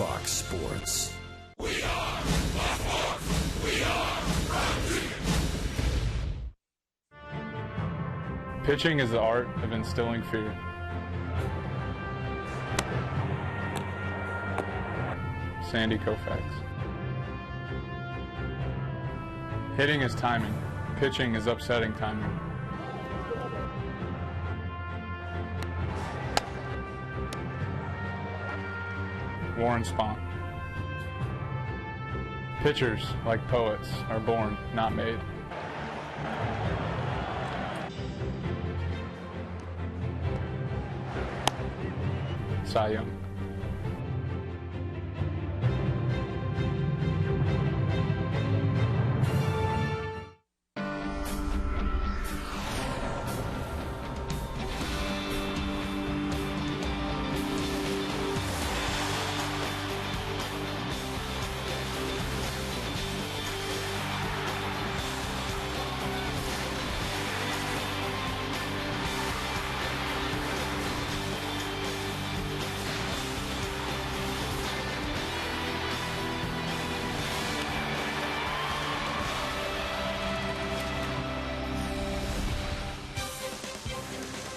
Fox Sports. We are the Fox. We are Brown. Pitching is the art of instilling fear. Sandy Koufax. Hitting is timing. Pitching is upsetting timing. Warren Spahn. Pitchers, like poets, are born, not made. Cy Young.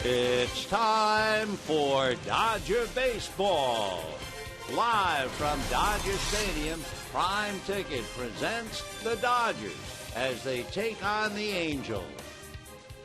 It's time for Dodger Baseball. Live from Dodger Stadium, Prime Ticket presents the Dodgers as they take on the Angels.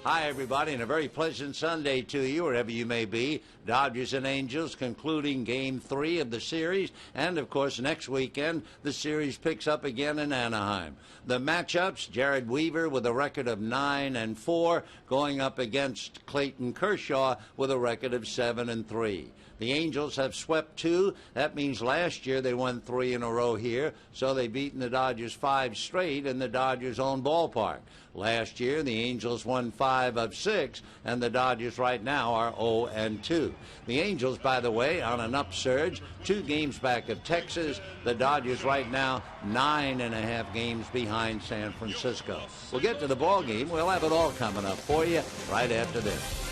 Hi, everybody, and a very pleasant Sunday to you, wherever you may be. Dodgers and Angels concluding Game 3 of the series. And, of course, next weekend, the series picks up again in Anaheim. The matchups, Jared Weaver with a record of 9-4, going up against Clayton Kershaw with a record of 7-3. The Angels have swept 2. That means last year they won 3 in a row here, so they've beaten the Dodgers 5 straight in the Dodgers' own ballpark. Last year, the Angels won 5 of 6, and the Dodgers right now are 0-2. The Angels, by the way, on an upsurge, 2 games back of Texas. The Dodgers right now 9.5 games behind San Francisco. We'll get to the ball game. We'll have it all coming up for you right after this.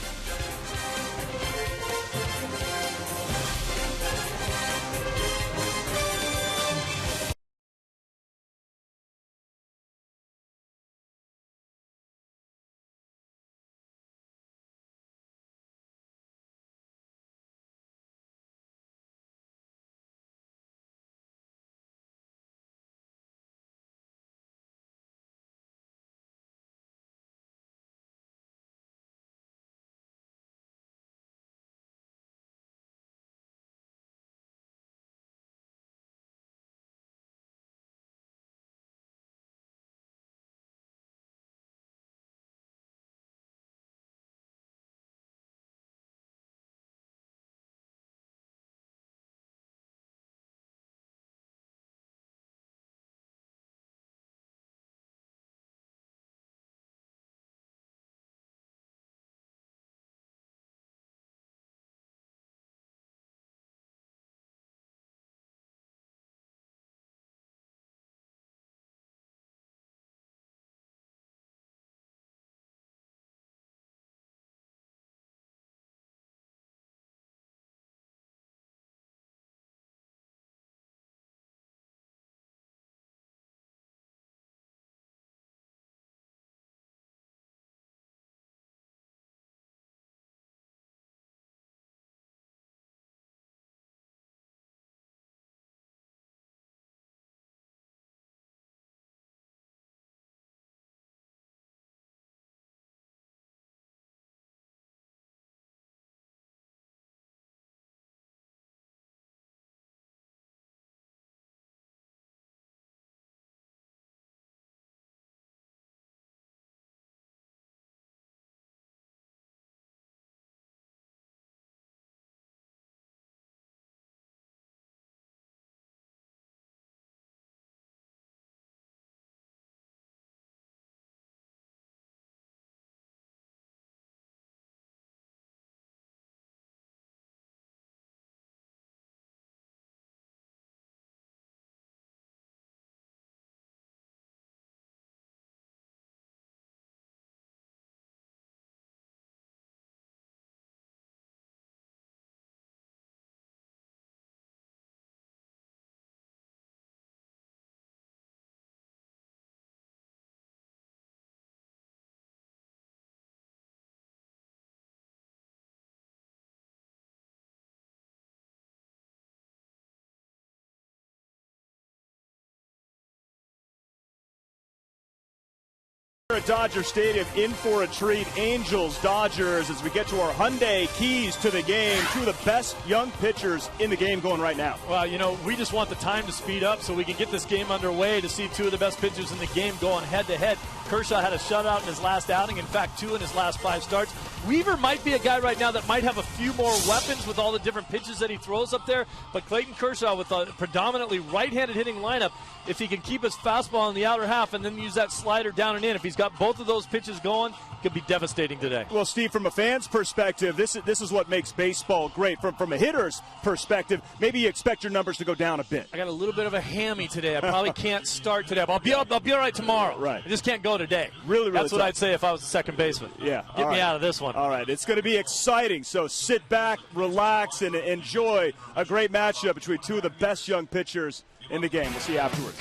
at Dodger Stadium, in for a treat. Angels, Dodgers, as we get to our Hyundai keys to the game. Two of the best young pitchers in the game going right now. Well, you know, we just want the time to speed up so we can get this game underway to see two of the best pitchers in the game going head-to-head. Kershaw had a shutout in his last outing. In fact, 2 in his last 5 starts. Weaver might be a guy right now that might have a few more weapons with all the different pitches that he throws up there. But Clayton Kershaw, with a predominantly right-handed hitting lineup, if he can keep his fastball in the outer half and then use that slider down and in, if he's got both of those pitches going, it could be devastating today. Well, Steve, from a fan's perspective, this is what makes baseball great. From a hitter's perspective, maybe you expect your numbers to go down a bit. I got a little bit of a hammy today. I probably can't start today. I'll be all right tomorrow. Right. I just can't go today. Really That's what tough. I'd say if I was the second baseman. Yeah. Get me out of this one. All right. It's going to be exciting. So sit back, relax, and enjoy a great matchup between two of the best young pitchers in the game. We'll see you afterwards.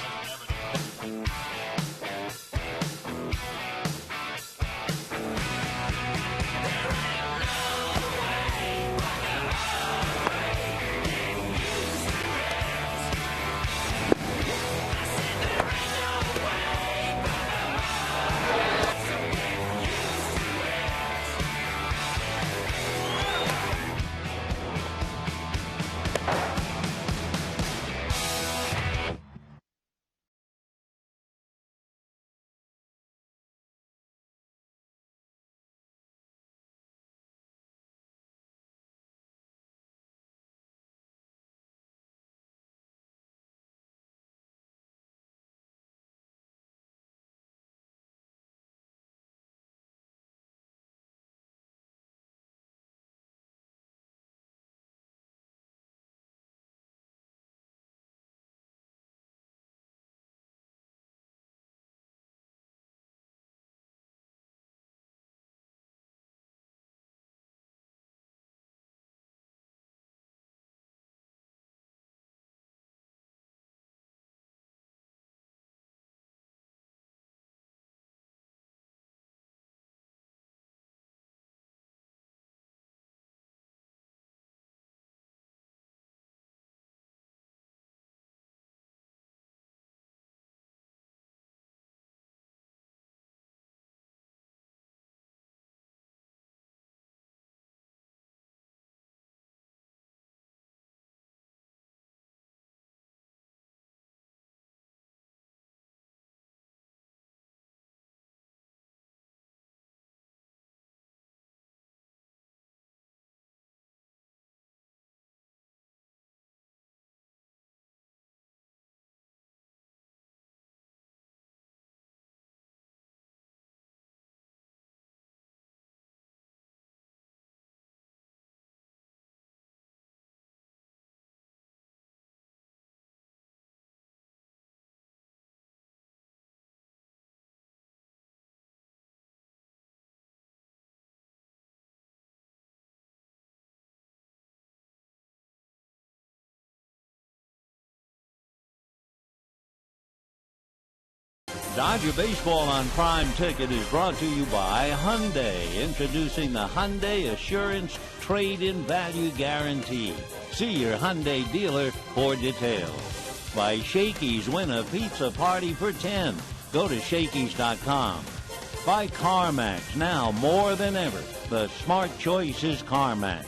Dodger Baseball on Prime Ticket is brought to you by Hyundai, introducing the Hyundai Assurance Trade-in Value Guarantee. See your Hyundai dealer for details. By Shakey's, win a pizza party for 10. Go to Shakey's.com. By CarMax, now more than ever, the smart choice is CarMax.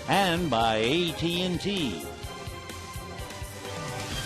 And by AT&T.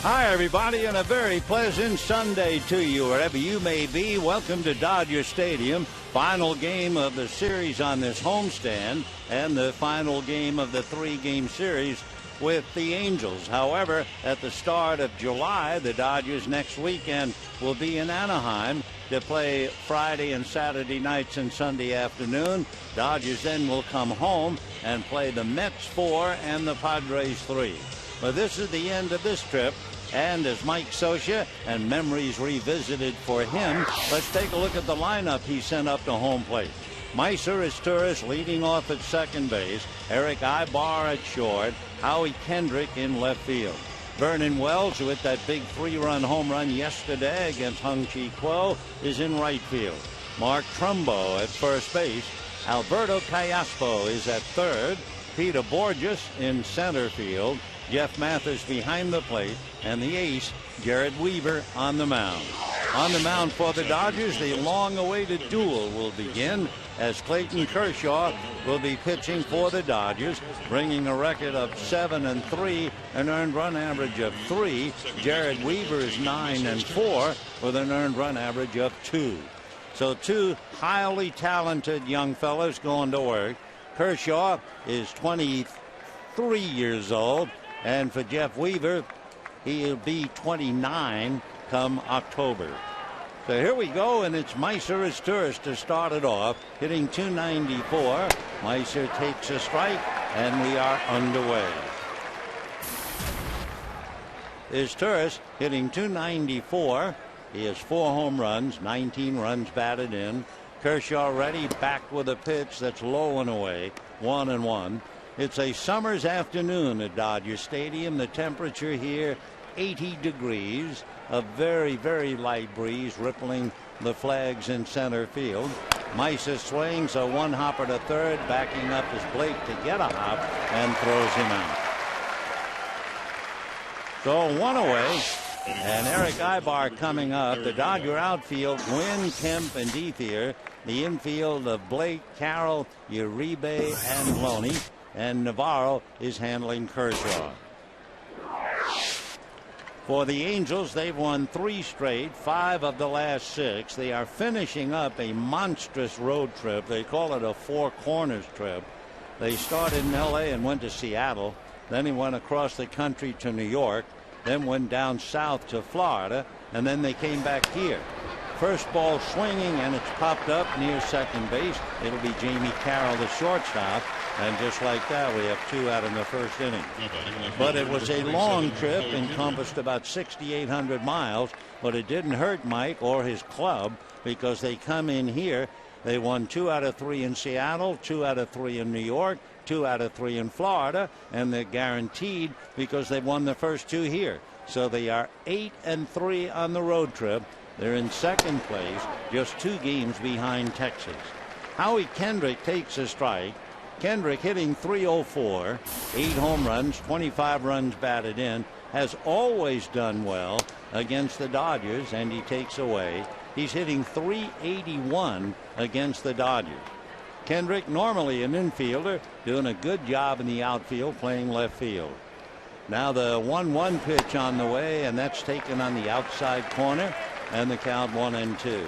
Hi, everybody, and a very pleasant Sunday to you, wherever you may be. Welcome to Dodger Stadium. Final game of the series on this homestand, and the final game of the 3-game series with the Angels. However, at the start of July, the Dodgers next weekend will be in Anaheim to play Friday and Saturday nights and Sunday afternoon. Dodgers then will come home and play the Mets 4 and the Padres 3. But this is the end of this trip. And as Mike Scioscia and memories revisited for him, let's take a look at the lineup he sent up to home plate. Meiser Izturis leading off at second base. Eric Ibar at short. Howie Kendrick in left field. Vernon Wells, who hit that big 3-run home run yesterday against Hung-Chi Kuo, is in right field. Mark Trumbo at first base. Alberto Callaspo is at third. Peter Borges in center field. Jeff Mathis behind the plate, and the ace, Garrett Weaver, on the mound. On the mound for the Dodgers, the long-awaited duel will begin as Clayton Kershaw will be pitching for the Dodgers, bringing a record of 7-3, an earned run average of 3. Jared Weaver is 9-4 with an earned run average of 2. So two highly talented young fellows going to work. Kershaw is 23 years old, and for Jeff Weaver, he'll be 29 come October. So here we go, and it's Meiser as tourist to start it off, hitting .294. Meiser takes a strike, and we are underway. Is tourist hitting .294. He has 4 home runs, 19 runs batted in. Kershaw ready, back with a pitch that's low and away, 1-1. It's a summer's afternoon at Dodger Stadium. The temperature here 80 degrees. A very, very light breeze rippling the flags in center field. Meiser swings a one-hopper to third. Backing up is Blake to get a hop and throws him out. So one away. And Eric Ibar coming up. The Dodger outfield, Gwynn, Kemp, and Ethier. The infield of Blake, Carroll, Uribe, and Loney. And Navarro is handling Kershaw. For the Angels, they've won 3 straight, 5 of the last 6. They are finishing up a monstrous road trip. They call it a 4 corners trip. They started in L.A. and went to Seattle. Then he went across the country to New York. Then went down south to Florida. And then they came back here. First ball swinging, and it's popped up near second base. It'll be Jamie Carroll, the shortstop. And just like that, we have 2 out in the first inning. But it was a long trip, encompassed about 6,800 miles. But it didn't hurt Mike or his club, because they come in here. They won 2 out of 3 in Seattle, 2 out of 3 in New York, 2 out of 3 in Florida, and they're guaranteed because they won the first 2 here. So they are 8-3 on the road trip. They're in second place, just 2 games behind Texas. Howie Kendrick takes a strike. Kendrick hitting .304, 8 home runs, 25 runs batted in, has always done well against the Dodgers, and he takes away. He's hitting .381 against the Dodgers. Kendrick, normally an infielder, doing a good job in the outfield, playing left field. Now the 1-1 pitch on the way, and that's taken on the outside corner, and the count 1-2.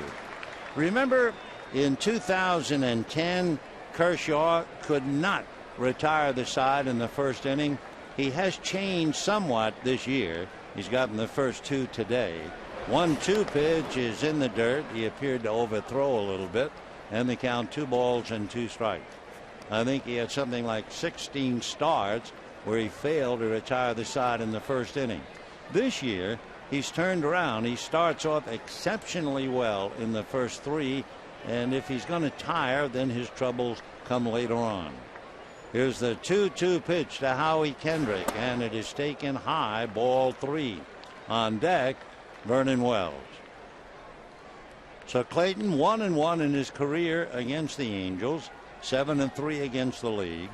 Remember, in 2010, Kershaw could not retire the side in the first inning. He has changed somewhat this year. He's gotten the first 2 today. 1-2 pitch is in the dirt. He appeared to overthrow a little bit, and the count 2 balls and 2 strikes. I think he had something like 16 starts where he failed to retire the side in the first inning. This year, he's turned around. He starts off exceptionally well in the first 3. And if he's going to tire, then his troubles come later on. Here's the 2-2 pitch to Howie Kendrick, and it is taken high, ball 3. On deck, Vernon Wells. So Clayton 1-1 in his career against the Angels, 7-3 against the league.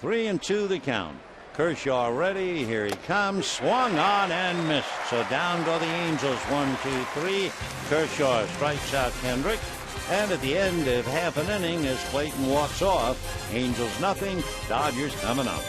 3-2 the count. Kershaw ready. Here he comes. Swung on and missed. So down go the Angels. 1-2-3. Kershaw strikes out Kendrick. And at the end of half an inning, as Clayton walks off, Angels nothing. Dodgers coming up.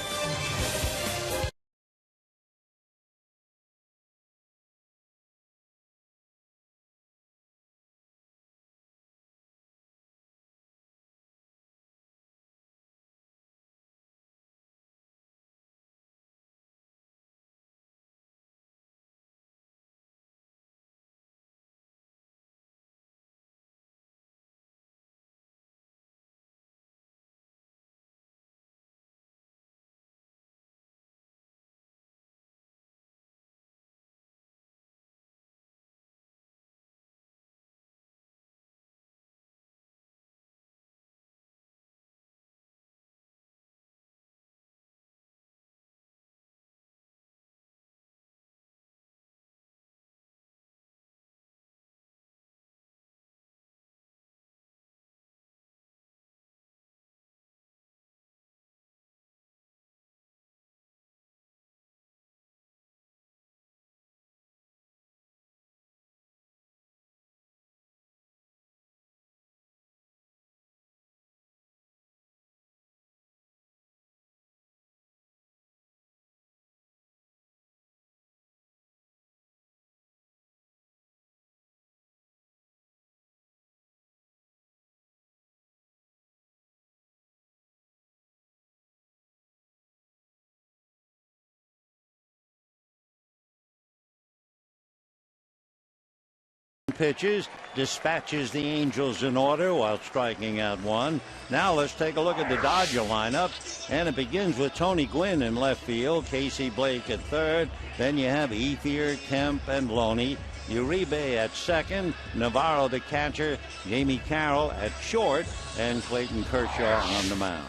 pitches, dispatches the Angels in order while striking out one. Now let's take a look at the Dodger lineup, and it begins with Tony Gwynn in left field, Casey Blake at third. Then you have Ethier, Kemp, and Loney. Uribe at second, Navarro the catcher, Jamie Carroll at short, and Clayton Kershaw on the mound.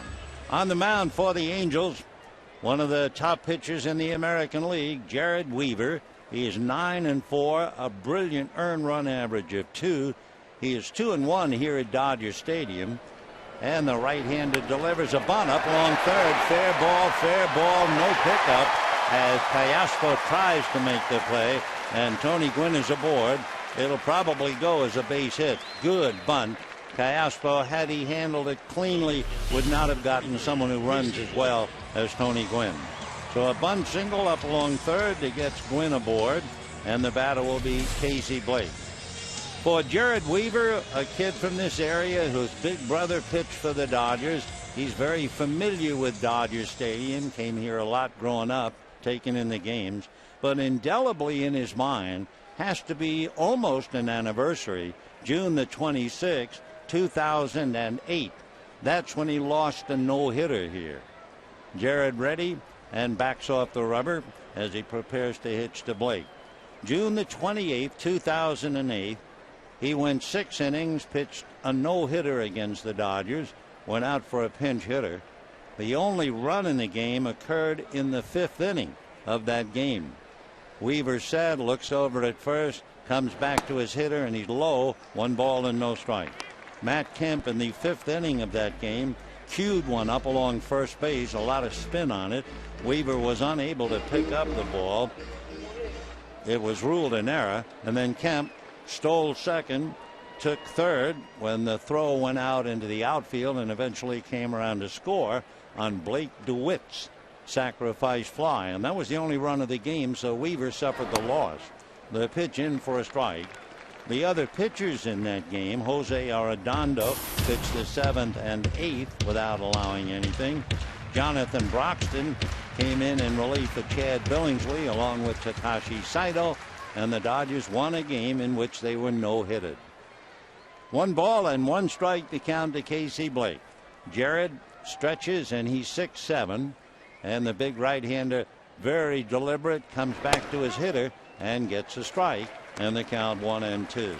On the mound for the Angels, one of the top pitchers in the American League, Jared Weaver. He is 9-4, a brilliant earned run average of 2. He is 2-1 here at Dodger Stadium. And the right-hander delivers a bunt up along third. Fair ball, no pickup as Callaspo tries to make the play, and Tony Gwynn is aboard. It'll probably go as a base hit. Good bunt. Callaspo, had he handled it cleanly, would not have gotten someone who runs as well as Tony Gwynn. So a bunt single up along third that gets Gwynn aboard, and the batter will be Casey Blake. For Jared Weaver, a kid from this area whose big brother pitched for the Dodgers, he's very familiar with Dodger Stadium, came here a lot growing up, taking in the games, but indelibly in his mind has to be almost an anniversary, June the 26th, 2008. That's when he lost a no-hitter here. Jared ready and backs off the rubber as he prepares to hitch to Blake. June the 28th, 2008, he went 6 innings, pitched a no-hitter against the Dodgers, went out for a pinch hitter. The only run in the game occurred in the 5th inning of that game. Weaver said, looks over at first, comes back to his hitter, and he's low, 1 ball and no strike. Matt Kemp in the 5th inning of that game cued one up along first base, a lot of spin on it. Weaver was unable to pick up the ball. It was ruled an error, and then Kemp stole second, took third when the throw went out into the outfield, and eventually came around to score on Blake DeWitt's sacrifice fly, and that was the only run of the game, so Weaver suffered the loss. The pitch in for a strike. The other pitchers in that game, Jose Arredondo pitched the 7th and 8th without allowing anything. Jonathan Broxton came in relief of Chad Billingsley along with Takashi Saito, and the Dodgers won a game in which they were no-hitted. 1 ball and 1 strike to count to Casey Blake. Jared stretches and he's 6-7, and the big right-hander, very deliberate, comes back to his hitter and gets a strike, and the count 1-2.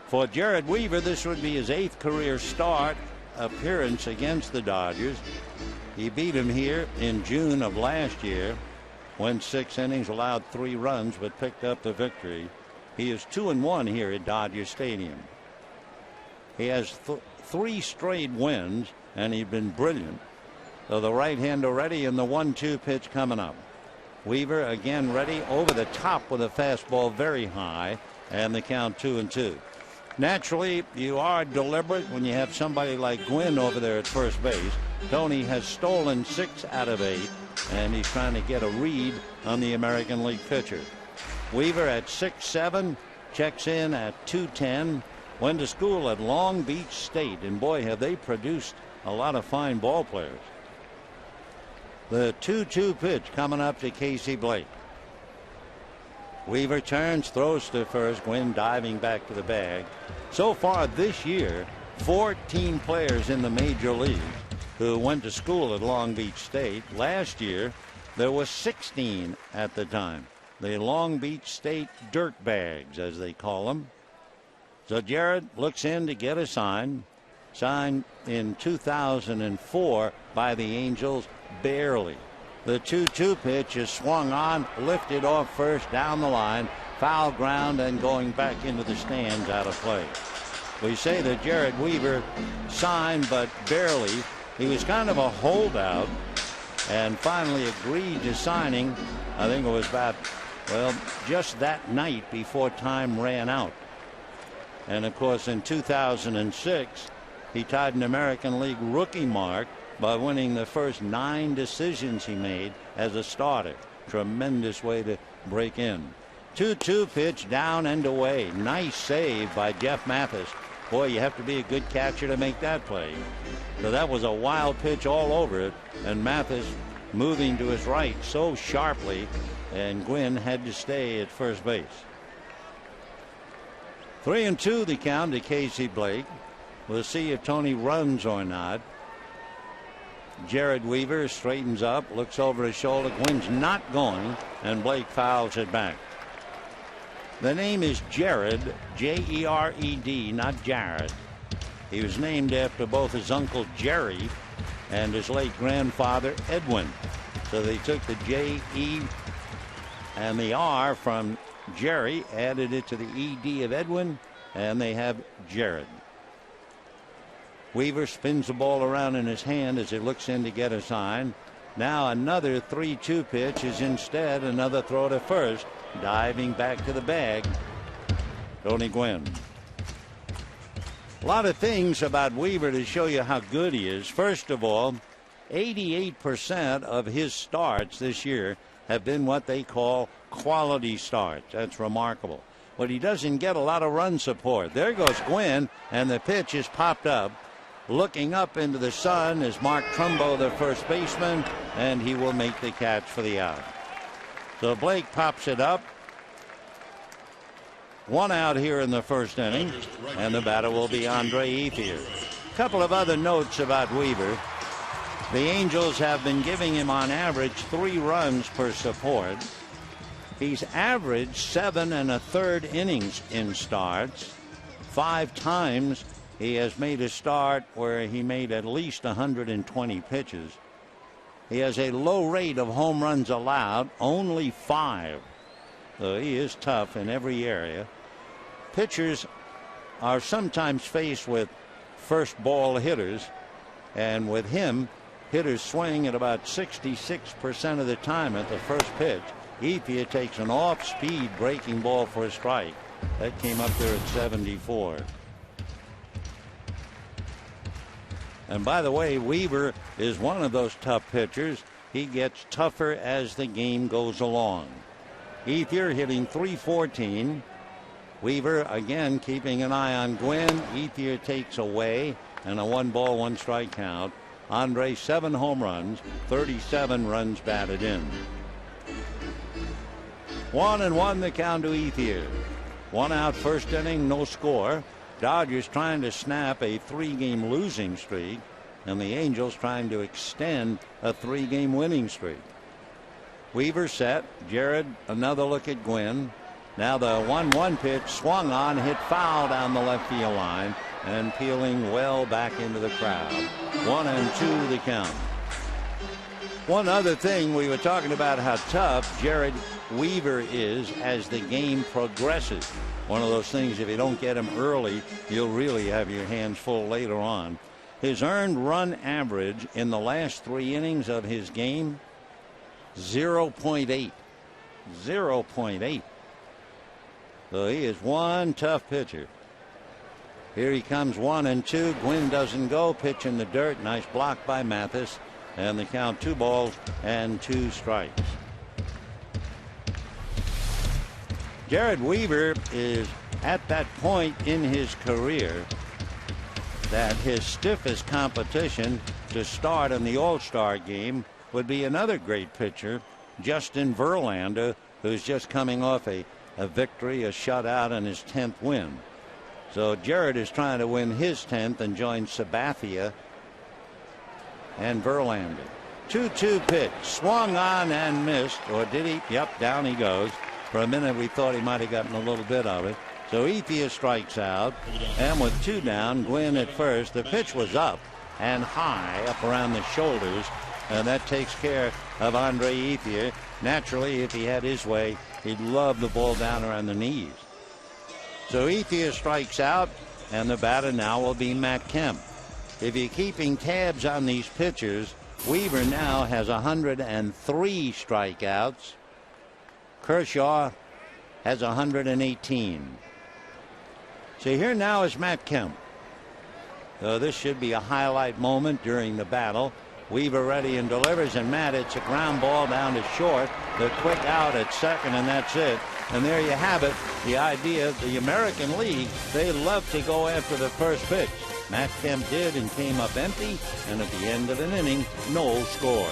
For Jared Weaver, this would be his 8th career start appearance against the Dodgers. He beat him here in June of last year, went 6 innings, allowed 3 runs, but picked up the victory. He is 2-1 here at Dodger Stadium. He has 3 straight wins, and he's been brilliant. So the right-hander ready, and the 1-2 pitch coming up. Weaver again ready, over the top with a fastball very high, and the count 2-2. Naturally, you are deliberate when you have somebody like Gwynn over there at first base. Tony has stolen 6 out of 8, and he's trying to get a read on the American League pitcher. Weaver at 6'7", checks in at 210, went to school at Long Beach State, and boy, have they produced a lot of fine ball players. The 2-2 pitch coming up to Casey Blake. Weaver turns, throws to first. Gwynn diving back to the bag. So far this year, 14 players in the major leagues who went to school at Long Beach State. Last year, there were 16 at the time. The Long Beach State dirtbags, as they call them. So Jared looks in to get a sign. Signed in 2004 by the Angels, barely. The 2-2 pitch is swung on, lifted off first, down the line, foul ground, and going back into the stands, out of play. We say that Jared Weaver signed, but barely. He was kind of a holdout and finally agreed to signing. I think it was about, well, just that night before time ran out. And of course, in 2006, he tied an American League rookie mark by winning the first 9 decisions he made as a starter. Tremendous way to break in. 2-2 pitch down and away. Nice save by Jeff Mathis. Boy, you have to be a good catcher to make that play. So that was a wild pitch all over it, and Mathis moving to his right so sharply, and Gwynn had to stay at first base. 3-2 the count to Casey Blake. We'll see if Tony runs or not. Jared Weaver straightens up, looks over his shoulder. Gwynn's not going, and Blake fouls it back. The name is Jared, J-E-R-E-D, not Jared. He was named after both his uncle Jerry and his late grandfather Edwin. So they took the J-E and the R from Jerry, added it to the E-D of Edwin, and they have Jared. Weaver spins the ball around in his hand as he looks in to get a sign. Now another 3-2 pitch is instead another throw to first. Diving back to the bag, Tony Gwynn. A lot of things about Weaver to show you how good he is. First of all, 88% of his starts this year have been what they call quality starts. That's remarkable. But he doesn't get a lot of run support. There goes Gwynn, and the pitch is popped up. Looking up into the sun is Mark Trumbo, the first baseman, and he will make the catch for the out. So Blake pops it up. 1 out here in the first inning, and the batter will be Andre Ethier. A couple of other notes about Weaver. The Angels have been giving him on average 3 runs per support. He's averaged 7 1/3 innings in starts. 5 times he has made a start where he made at least 120 pitches. He has a low rate of home runs allowed, only 5. So he is tough in every area. Pitchers are sometimes faced with first ball hitters, and with him, hitters swing at about 66% of the time at the first pitch. Ethier takes an off-speed breaking ball for a strike. That came up there at 74. And by the way, Weaver is one of those tough pitchers. He gets tougher as the game goes along. Ethier hitting .314. Weaver again keeping an eye on Gwynn. Ethier takes away, and a 1-ball, 1-strike count. Andre 7 home runs, 37 runs batted in. 1-1 the count to Ethier. 1 out first inning, no score. Dodgers trying to snap a 3-game losing streak, and the Angels trying to extend a 3-game winning streak. Weaver set. Jared another look at Gwynn. Now the 1-1 pitch swung on, hit foul down the left field line, and peeling well back into the crowd. 1-2 the count. One other thing, we were talking about how tough Jared Weaver is as the game progresses. One of those things, if you don't get him early, you'll really have your hands full later on. His earned run average in the last 3 innings of his game, 0.8. 0.8. So he is one tough pitcher. Here he comes, 1-2. Gwynn doesn't go. Pitch in the dirt. Nice block by Mathis. And the count 2 balls and 2 strikes. Jared Weaver is at that point in his career that his stiffest competition to start in the All-Star game would be another great pitcher, Justin Verlander, who's just coming off a victory, a shutout, and his 10th win. So Jared is trying to win his 10th and join Sabathia and Verlander. 2-2 pitch, swung on and missed, or did he? Yep, down he goes. For a minute we thought he might have gotten a little bit of it. So Ethier strikes out, and with 2 down, Gwynn at first. The pitch was up and high, up around the shoulders, and that takes care of Andre Ethier. Naturally, if he had his way, he'd love the ball down around the knees. So Ethier strikes out, and the batter now will be Matt Kemp. If you're keeping tabs on these pitchers, Weaver now has 103 strikeouts. Kershaw has 118. So here now is Matt Kemp. So this should be a highlight moment during the battle. Weaver ready and delivers, and Matt, it's a ground ball down to short. The quick out at second, and that's it. And there you have it. The idea of the American League, they love to go after the first pitch. Matt Kemp did and came up empty, and at the end of an inning, no score.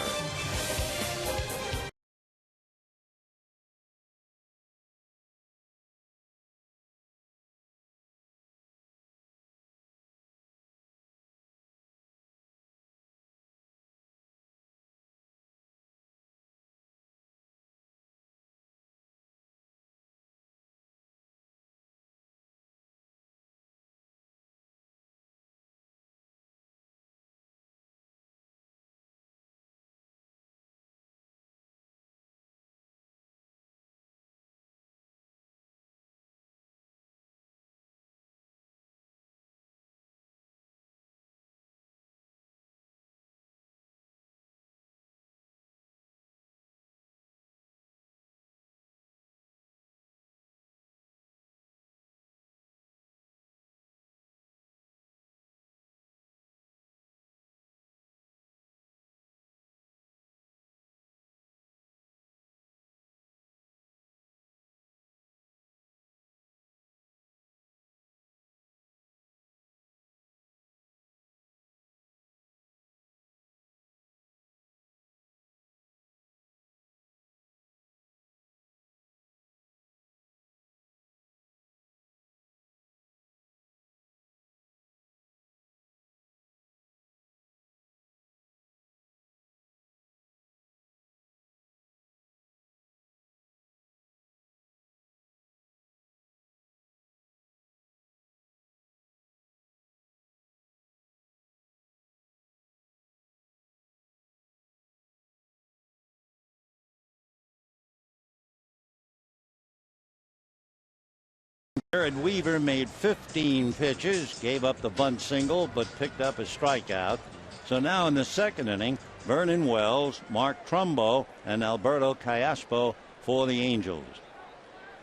And Weaver made 15 pitches, gave up the bunt single, but picked up a strikeout. So now in the second inning, Vernon Wells, Mark Trumbo, and Alberto Callaspo for the Angels.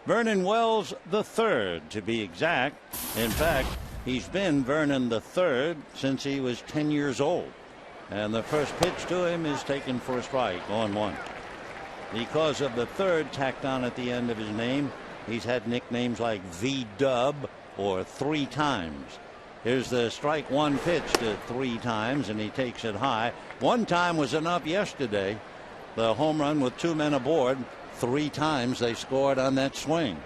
Vernon Wells the third, to be exact. In fact, he's been Vernon the third since he was 10 years old. And the first pitch to him is taken for a strike, 0-1. Because of the third tacked on at the end of his name, he's had nicknames like V-Dub or 3 times. Here's the strike one pitch to 3 times, and he takes it high. 1 time was enough yesterday. The home run with 2 men aboard. 3 times they scored on that swing.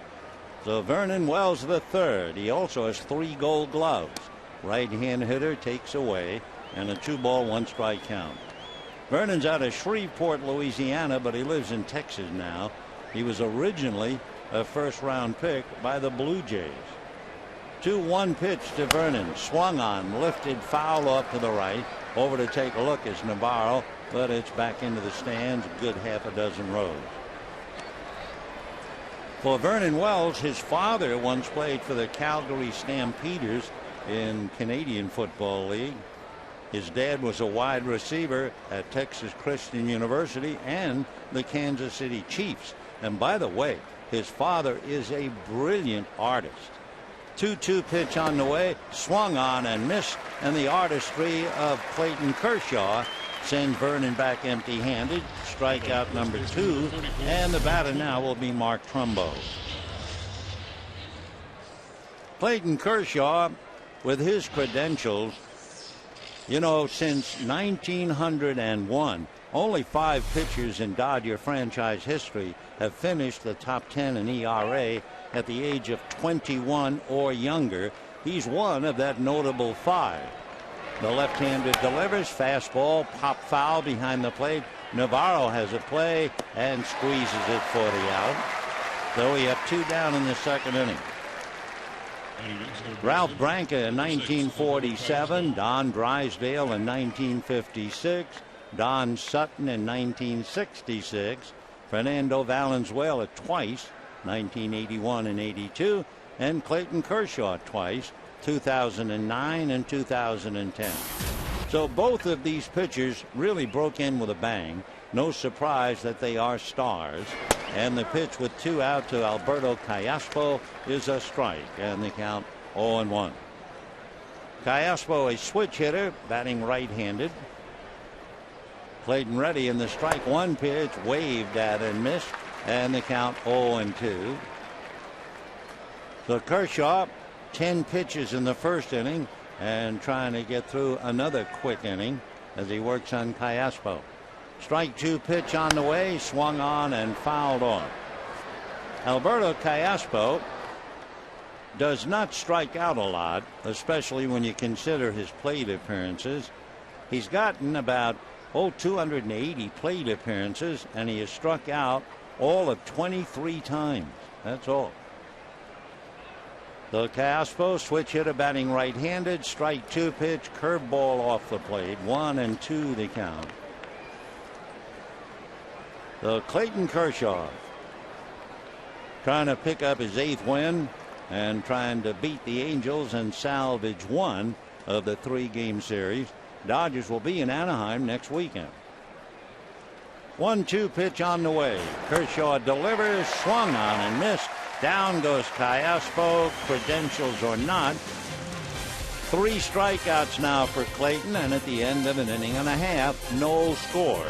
So Vernon Wells the third. He also has 3 Gold Gloves. Right-hand hitter takes away, and a 2-ball 1-strike count. Vernon's out of Shreveport, Louisiana, but he lives in Texas now. He was originally a first-round pick by the Blue Jays. 2-1 pitch to Vernon. Swung on, lifted foul off to the right. Over to take a look is Navarro, but it's back into the stands, a good half a dozen rows. For Vernon Wells, his father once played for the Calgary Stampeders in Canadian Football League. His dad was a wide receiver at Texas Christian University and the Kansas City Chiefs. And by the way, his father is a brilliant artist. 2-2 pitch on the way, swung on and missed, and the artistry of Clayton Kershaw sends Vernon back empty-handed. Strikeout number 2, and the batter now will be Mark Trumbo. Clayton Kershaw, with his credentials, you know, since 1901, only 5 pitchers in Dodger franchise history have finished the top 10 in ERA at the age of 21 or younger. He's one of that notable 5. The left-handed delivers, fastball, pop foul behind the plate. Navarro has a play and squeezes it for the out. So we have 2 down in the second inning. Ralph Branca in 1947, Don Drysdale in 1956, Don Sutton in 1966, Fernando Valenzuela twice, 1981 and 82, and Clayton Kershaw twice, 2009 and 2010. So both of these pitchers really broke in with a bang. No surprise that they are stars. And the pitch with 2 out to Alberto Callaspo is a strike, and the count 0-1. Callaspo, a switch hitter, batting right-handed. Clayton ready in the strike one pitch, waved at and missed, and the count 0-2. So Kershaw, 10 pitches in the first inning, and trying to get through another quick inning as he works on Callaspo. Strike 2 pitch on the way, swung on and fouled off. Alberto Callaspo does not strike out a lot, especially when you consider his plate appearances. He's gotten about 280 plate appearances, and he has struck out all of 23 times. That's all. So Callaspo, switch hitter, batting right-handed. Strike 2 pitch, curveball off the plate. 1-2 the count. So Clayton Kershaw trying to pick up his 8th win and trying to beat the Angels and salvage 1 of the 3-game series. Dodgers will be in Anaheim next weekend. 1-2 pitch on the way. Kershaw delivers, swung on and missed. Down goes Callaspo, credentials or not. 3 strikeouts now for Clayton, and at the end of an inning and a half, no score.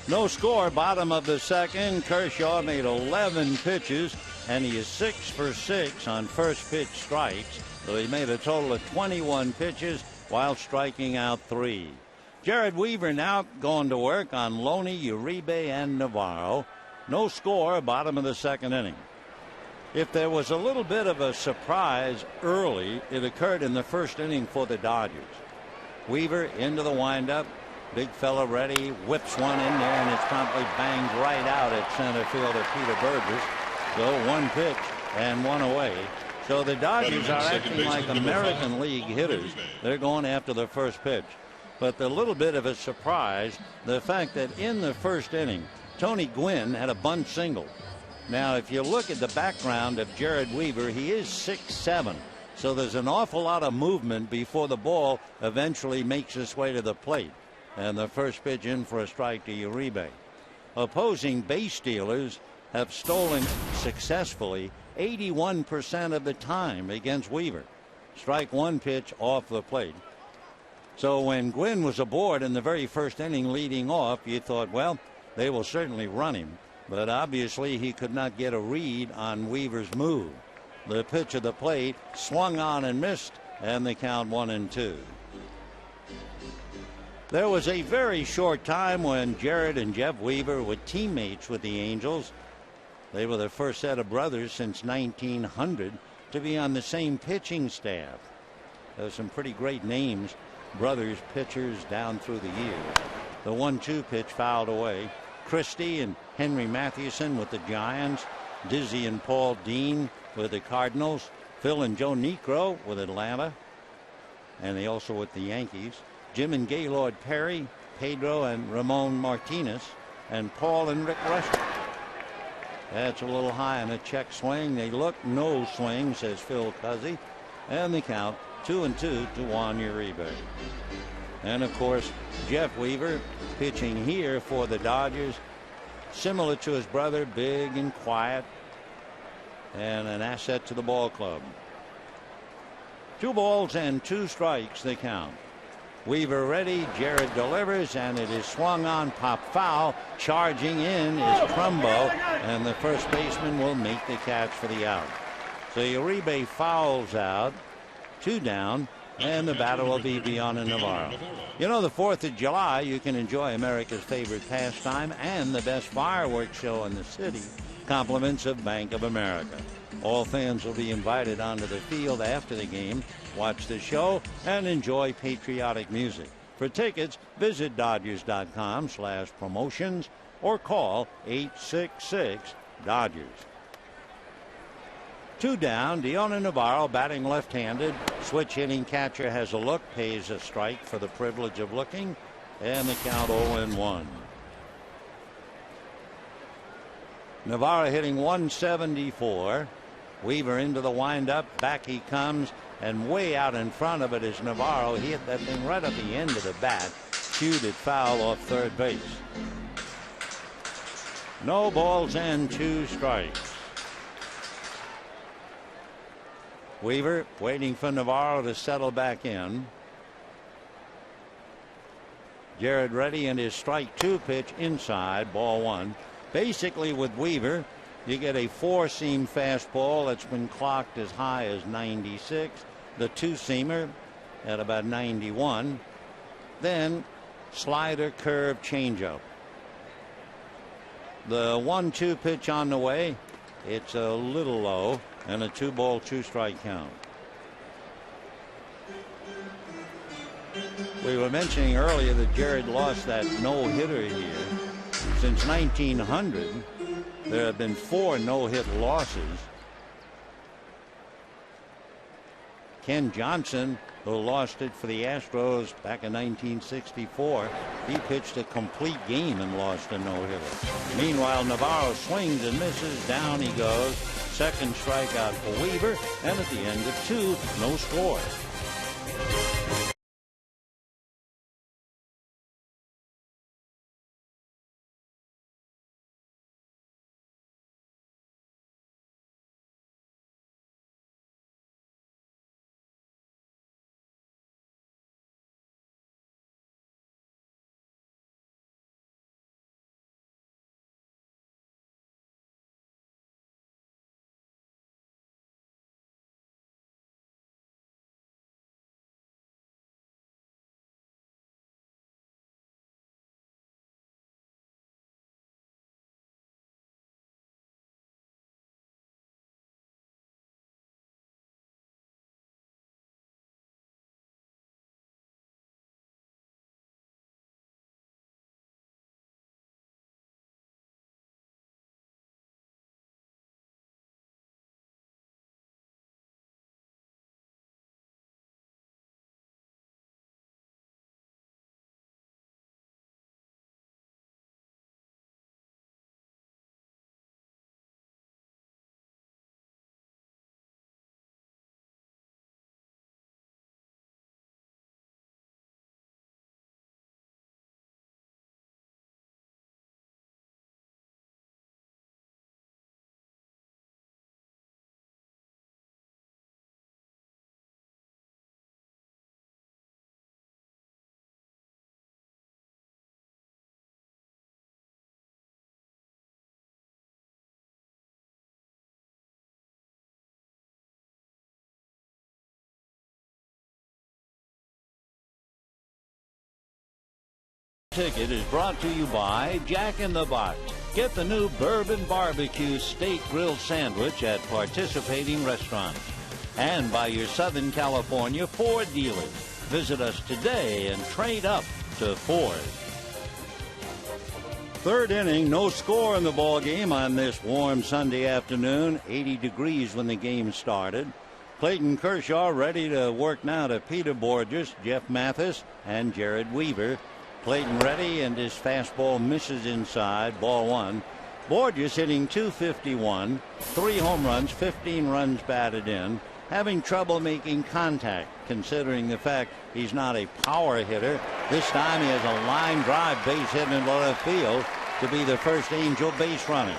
No score, bottom of the second. Kershaw made 11 pitches, and he is 6 for 6 on first pitch strikes. So he made a total of 21 pitches while striking out 3. Jared Weaver now going to work on Loney, Uribe, and Navarro. No score, bottom of the second inning. If there was a little bit of a surprise early, it occurred in the first inning for the Dodgers. Weaver into the windup. Big fella ready, whips one in there, and it's promptly banged right out at center fielder Peter Burgess. So 1 pitch and 1 away. So the Dodgers are acting like American League hitters. They're going after the first pitch. But the little bit of a surprise, the fact that in the first inning, Tony Gwynn had a bunt single. Now, if you look at the background of Jared Weaver, he is 6'7". So there's an awful lot of movement before the ball eventually makes its way to the plate. And the first pitch in for a strike to Uribe. Opposing base stealers have stolen successfully 81% of the time against Weaver. Strike 1 pitch off the plate. So when Gwynn was aboard in the very first inning leading off, you thought, well, they will certainly run him. But obviously he could not get a read on Weaver's move. The pitch of the plate swung on and missed, and the count 1-2. There was a very short time when Jared and Jeff Weaver were teammates with the Angels. They were the first set of brothers since 1900 to be on the same pitching staff. There's some pretty great names, brothers pitchers down through the years. The 1-2 pitch fouled away. Christie and Henry Mathewson with the Giants. Dizzy and Paul Dean with the Cardinals. Phil and Joe Niekro with Atlanta. And they also with the Yankees. Jim and Gaylord Perry, Pedro and Ramon Martinez, and Paul and Rick Rushton. That's a little high on a check swing. They look no swing, says Phil Cuzzy. And the count 2-2 to Juan Uribe. And of course, Jeff Weaver pitching here for the Dodgers. Similar to his brother, big and quiet, and an asset to the ball club. 2 balls and 2 strikes, the count. Weaver ready, Jared delivers, and it is swung on, pop foul. Charging in is Trumbo, and the first baseman will make the catch for the out. So Uribe fouls out, 2 down, and the batter will be Viana Navarro. You know, the 4th of July, you can enjoy America's favorite pastime and the best fireworks show in the city, compliments of Bank of America. All fans will be invited onto the field after the game, watch the show, and enjoy patriotic music. For tickets, visit Dodgers.com/promotions or call 866-DODGERS. 2 down, Viana Navarro batting left-handed. Switch hitting catcher has a look, pays a strike for the privilege of looking, and the count 0-1. Navarro hitting 174. Weaver into the windup. Back he comes, and way out in front of it is Navarro. He hit that thing right at the end of the bat. Cued it foul off third base. No balls and 2 strikes. Weaver waiting for Navarro to settle back in. Jared ready, and his strike 2 pitch inside, ball 1. Basically with Weaver, you get a 4-seam fastball that's been clocked as high as 96. The 2-seamer at about 91. Then slider, curve, changeup. The 1-2 pitch on the way. It's a little low, and a 2-ball, 2-strike count. We were mentioning earlier that Jared lost that no-hitter here. Since 1900, there have been 4 no-hit losses. Ken Johnson, who lost it for the Astros back in 1964, he pitched a complete game and lost a no-hitter. Meanwhile, Navarro swings and misses. Down he goes. Second strikeout for Weaver, and at the end of 2, no score. Ticket is brought to you by Jack in the Box. Get the new Bourbon Barbecue Steak Grill Sandwich at participating restaurants. And by your Southern California Ford dealers. Visit us today and trade up to Ford. Third inning, no score in the ball game on this warm Sunday afternoon. 80 degrees when the game started. Clayton Kershaw ready to work now to Peter Borges, Jeff Mathis, and Jared Weaver. Clayton ready, and his fastball misses inside. Ball one. Borges hitting .251, 3 home runs, 15 runs batted in. Having trouble making contact, considering the fact he's not a power hitter. This time he has a line drive base hit in left field to be the first Angel base runner.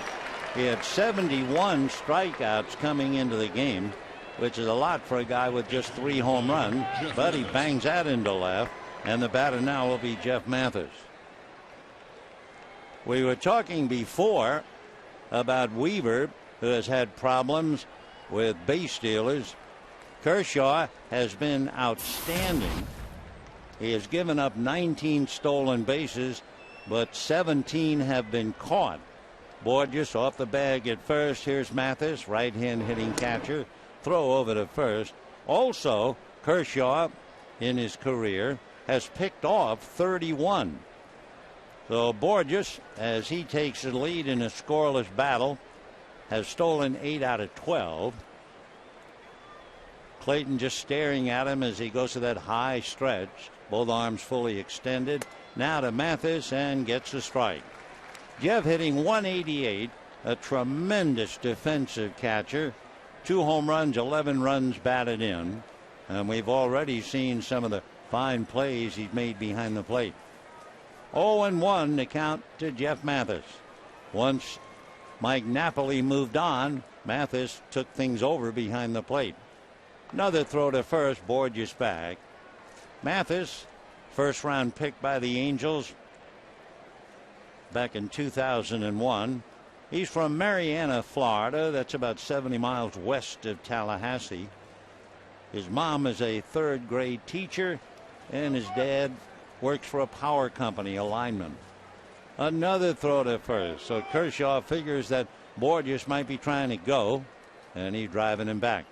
He had 71 strikeouts coming into the game, which is a lot for a guy with just 3 home runs, but he bangs that into left, and the batter now will be Jeff Mathis. We were talking before about Weaver, who has had problems with base stealers. Kershaw has been outstanding. He has given up 19 stolen bases, but 17 have been caught. Borges off the bag at first. Here's Mathis, right-hand hitting catcher. Throw over to first. Also, Kershaw in his career has picked off 31. So Borges, as he takes the lead in a scoreless battle, has stolen 8 out of 12. Clayton just staring at him as he goes to that high stretch, both arms fully extended. Now to Mathis, and gets a strike. Jeff hitting .188, a tremendous defensive catcher. 2 home runs, 11 runs batted in, and we've already seen some of the fine plays he's made behind the plate. 0-1 to count to Jeff Mathis. Once Mike Napoli moved on, Mathis took things over behind the plate. Another throw to first. Borges back. Mathis, first round pick by the Angels back in 2001. He's from Marianna, Florida. That's about 70 miles west of Tallahassee. His mom is a 3rd grade teacher, and his dad works for a power company, a lineman. Another throw to first. So Kershaw figures that Borges might be trying to go, and he's driving him back.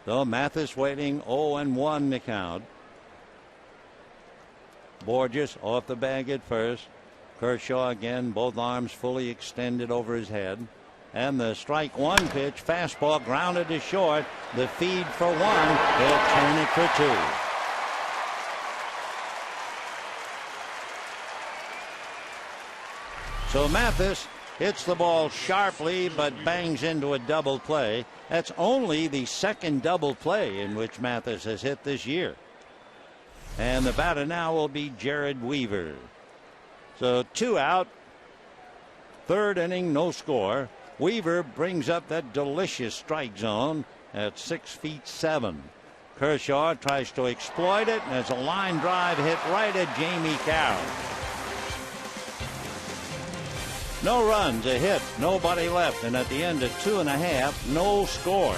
So Mathis waiting, 0-1 to count. Borges off the bag at first. Kershaw again, both arms fully extended over his head. And the strike one pitch, fastball grounded to short. The feed for 1. They'll turn it for 2. So Mathis hits the ball sharply but bangs into a double play. That's only the 2nd double play in which Mathis has hit this year. And the batter now will be Jared Weaver. So 2 out. 3rd inning, no score. Weaver brings up that delicious strike zone at 6'7". Kershaw tries to exploit it, and there's a line drive hit right at Jamie Carroll. No runs, a hit, nobody left, and at the end of 2.5, no score.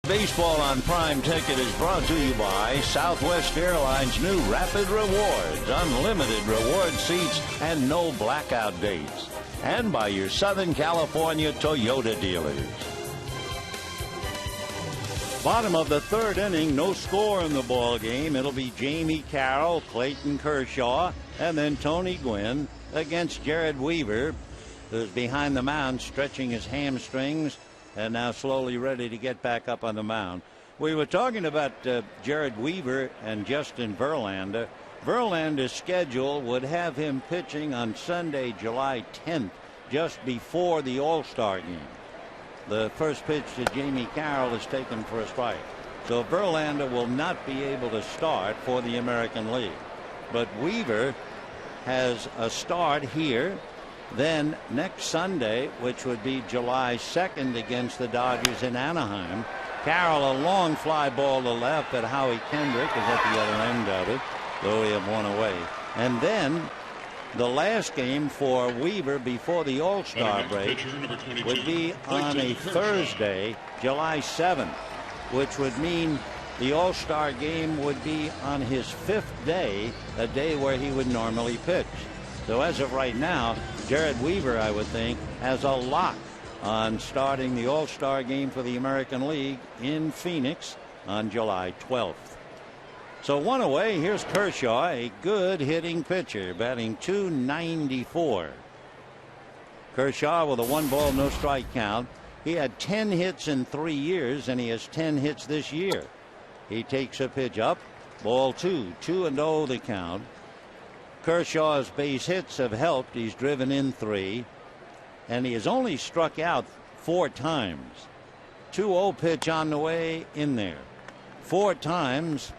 Baseball on Prime Ticket is brought to you by Southwest Airlines' new Rapid Rewards, unlimited reward seats, and no blackout dates. And by your Southern California Toyota dealers. Bottom of the third inning, no score in the ball game. It'll be Jamie Carroll, Clayton Kershaw, and then Tony Gwynn against Jared Weaver, who's behind the mound stretching his hamstrings and now slowly ready to get back up on the mound. We were talking about Jared Weaver and Justin Verlander. Verlander's schedule would have him pitching on Sunday, July 10th, just before the All-Star game. The first pitch to Jamie Carroll is taken for a strike. So Verlander will not be able to start for the American League. But Weaver has a start here. Then next Sunday, which would be July 2nd against the Dodgers in Anaheim, Carroll a long fly ball to left, but Howie Kendrick is at the other end of it, though he have one away. And then the last game for Weaver before the All-Star break would be on a Thursday, July 7th, which would mean the All-Star game would be on his 5th day, a day where he would normally pitch. So as of right now, Jared Weaver, I would think, has a lock on starting the All-Star game for the American League in Phoenix on July 12th. So one away, here's Kershaw, a good hitting pitcher, batting .294. Kershaw with a 1-ball, no strike count. He had 10 hits in 3 years, and he has 10 hits this year. He takes a pitch up, ball 2, 2-0 the count. Kershaw's base hits have helped. He's driven in 3, and he has only struck out 4 times. 2-0 pitch on the way in there. 4 times,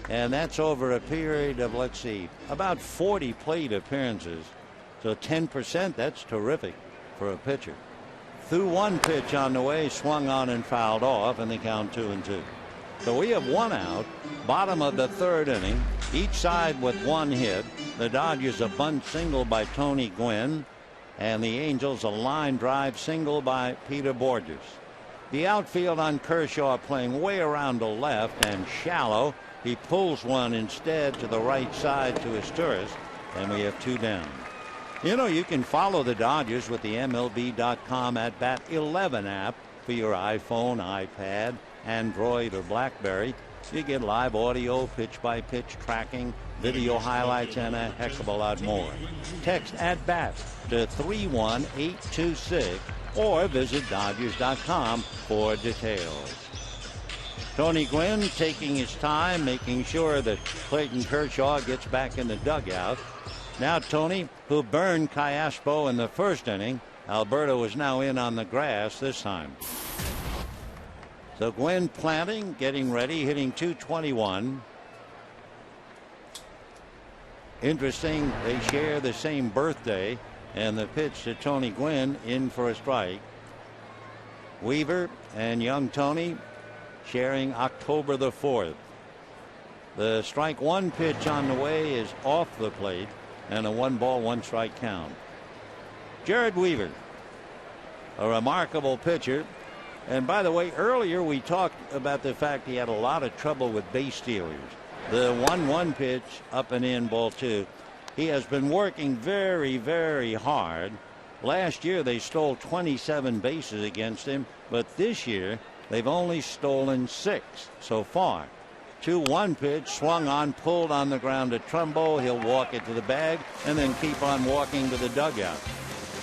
and that's over a period of, let's see, about 40 plate appearances. So 10%, that's terrific for a pitcher. Threw 1 pitch on the way, swung on and fouled off, and they count 2-2. So we have 1 out, bottom of the third inning, each side with 1 hit. The Dodgers a bunt single by Tony Gwynn, and the Angels a line drive single by Peter Borges. The outfield on Kershaw playing way around the left and shallow. He pulls one instead to the right side to Asturias, and we have 2 down. You know, you can follow the Dodgers with the MLB.com at Bat 11 app for your iPhone, iPad, Android, or BlackBerry. You get live audio, pitch-by-pitch tracking, video highlights, and a heck of a lot more. Text at bat to 31826 or visit Dodgers.com for details. Tony Gwynn taking his time, making sure that Clayton Kershaw gets back in the dugout. Now Tony, who burned Cayaspo in the first inning, Alberto is now in on the grass this time. So Gwynn planting, getting ready, hitting .221. Interesting, they share the same birthday, and the pitch to Tony Gwynn in for a strike. Weaver and young Tony sharing October the 4th. The strike 1 pitch on the way is off the plate, and a 1-ball, 1-strike count. Jared Weaver, a remarkable pitcher. And by the way, earlier we talked about the fact he had a lot of trouble with base stealers. The 1-1 pitch up and in, ball 2. He has been working very, very hard. Last year they stole 27 bases against him, but this year they've only stolen 6 so far. 2-1 pitch, swung on, pulled on the ground to Trumbo. He'll walk it to the bag and then keep on walking to the dugout.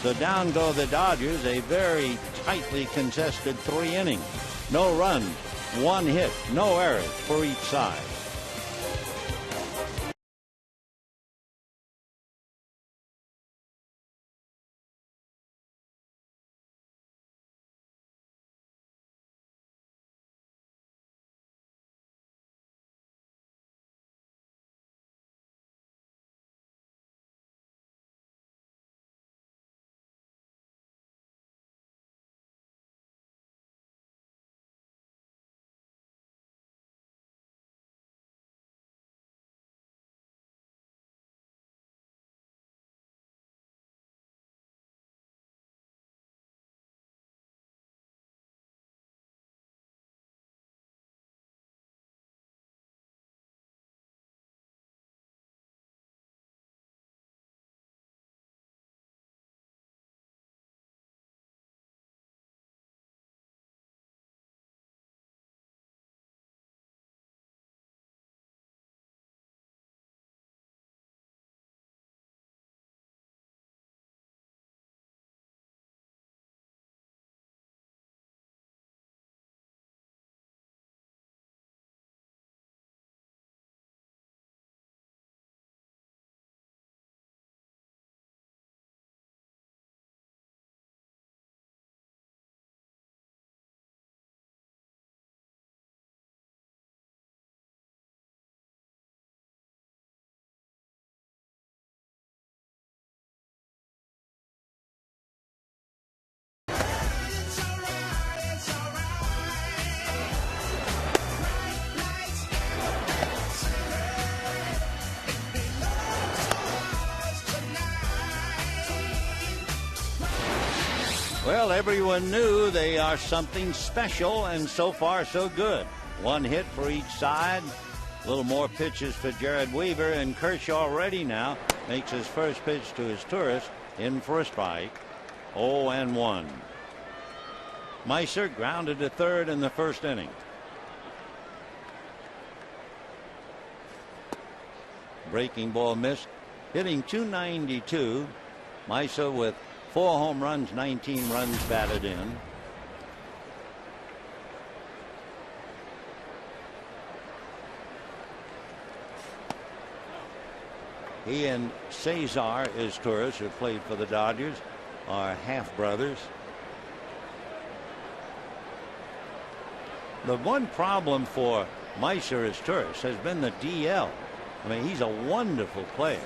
So down go the Dodgers, a very tightly contested 3 innings. No runs, 1 hit, no errors for each side. Well, everyone knew they are something special, and so far so good. One hit for each side. A little more pitches for Jared Weaver, and Kershaw ready now. Makes his first pitch to his tourist, in for a strike. 0-1. Meiser grounded to third in the first inning. Breaking ball missed. Hitting .292. Meiser with 4 home runs, 19 runs batted in. He and Cesar, his tourist, who played for the Dodgers, are half brothers. The one problem for Meiser, his tourist, has been the DL. I mean, he's a wonderful player,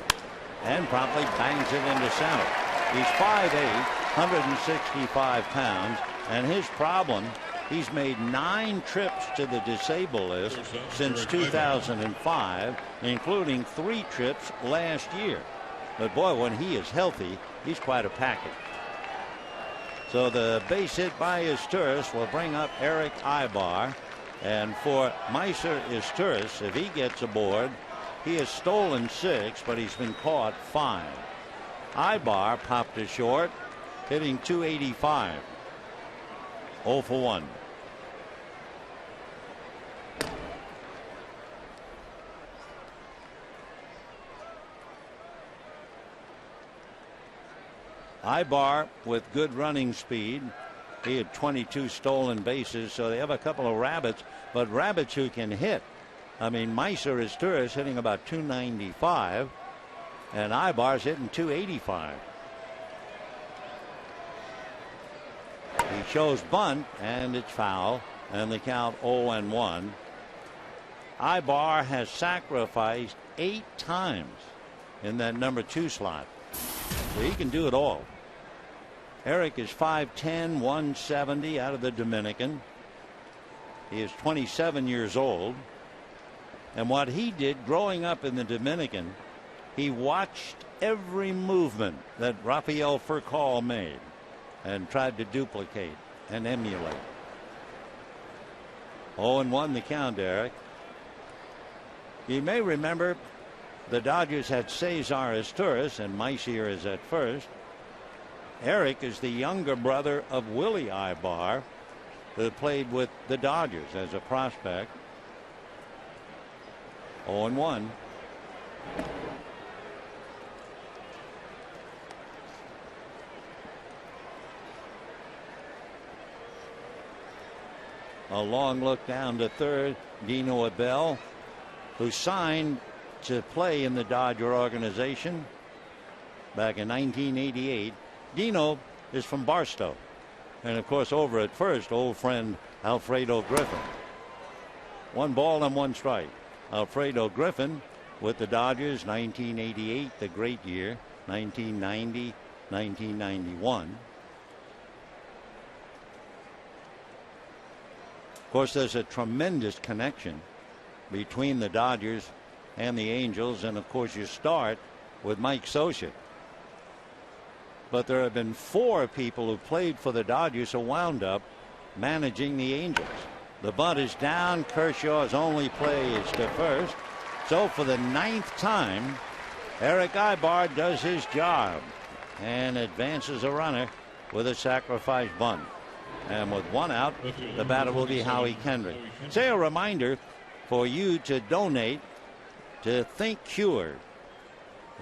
and promptly bangs it into center. He's 5'8", 165 pounds, and his problem, he's made 9 trips to the disabled list since 2005, including 3 trips last year. But boy, when he is healthy, he's quite a package. So the base hit by his tourist will bring up Eric Ibar. And for Meiser, his tourist, if he gets aboard, he has stolen 6, but he's been caught 5. Ibar popped to short, hitting .285. 0 for 1. Ibar with good running speed. He had 22 stolen bases, so they have a couple of rabbits, but rabbits who can hit. I mean, Meiser is tourist hitting about .295, and Ibar's hitting .285. He shows bunt, and it's foul, and the count 0-1. Ibar has sacrificed 8 times in that number 2 slot, so he can do it all. Eric is 5'10", 170 out of the Dominican. He is 27 years old. And what he did growing up in the Dominican, he watched every movement that Rafael Furcal made and tried to duplicate and emulate. 0-1 the count, Eric. You may remember the Dodgers had Cesar as tourist and Meiser is at first. Eric is the younger brother of Willie Ibar, who played with the Dodgers as a prospect. 0-1. A long look down to third. Dino Abel, who signed to play in the Dodger organization back in 1988. Dino is from Barstow, and of course over at first, old friend Alfredo Griffin. 1 ball and 1 strike. Alfredo Griffin with the Dodgers, 1988, the great year, 1990, 1991. Of course, there's a tremendous connection between the Dodgers and the Angels, and of course you start with Mike Scioscia. But there have been 4 people who played for the Dodgers who wound up managing the Angels. The bunt is down. Kershaw's only play is to first. So for the 9th time, Eric Ibar does his job and advances a runner with a sacrifice bunt. And with 1 out, the batter will be Howie Kendrick. Say a reminder for you to donate to Think Cure.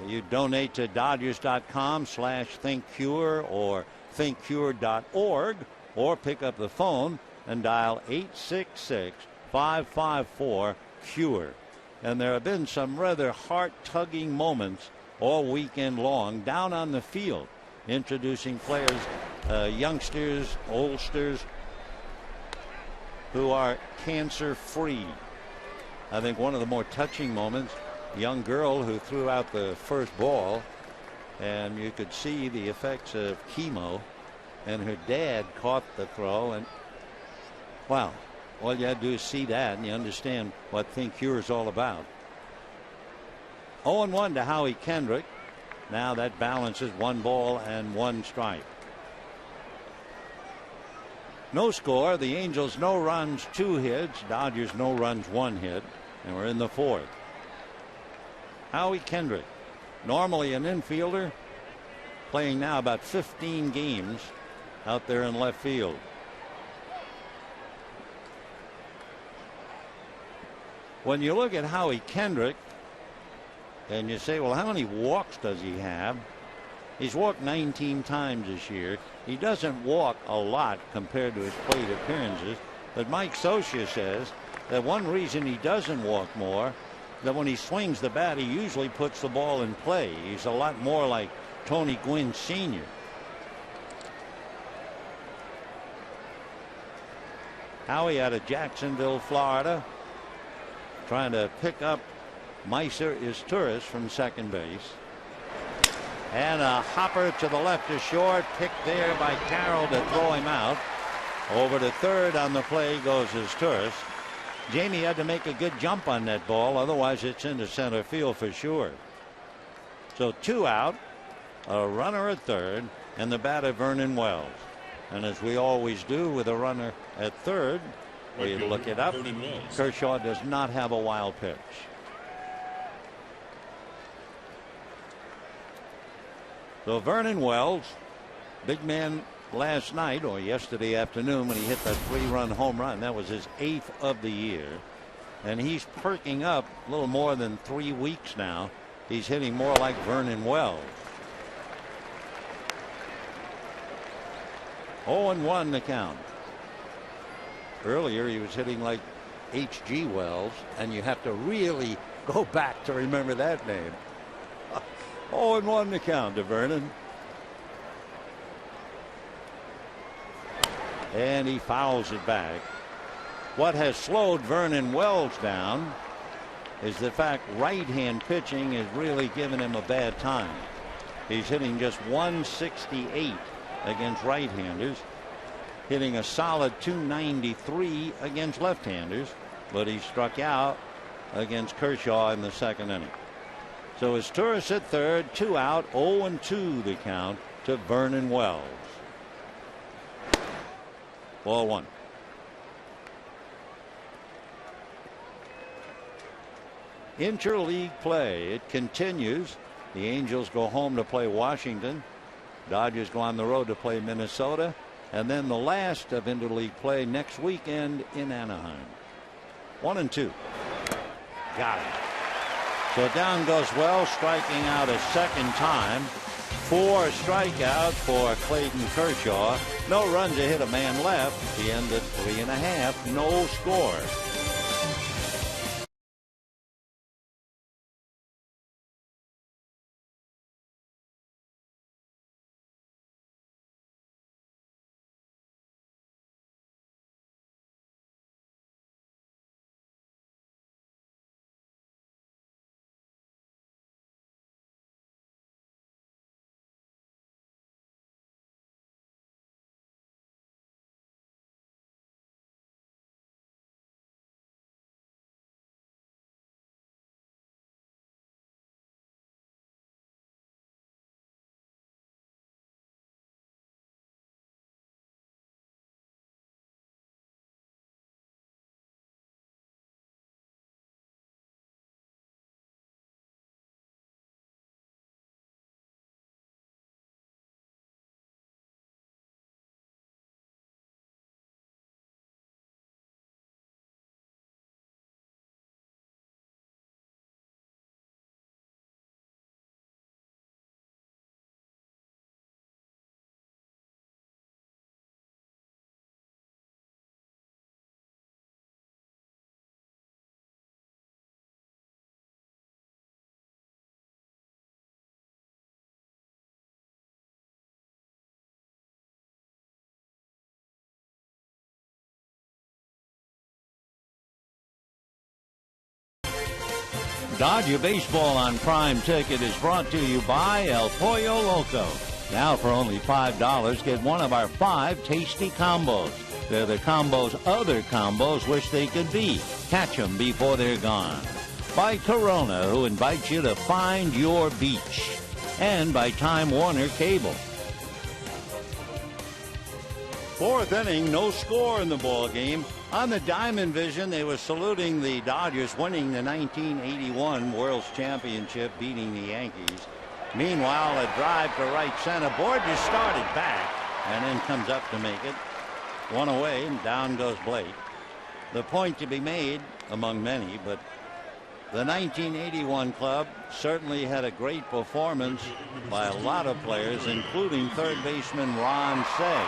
You donate to Dodgers.com/ThinkCure or ThinkCure.org, or pick up the phone and dial 866-554-CURE. And there have been some rather heart-tugging moments all weekend long down on the field, introducing players, youngsters, oldsters, who are cancer-free. I think one of the more touching moments, a young girl who threw out the first ball, and you could see the effects of chemo, and her dad caught the throw, and wow, all you had to do is see that and you understand what Think Cure is all about. 0-1 to Howie Kendrick. Now that balances 1 ball and 1 strike. No score. The Angels no runs, 2 hits. Dodgers no runs, 1 hit. And we're in the 4th. Howie Kendrick, normally an infielder, playing now about 15 games out there in left field. When you look at Howie Kendrick and you say, well, how many walks does he have? He's walked 19 times this year. He doesn't walk a lot compared to his plate appearances. But Mike Socia says that one reason he doesn't walk more, that when he swings the bat, he usually puts the ball in play. He's a lot more like Tony Gwynn Sr. Howie out of Jacksonville, Florida, trying to pick up Meiser Izturis from second base. And a hopper to the left is short, picked there by Carroll to throw him out. Over to third on the play goes Izturis. Jamie had to make a good jump on that ball, otherwise it's into center field for sure. So 2 out, a runner at third, and the batter Vernon Wells. And as we always do with a runner at third, we look it up. Kershaw does not have a wild pitch. So Vernon Wells, big man last night or yesterday afternoon when he hit that 3-run home run. That was his 8th of the year. And he's perking up a little more than 3 weeks now. He's hitting more like Vernon Wells. 0-1 the count. Earlier he was hitting like H.G. Wells, and you have to really go back to remember that name. 0-1 the count to Vernon. And he fouls it back. What has slowed Vernon Wells down is the fact right-hand pitching is really giving him a bad time. He's hitting just 168 against right-handers, hitting a solid 293 against left-handers, but he struck out against Kershaw in the second inning. So Izturis at third, 2 out, 0-2 the count to Vernon Wells. Ball 1. Interleague play, it continues. The Angels go home to play Washington. Dodgers go on the road to play Minnesota. And then the last of interleague play next weekend in Anaheim. 1-2. Got it. So down goes Wells, striking out a second time. 4 strikeouts for Clayton Kershaw. No runs to hit, a man left. He ended 3.5. No score. Dodger Baseball on Prime Ticket is brought to you by El Pollo Loco. Now for only $5, get one of our 5 tasty combos. They're the combos other combos wish they could be. Catch them before they're gone. By Corona, who invites you to find your beach. And by Time Warner Cable. Fourth inning, no score in the ball game. On the Diamond Vision, they were saluting the Dodgers winning the 1981 World's Championship, beating the Yankees. Meanwhile, a drive to right center. Borges started back and then comes up to make it. One away, and down goes Blake. The point to be made, among many, but the 1981 club certainly had a great performance by a lot of players, including third baseman Ron Say.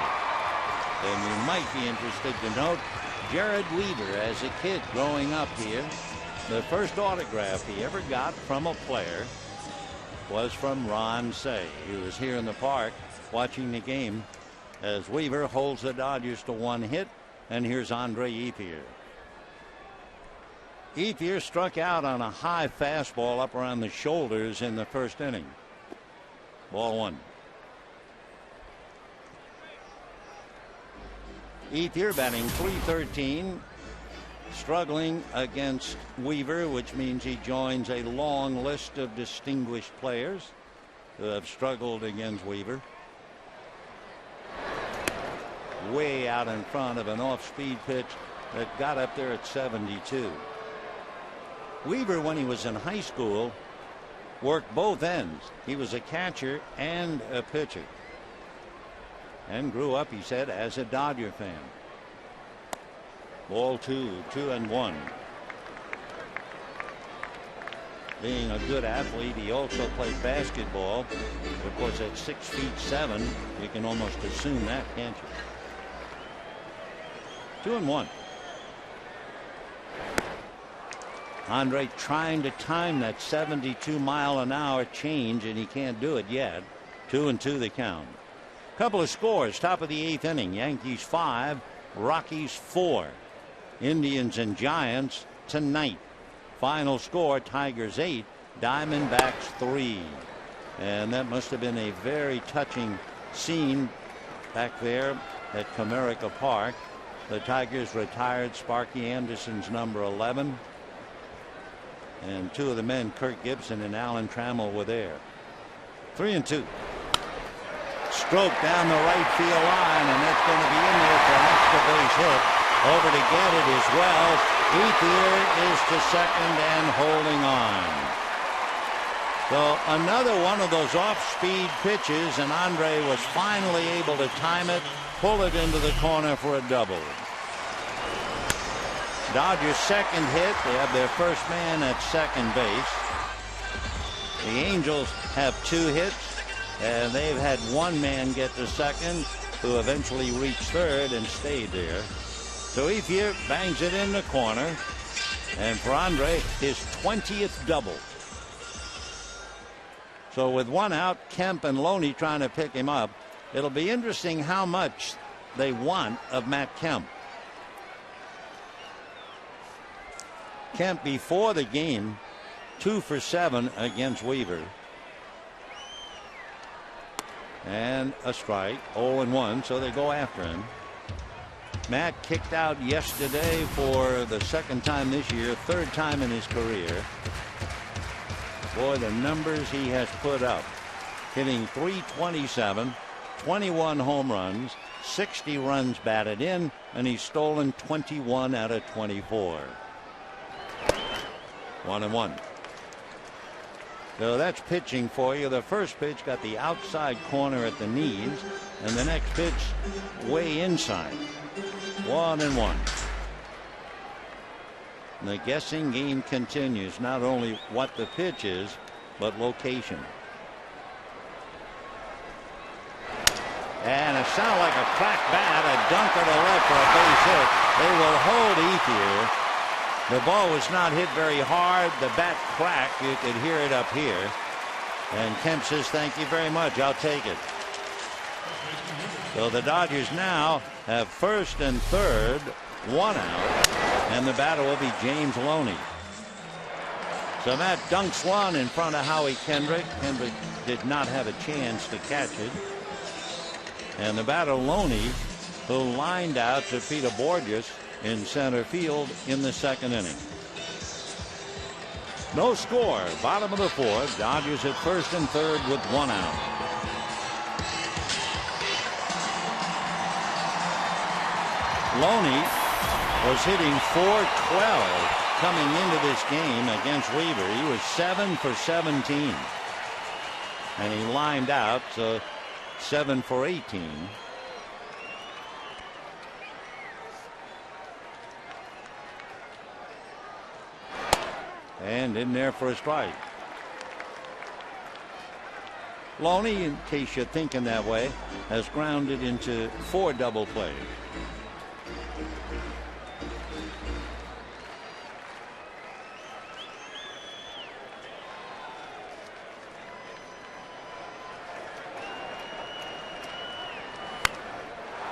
And you might be interested to note Jared Weaver, as a kid growing up here, the first autograph he ever got from a player was from Ron Say. He was here in the park watching the game as Weaver holds the Dodgers to one hit. And here's Andre Ethier. Ethier struck out on a high fastball up around the shoulders in the first inning. Ball one. Ethier batting .313, struggling against Weaver, which means he joins a long list of distinguished players who have struggled against Weaver. Way out in front of an off-speed pitch that got up there at 72. Weaver, when he was in high school, worked both ends. He was a catcher and a pitcher, and grew up, he said, as a Dodger fan. Ball two, 2-1. Being a good athlete, he also played basketball. Of course, at 6'7", you can almost assume that, can't you? 2-1. Andre trying to time that 72-mile-an-hour change, and he can't do it yet. 2-2 the count. Couple of scores. Top of the eighth inning. Yankees 5, Rockies 4. Indians and Giants tonight. Final score, Tigers 8, Diamondbacks 3. And that must have been a very touching scene back there at Comerica Park. The Tigers retired Sparky Anderson's number 11. And two of the men, Kirk Gibson and Alan Trammell, were there. 3-2. Stroke down the right field line, and that's going to be in there for an extra base hit. Over to get it as well. Ethier is to second and holding on. So another one of those off-speed pitches, and Andre was finally able to time it, pull it into the corner for a double. Dodgers' second hit. They have their first man at second base. The Angels have 2 hits, and they've had one man get to second, who eventually reached third and stayed there. So Ethier bangs it in the corner, and for Andre, his 20th double. So with one out, Kemp and Loney trying to pick him up. It'll be interesting how much they want of Matt Kemp. Kemp before the game 2 for 7 against Weaver. And a strike, 0-1, so they go after him. Matt kicked out yesterday for the second time this year, third time in his career. Boy, the numbers he has put up. Hitting .327, 21 home runs, 60 runs batted in, and he's stolen 21 out of 24. 1-1. So that's pitching for you. The first pitch got the outside corner at the knees, and the next pitch way inside. 1-1. The guessing game continues. Not only what the pitch is, but location. And it sounded like a cracked bat, a dunk to the left for a base hit. They will hold Ethier. The ball was not hit very hard. The bat cracked. You could hear it up here. And Kemp says, thank you very much. I'll take it. So the Dodgers now have first and third, one out. And the batter will be James Loney. So Matt dunks one in front of Howie Kendrick. Kendrick did not have a chance to catch it. And the batter Loney, who lined out to Peter Borges in center field in the second inning. No score. Bottom of the fourth. Dodgers at first and third with one out. Loney was hitting .412 coming into this game against Weaver. He was 7 for 17. And he lined out 7 for 18. And in there for a strike. Loney, in case you're thinking that way, has grounded into 4 double plays.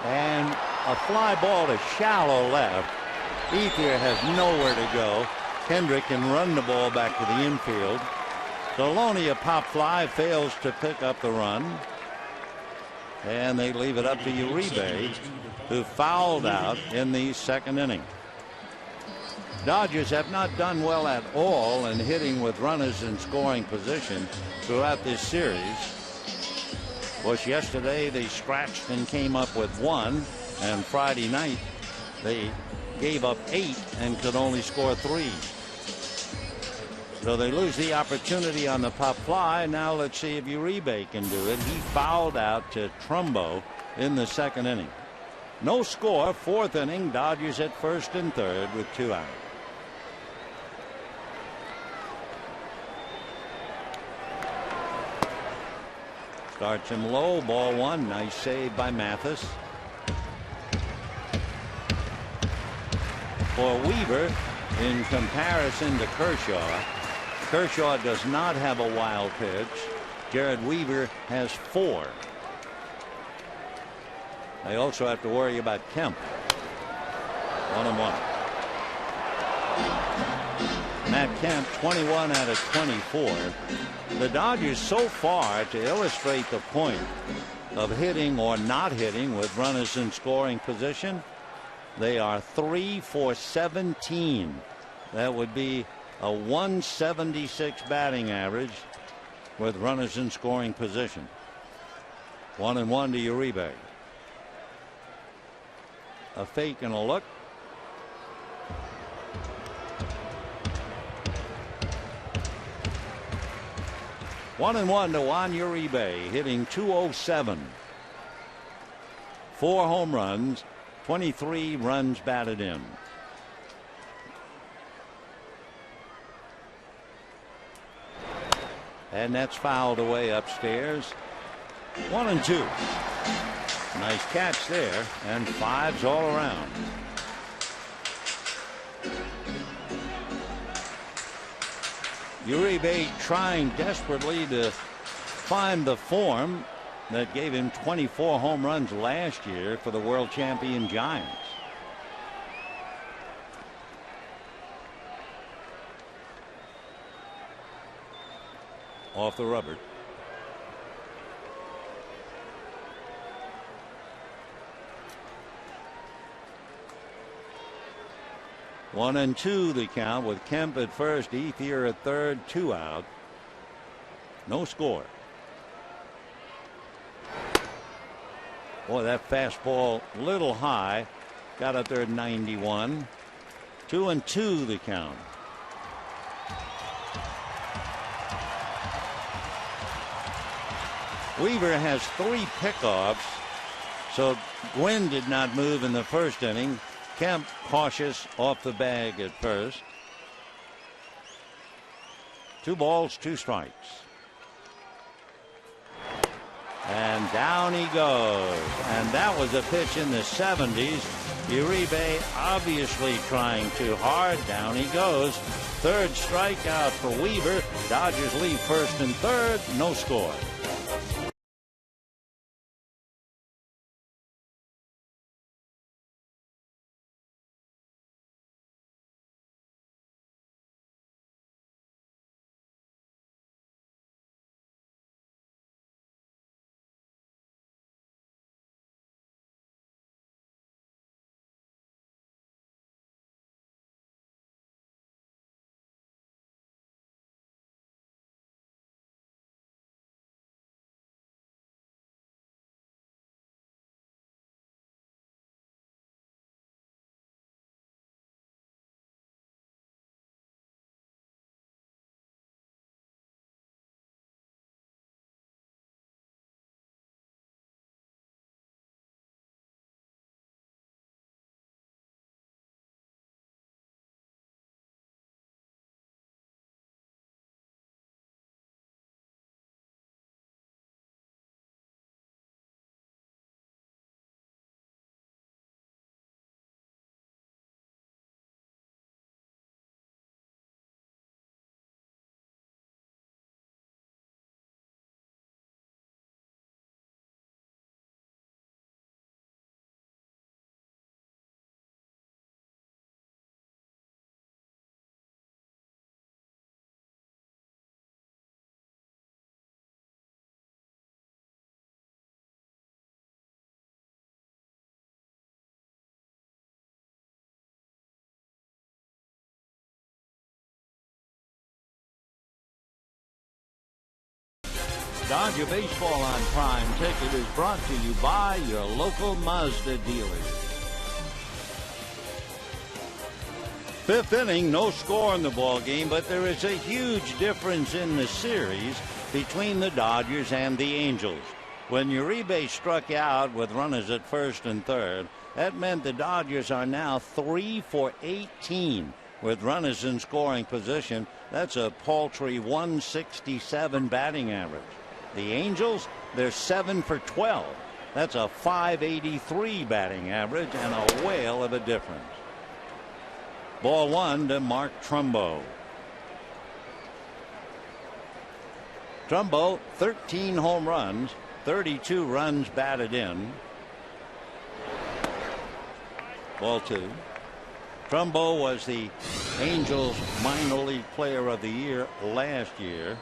And a fly ball to shallow left. Ethier has nowhere to go. Kendrick can run the ball back to the infield. So Loney, a pop fly, fails to pick up the run. And they leave it up to Uribe, who fouled out in the second inning. Dodgers have not done well at all in hitting with runners in scoring position throughout this series. Of course, yesterday they scratched and came up with 1, and Friday night they gave up 8 and could only score 3. So they lose the opportunity on the pop fly. Now let's see if Uribe can do it. He fouled out to Trumbo in the second inning. No score. 4th inning. Dodgers at first and third with 2 out. Starts him low. Ball 1. Nice save by Mathis. For Weaver, in comparison to Kershaw, Kershaw does not have a wild pitch. Jared Weaver has 4. They also have to worry about Kemp. 1-1. Matt Kemp, 21 out of 24. The Dodgers so far, to illustrate the point of hitting or not hitting with runners in scoring position, they are 3 for 17. That would be a 176 batting average with runners in scoring position. 1-1 to Uribe. A fake and a look. One to Juan Uribe, hitting .207. 4 home runs, 23 runs batted in. And that's fouled away upstairs. 1-2. Nice catch there, and 5s all around. Uribe trying desperately to find the form that gave him 24 home runs last year for the world champion Giants. Off the rubber. One and 2 the count with Kemp at first, Ethier at third, 2 out. No score. Boy, that fastball little high. Got up there at 91. 2-2 the count. Weaver has 3 pickoffs, so Gwynn did not move in the first inning. Kemp cautious off the bag at first. 2 balls, 2 strikes. And down he goes. And that was a pitch in the 70s. Uribe obviously trying too hard. Down he goes. 3rd strikeout for Weaver. Dodgers leave first and third. No score. Dodger Baseball on Prime Ticket is brought to you by your local Mazda dealers. Fifth inning, no score in the ball game, but there is a huge difference in the series between the Dodgers and the Angels. When Uribe struck out with runners at first and third, that meant the Dodgers are now 3 for 18 with runners in scoring position. That's a paltry 167 batting average. The Angels, they're 7 for 12. That's a 583 batting average and a whale of a difference. Ball one to Mark Trumbo. Trumbo, 13 home runs, 32 runs batted in. Ball two. Trumbo was the Angels minor league player of the year last year.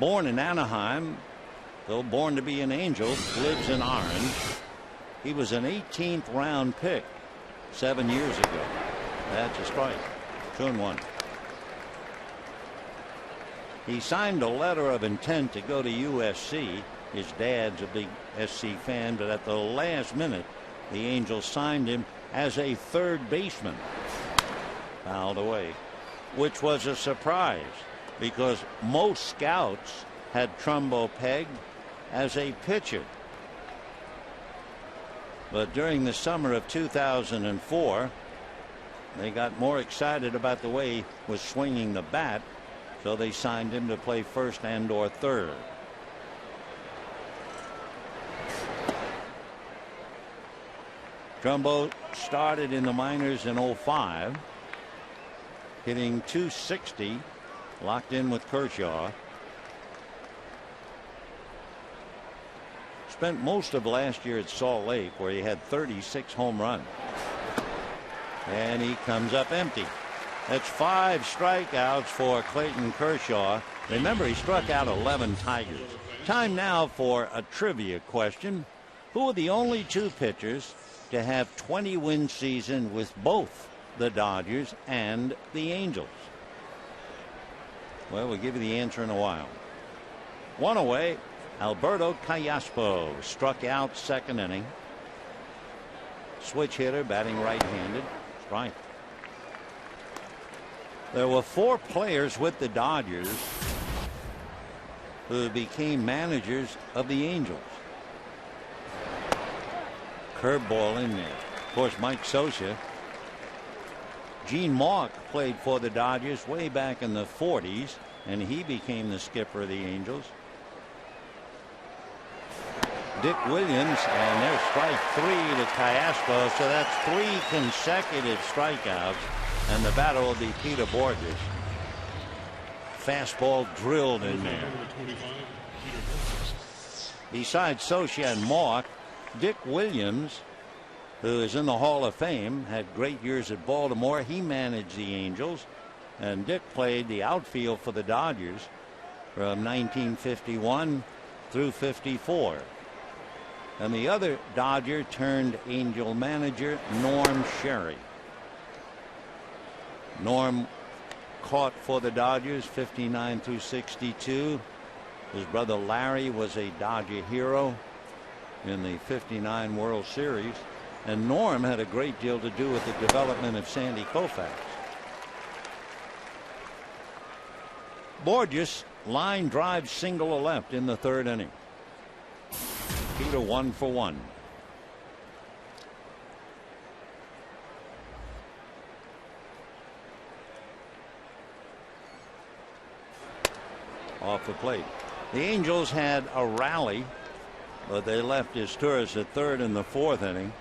Born in Anaheim, though born to be an Angel, lives in Orange. He was an 18th round pick 7 years ago. That's a strike. 2-1. He signed a letter of intent to go to USC. His dad's a big SC fan, but at the last minute, the Angels signed him as a third baseman. Fouled away, which was a surprise because most scouts had Trumbo pegged as a pitcher. But during the summer of 2004, they got more excited about the way he was swinging the bat, so they signed him to play first and or third. Trumbo started in the minors in 05, hitting .260, locked in with Kershaw. Spent most of last year at Salt Lake, where he had 36 home runs. And he comes up empty. That's 5 strikeouts for Clayton Kershaw. Remember, he struck out 11 Tigers. Time now for a trivia question. Who are the only 2 pitchers to have 20-win season with both the Dodgers and the Angels? Well, we'll give you the answer in a while. One away, Alberto Callaspo struck out second inning. Switch hitter, batting right-handed. Strike. There were 4 players with the Dodgers who became managers of the Angels. Curveball in there. Of course, Mike Scioscia. Gene Mauch played for the Dodgers way back in the 40s, and he became the skipper of the Angels. Dick Williams, and there's strike 3 to Callaspo, so that's 3 consecutive strikeouts, and the batter will be Peter Borges. Fastball drilled in there. Besides Scioscia and Mauch, Dick Williams, who is in the Hall of Fame, had great years at Baltimore. He managed the Angels, and Dick played the outfield for the Dodgers from 1951 through 54. And the other Dodger turned Angel manager, Norm Sherry. Norm caught for the Dodgers 59 through 62. His brother Larry was a Dodger hero in the 59 World Series, and Norm had a great deal to do with the development of Sandy Koufax. Borges line drive single to left in the third inning. Peter 1 for 1. Off the plate. The Angels had a rally, but they left Izturis at third in the 4th inning.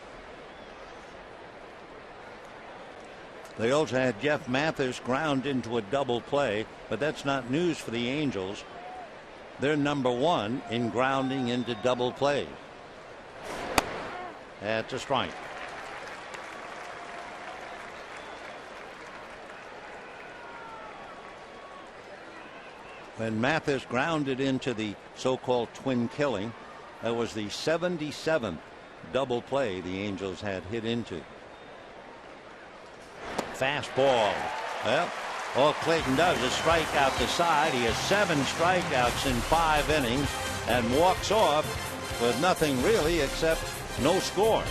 They also had Jeff Mathis ground into a double play, but that's not news for the Angels. They're number 1 in grounding into double plays. That's a strike. When Mathis grounded into the so-called twin killing, that was the 77th double play the Angels had hit into. Fastball. Well, All Clayton does is strike out the side. He has 7 strikeouts in 5 innings and walks off with nothing really except no score.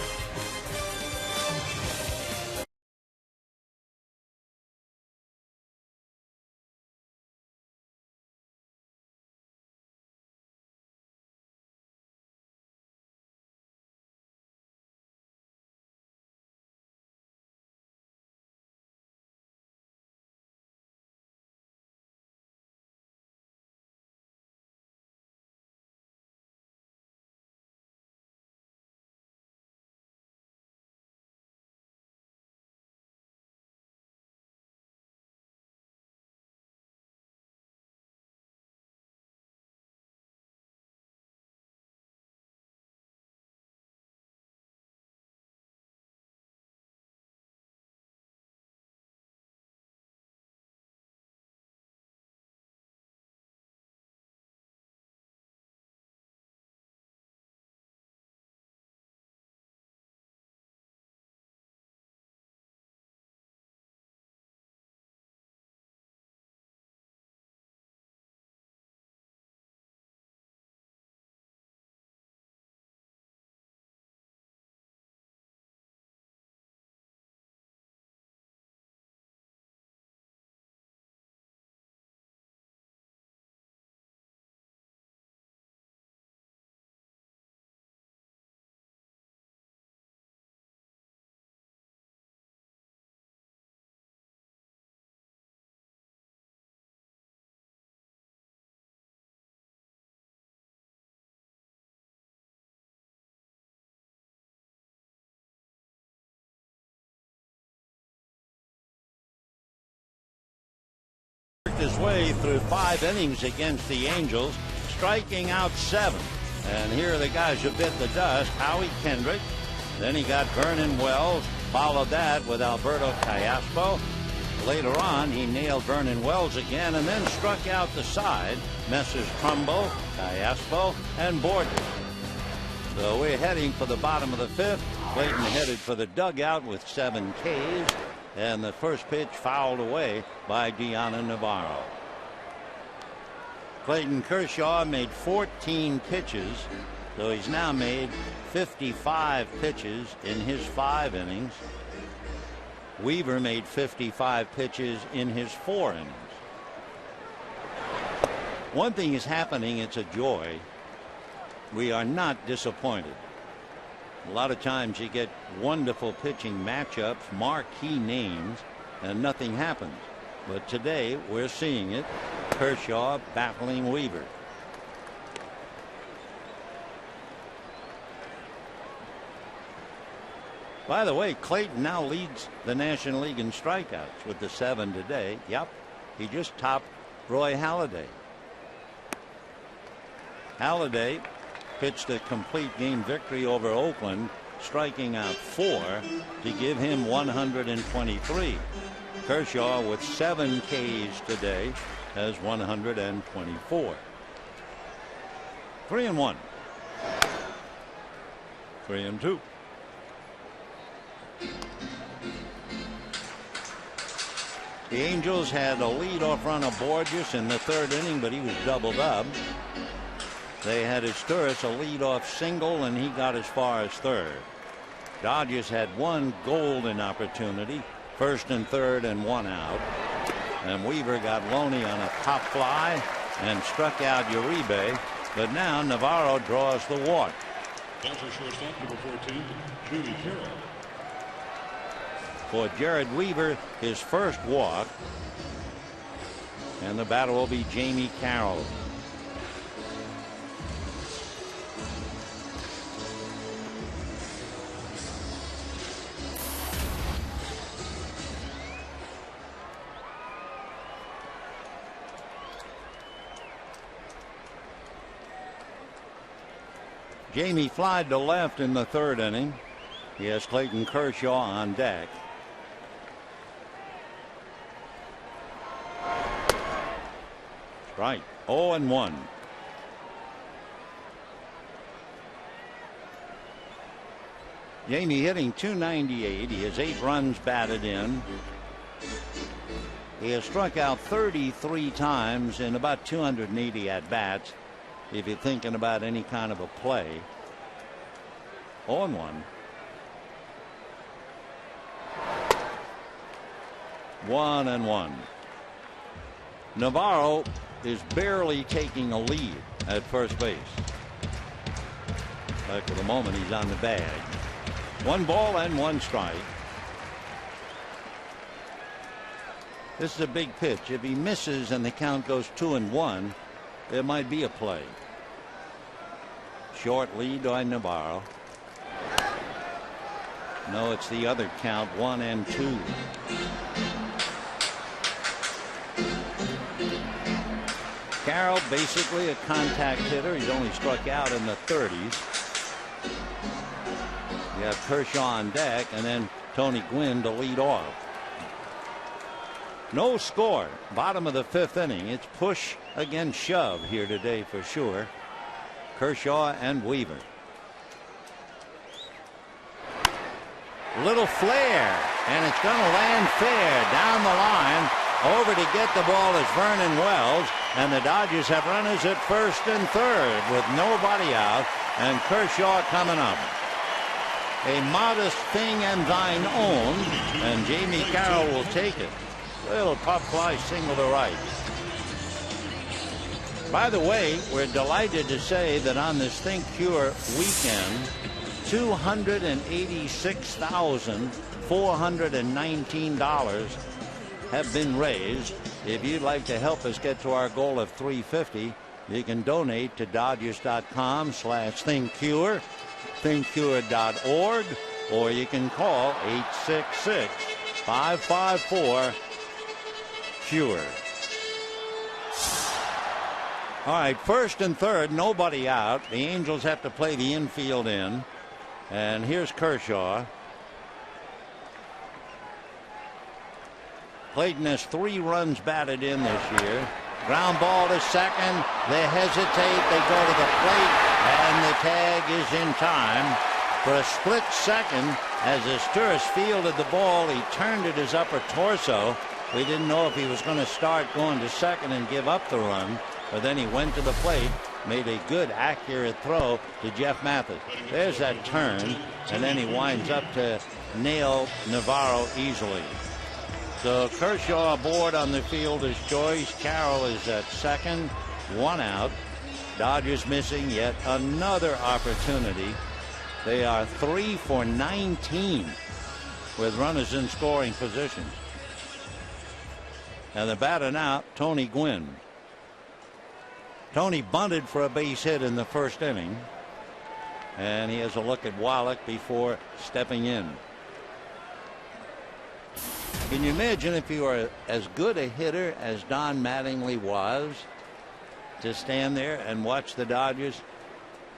His way through 5 innings against the Angels, striking out 7. And here are the guys who bit the dust. Howie Kendrick. Then he got Vernon Wells. Followed that with Alberto Callaspo. Later on, he nailed Vernon Wells again and then struck out the side. Messrs. Trumbo, Callaspo, and Borges. So we're heading for the bottom of the 5th. Clayton headed for the dugout with 7 Ks. And the first pitch fouled away by Diana Navarro. Clayton Kershaw made 14 pitches, so he's now made 55 pitches in his 5 innings. Weaver made 55 pitches in his 4 innings. One thing is happening, it's a joy. We are not disappointed. A lot of times you get wonderful pitching matchups, marquee names, and nothing happens. But today we're seeing it. Kershaw battling Weaver. By the way, Clayton now leads the National League in strikeouts with the 7 today. Yep, he just topped Roy Halladay. Halladay pitched a complete game victory over Oakland, striking out 4 to give him 123. Kershaw with 7 Ks today has 124. 3-1. 3-2. The Angels had a leadoff run of Borges in the 3rd inning, but he was doubled up. They had Esteuris a leadoff single, and he got as far as 3rd. Dodgers had 1 golden opportunity, 1st and 3rd, and 1 out. And Weaver got Loney on a pop fly and struck out Uribe. But now Navarro draws the walk. Shortstop, number 14, Judy Carroll. For Jared Weaver, his first walk. And the batter will be Jamie Carroll. Jamie flied to left in the 3rd inning. He has Clayton Kershaw on deck. Right, 0-1. Jamie hitting .298. He has 8 runs batted in. He has struck out 33 times in about 280 at-bats. If you're thinking about any kind of a play. 0-1. 1-1. Navarro is barely taking a lead at first base. But for the moment, he's on the bag. 1 ball and 1 strike. This is a big pitch. If he misses and the count goes 2-1, there might be a play. Short lead by Navarro. No, it's the other count, 1-2. Carroll basically a contact hitter. He's only struck out in the 30s. You have Kershaw on deck and then Tony Gwynn to lead off. No score. Bottom of the 5th inning. It's push against shove here today for sure. Kershaw and Weaver. Little flare, and it's going to land fair down the line. Over to get the ball is Vernon Wells, and the Dodgers have runners at first and third with nobody out, and Kershaw coming up. A modest thing and thine own, and Jamie Carroll will take it. Little pop fly single to right. By the way, we're delighted to say that on this Think Cure weekend, $286,419 have been raised. If you'd like to help us get to our goal of $350, you can donate to Dodgers.com/ThinkCure, ThinkCure.org, or you can call 866-554-CURE. All right, first and third, nobody out. The Angels have to play the infield in. And here's Kershaw. Clayton has 3 runs batted in this year. Ground ball to second. They hesitate. They go to the plate. And the tag is in time. For a split second, as Asturis fielded the ball, he turned at his upper torso. We didn't know if he was going to start going to second and give up the run. But then he went to the plate, made a good, accurate throw to Jeff Mathis. There's that turn, and then he winds up to nail Navarro easily. So Kershaw aboard on the fielder's choice. Carroll is at second, 1 out. Dodgers missing yet another opportunity. They are 3 for 19 with runners in scoring positions. And the batter now, Tony Gwynn. Tony bunted for a base hit in the first inning, and he has a look at Wallach before stepping in. Can you imagine if you were as good a hitter as Don Mattingly was, to stand there and watch the Dodgers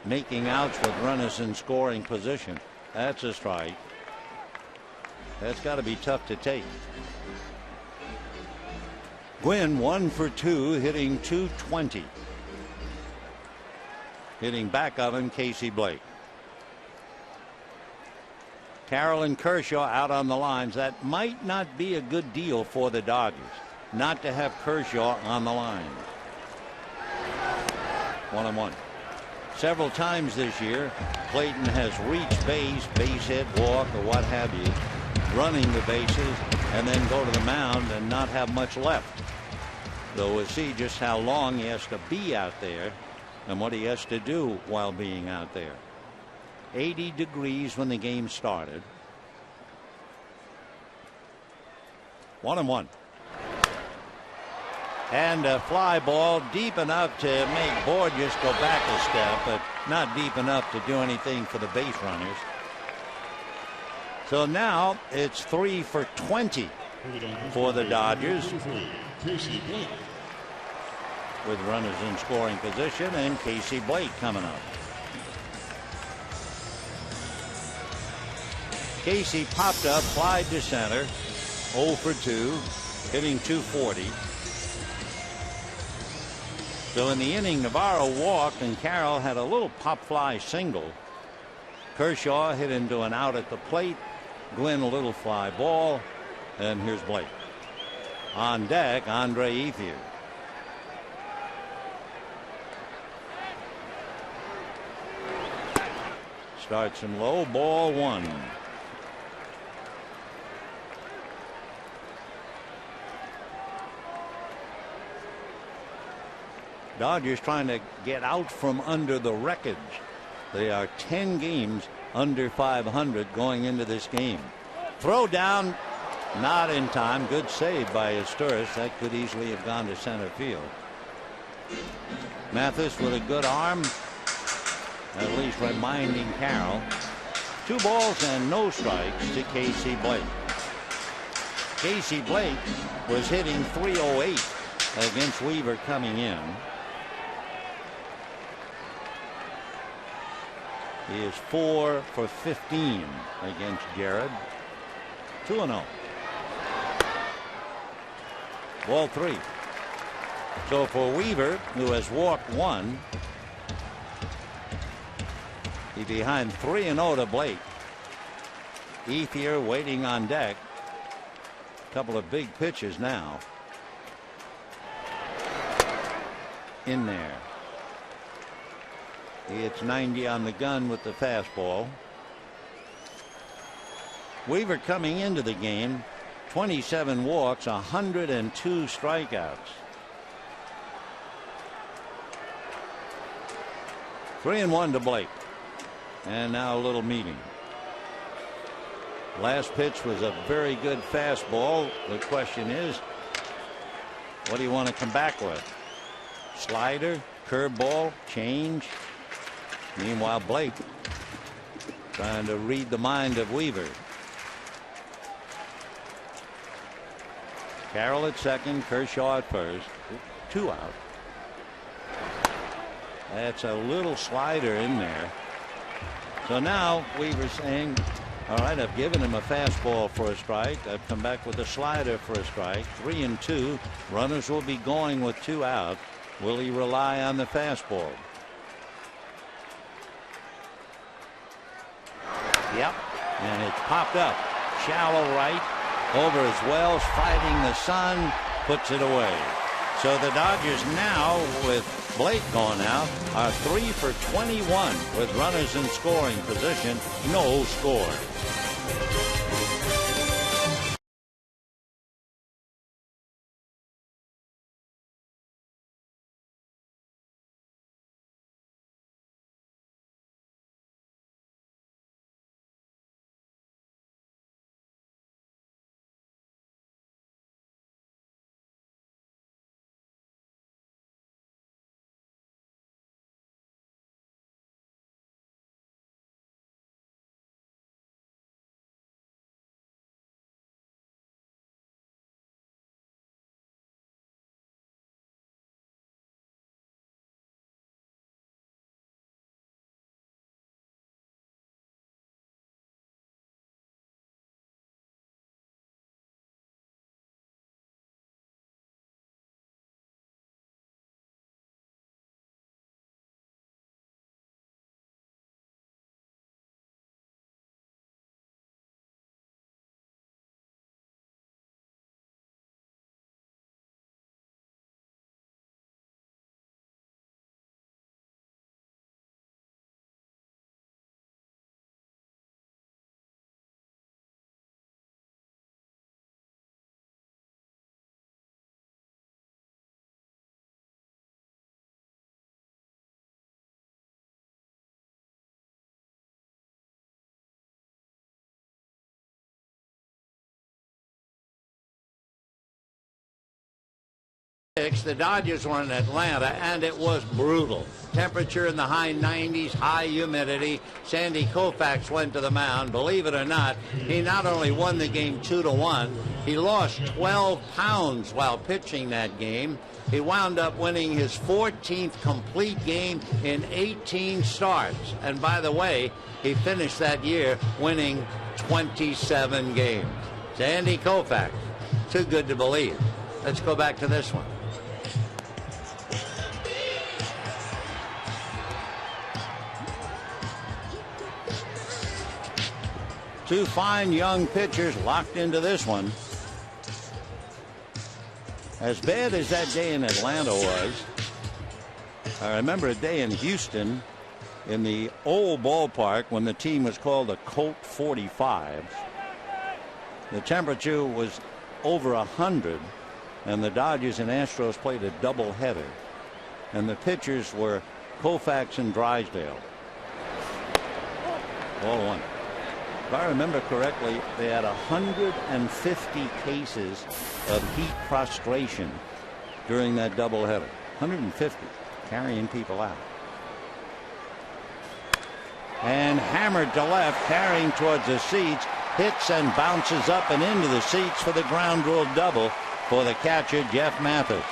making outs with runners in scoring position? That's a strike. That's got to be tough to take. Gwynn 1 for 2, hitting .220. Hitting back of him, Casey Blake. Carroll and Kershaw out on the lines. That might not be a good deal for the Dodgers, not to have Kershaw on the line. 1-1. Several times this year, Clayton has reached base hit, walk, or what have you, running the bases, and then go to the mound and not have much left. So we'll see just how long he has to be out there and what he has to do while being out there. 80 degrees when the game started. 1-1. And a fly ball deep enough to make Borges go back a step, but not deep enough to do anything for the base runners. So now it's 3 for 20 for the Dodgers, with runners in scoring position, and Casey Blake coming up. Casey popped up, flied to center, 0 for 2, hitting .240. So in the inning, Navarro walked and Carroll had a little pop fly single. Kershaw hit into an out at the plate. Gwynn a little fly ball, and here's Blake. On deck, Andre Ethier. Starts him low, ball one. Dodgers trying to get out from under the wreckage. They are 10 games under 500 going into this game. Throw down, not in time. Good save by Asturis. That could easily have gone to center field. Mathis with a good arm, at least reminding Carroll. 2 balls and no strikes to Casey Blake. Casey Blake was hitting .308 against Weaver coming in. He is 4 for 15 against Jared. 2-0. Ball 3. So for Weaver, who has walked 1, he's behind 3-0 to Blake. Ethier waiting on deck. A couple of big pitches now. In there. He hits 90 on the gun with the fastball. Weaver coming into the game, 27 walks, 102 strikeouts. 3-1 to Blake. And now a little meeting. Last pitch was a very good fastball. The question is, what do you want to come back with? Slider, curveball, change. Meanwhile, Blake trying to read the mind of Weaver. Carroll at second, Kershaw at first. 2 out. That's a little slider in there. So now Weaver's saying, all right, I've given him a fastball for a strike. I've come back with a slider for a strike. 3-2. Runners will be going with 2 out. Will he rely on the fastball? Yep. And it's popped up. Shallow right. Over as Wells fighting the sun. Puts it away. So the Dodgers now, with Blake gone out, are 3 for 21 with runners in scoring position. No score. The Dodgers were in Atlanta, and it was brutal. Temperature in the high 90s, high humidity. Sandy Koufax went to the mound. Believe it or not, he not only won the game 2-1, he lost 12 pounds while pitching that game. He wound up winning his 14th complete game in 18 starts. And by the way, he finished that year winning 27 games. Sandy Koufax, too good to believe. Let's go back to this one. Two fine young pitchers locked into this one. As bad as that day in Atlanta was, I remember a day in Houston in the old ballpark when the team was called the Colt 45. The temperature was over 100, and the Dodgers and Astros played a doubleheader, and the pitchers were Koufax and Drysdale. Ball one. If I remember correctly, they had 150 cases of heat prostration during that doubleheader. 150, carrying people out. And hammered to left, carrying towards the seats, hits and bounces up and into the seats for the ground rule double for the catcher, Jeff Mathis.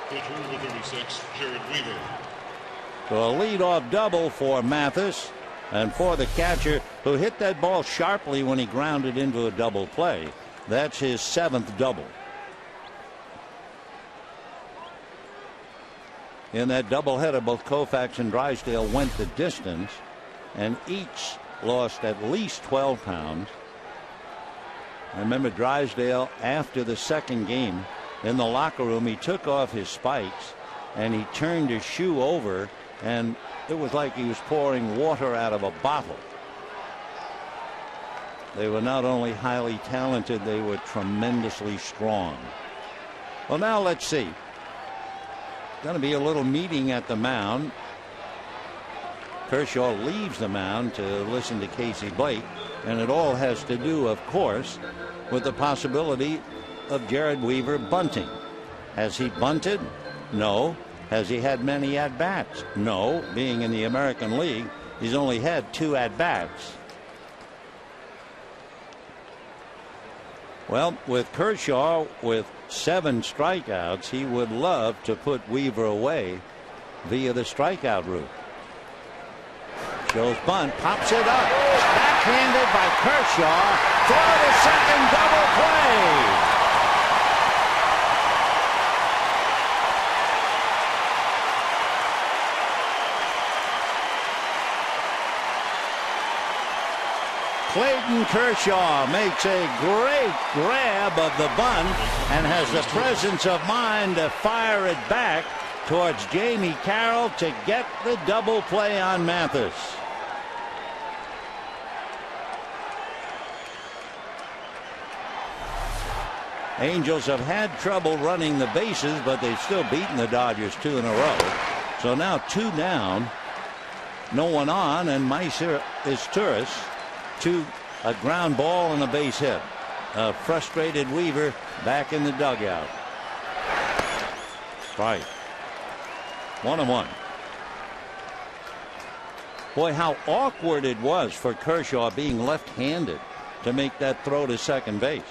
Pitcher number 36, Jared Weaver. So a leadoff double for Mathis, and for the catcher, who hit that ball sharply when he grounded into a double play. That's his 7th double. In that doubleheader, both Koufax and Drysdale went the distance, and each lost at least 12 pounds. I remember Drysdale, after the second game, in the locker room, he took off his spikes and he turned his shoe over, and it was like he was pouring water out of a bottle. They were not only highly talented, they were tremendously strong. Well, now let's see. Going to be a little meeting at the mound. Kershaw leaves the mound to listen to Casey Blake, and it all has to do, of course, with the possibility of Jared Weaver bunting. Has he bunted? No. Has he had many at-bats? No. Being in the American League, he's only had 2 at-bats. Well, with Kershaw with 7 strikeouts, he would love to put Weaver away via the strikeout route. Shows bunt, pops it up, backhanded by Kershaw, throw to second, double play. Clayton Kershaw makes a great grab of the bunt and has the presence of mind to fire it back towards Jamie Carroll to get the double play on Mathis. Angels have had trouble running the bases, but they've still beaten the Dodgers 2 in a row. So now 2 down, no one on, and Meiser is Turris to a ground ball and a base hit. A frustrated Weaver back in the dugout. Strike. 1-1. Boy, how awkward it was for Kershaw, being left-handed, to make that throw to second base.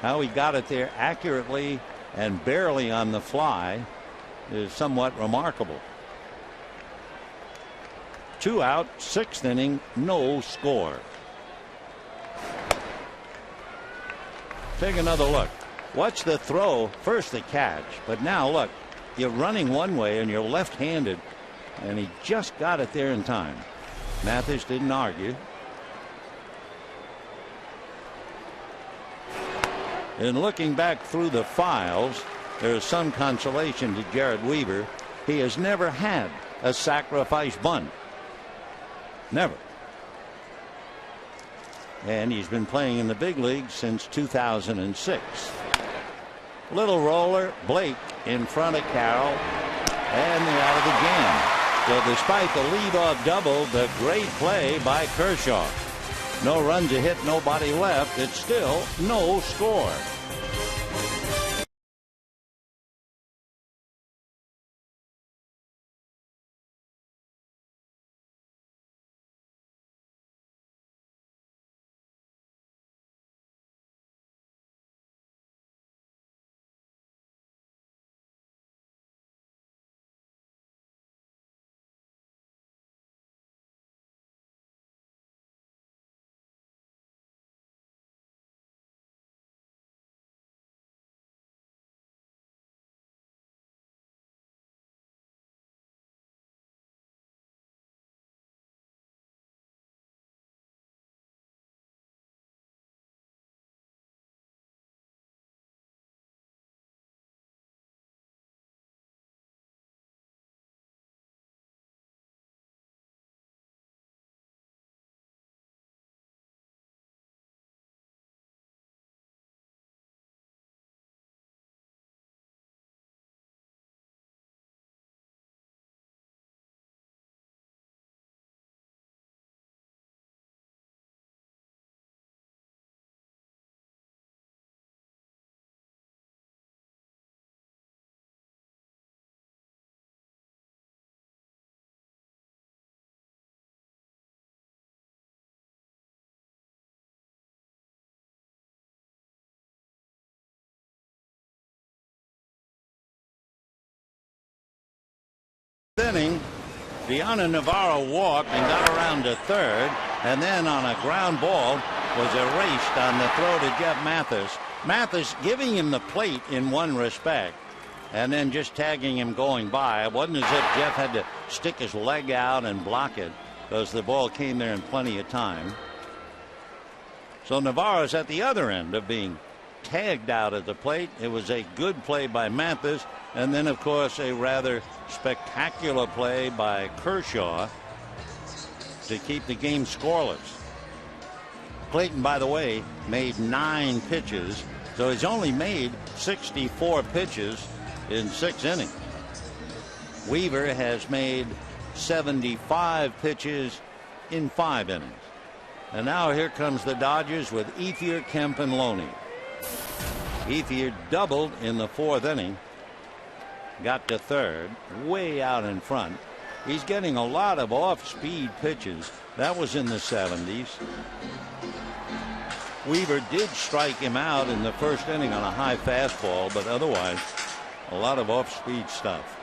How he got it there accurately and barely on the fly is somewhat remarkable. 2 out, 6th inning, no score. Take another look. Watch the throw, first the catch, but now look, you're running one way and you're left-handed, and he just got it there in time. Mathis didn't argue. In looking back through the files, there is some consolation to Jared Weaver. He has never had a sacrifice bunt. Never. And he's been playing in the big leagues since 2006. Little roller, Blake in front of Carroll, and they're out of the jam. So despite the leadoff double, the great play by Kershaw. No runs a hit, nobody left. It's still no score. inning, Deanna Navarro walked and got around to third, and then on a ground ball was erased on the throw to Jeff Mathis. Mathis giving him the plate in one respect, and then just tagging him going by. It wasn't as if Jeff had to stick his leg out and block it, because the ball came there in plenty of time. So Navarro's at the other end of being tagged out at the plate. It was a good play by Mathis, and then of course a rather spectacular play by Kershaw to keep the game scoreless. Clayton, by the way, made 9 pitches, so he's only made 64 pitches in 6 innings. Weaver has made 75 pitches in 5 innings. And now here comes the Dodgers with Ethier, Kemp, and Loney. Ethier doubled in the 4th inning. Got to third, way out in front. He's getting a lot of off-speed pitches. That was in the 70s. Weaver did strike him out in the 1st inning on a high fastball, but otherwise a lot of off-speed stuff.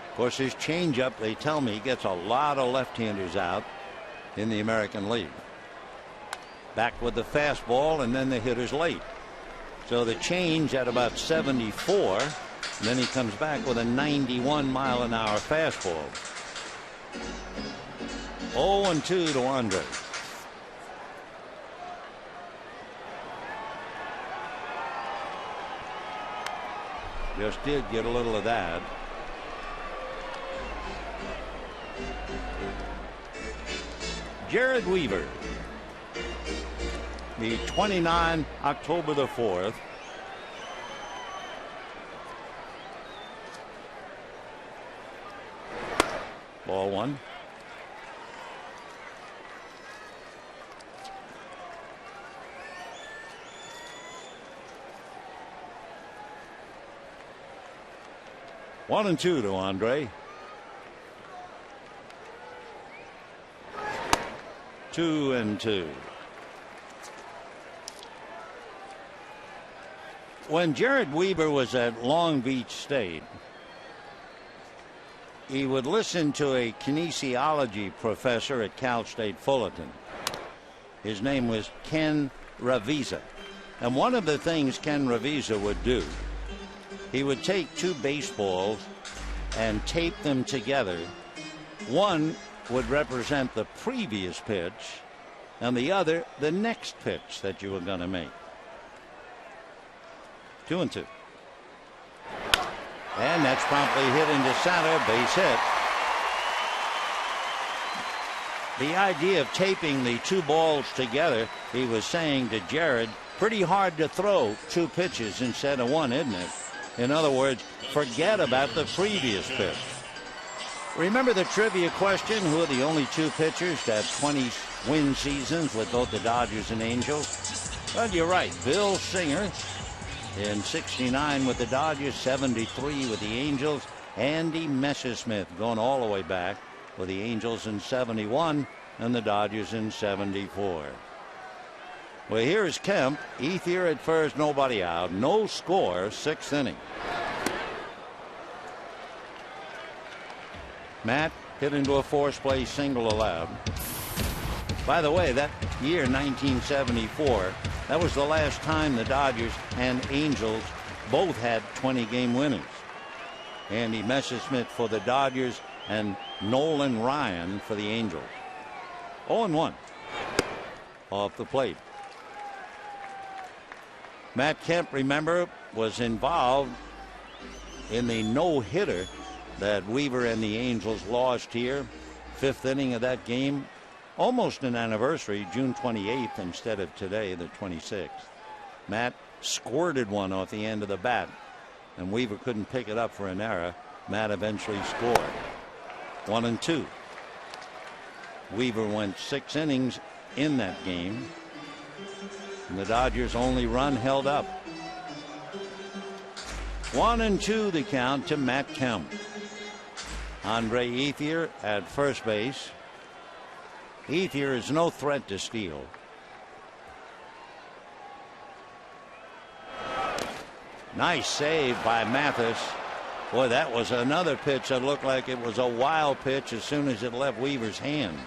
Of course, his changeup, they tell me, gets a lot of left-handers out in the American League. Back with the fastball, and then the hitter's late. So the change at about 74, and then he comes back with a 91-mile-an-hour fastball. 0-2 to Andre. Just did get a little of that. Jared Weaver, the 29, October the 4th. Ball 1. One and 2 to Andre. 2-2. When Jared Weaver was at Long Beach State, he would listen to a kinesiology professor at Cal State Fullerton. His name was Ken Ravizza. And one of the things Ken Ravizza would do, he would take 2 baseballs and tape them together. One would represent the previous pitch, and the other the next pitch that you were going to make. 2-2. And that's promptly hit into center, base hit. The idea of taping the 2 balls together, he was saying to Jared, pretty hard to throw 2 pitches instead of 1, isn't it? In other words, forget about the previous pitch. Remember the trivia question, who are the only 2 pitchers to have 20 win seasons with both the Dodgers and Angels? Well, you're right. Bill Singer in 69 with the Dodgers, 73 with the Angels. Andy Messersmith going all the way back with the Angels in 71 and the Dodgers in 74. Well, here's Kemp. Ethier at first, nobody out. No score, 6th inning. Matt hit into a force play single allowed. By the way, that year, 1974, that was the last time the Dodgers and Angels both had 20-game winnings. Andy Messersmith for the Dodgers and Nolan Ryan for the Angels. 0-1 off the plate. Matt Kemp, remember, was involved in the no-hitter that Weaver and the Angels lost here. 5th inning of that game. Almost an anniversary, June 28th instead of today, the 26th. Matt squirted one off the end of the bat, and Weaver couldn't pick it up for an error. Matt eventually scored. 1-2. Weaver went 6 innings in that game, and the Dodgers' only run held up. 1-2 the count to Matt Kemp. Andre Ethier at first base. Ethier is no threat to steal. Nice save by Mathis. Boy, that was another pitch that looked like it was a wild pitch as soon as it left Weaver's hand.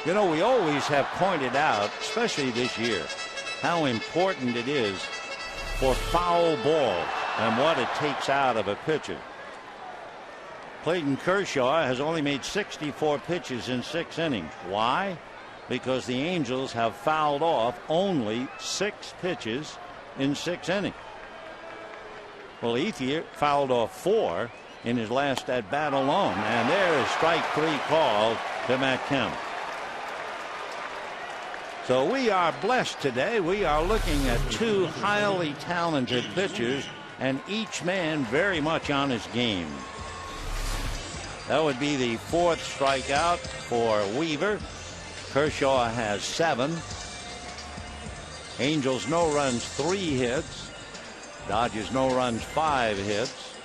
You know, we always have pointed out, especially this year, how important it is for foul ball and what it takes out of a pitcher. Clayton Kershaw has only made 64 pitches in 6 innings. Why? Because the Angels have fouled off only 6 pitches in 6 innings. Well, Ethier fouled off 4 in his last at bat alone, and there is strike 3 called to Matt Kemp. So we are blessed today. We are looking at 2 highly talented pitchers, and each man very much on his game. That would be the 4th strikeout for Weaver. Kershaw has 7. Angels no runs 3 hits. Dodgers no runs 5 hits.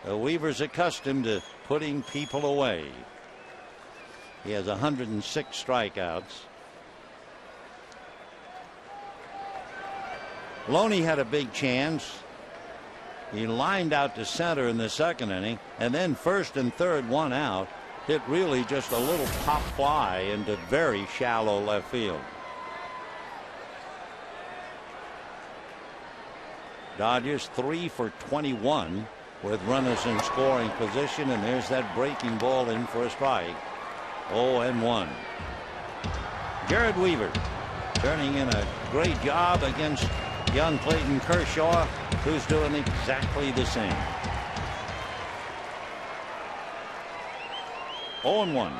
Weaver's accustomed to putting people away. He has 106 strikeouts. Loney had a big chance. He lined out to center in the 2nd inning, and then 1st and 3rd, 1 out, hit really just a little pop fly into very shallow left field. Dodgers 3 for 21 with runners in scoring position, and there's that breaking ball in for a strike. 0-1. Jared Weaver turning in a great job against young Clayton Kershaw, who's doing exactly the same. 0-1.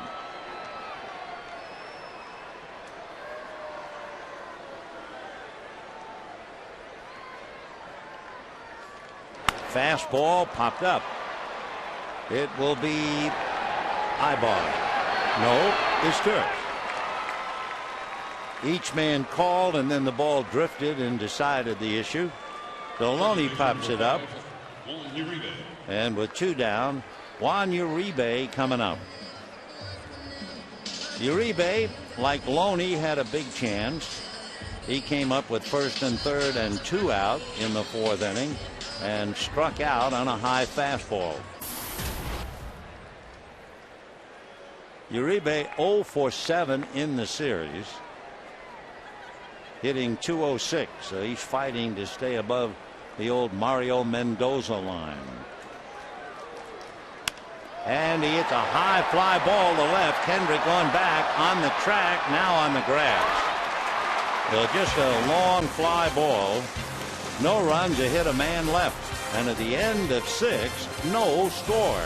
Fastball popped up. It will be eyeball. No, it's turf. Each man called, and then the ball drifted and decided the issue. So Loney pops it up. And with 2 down, Juan Uribe coming up. Uribe, like Loney, had a big chance. He came up with 1st and 3rd and 2 out in the 4th inning and struck out on a high fastball. Uribe 0 for 7 in the series, hitting .206, so he's fighting to stay above the old Mario Mendoza line. And he hits a high fly ball to left. Kendrick going back on the track, now on the grass. So just a long fly ball. No runs, a hit, a man left. And at the end of 6, no score.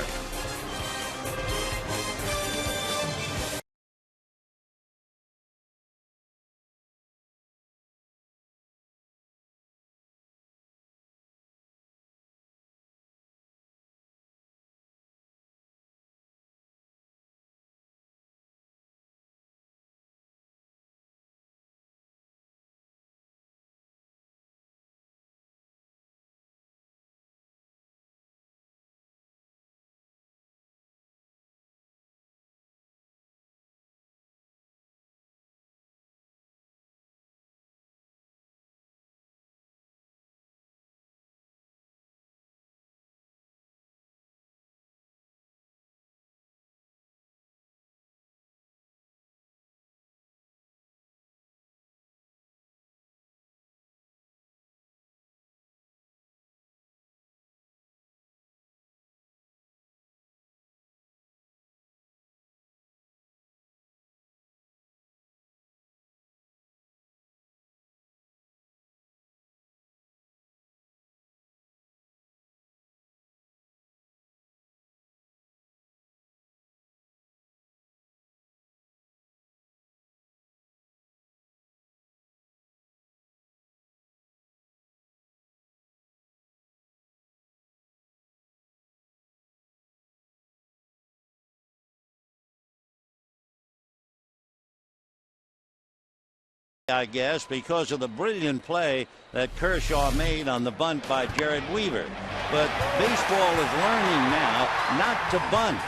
I guess, because of the brilliant play that Kershaw made on the bunt by Jared Weaver. But baseball is learning now not to bunt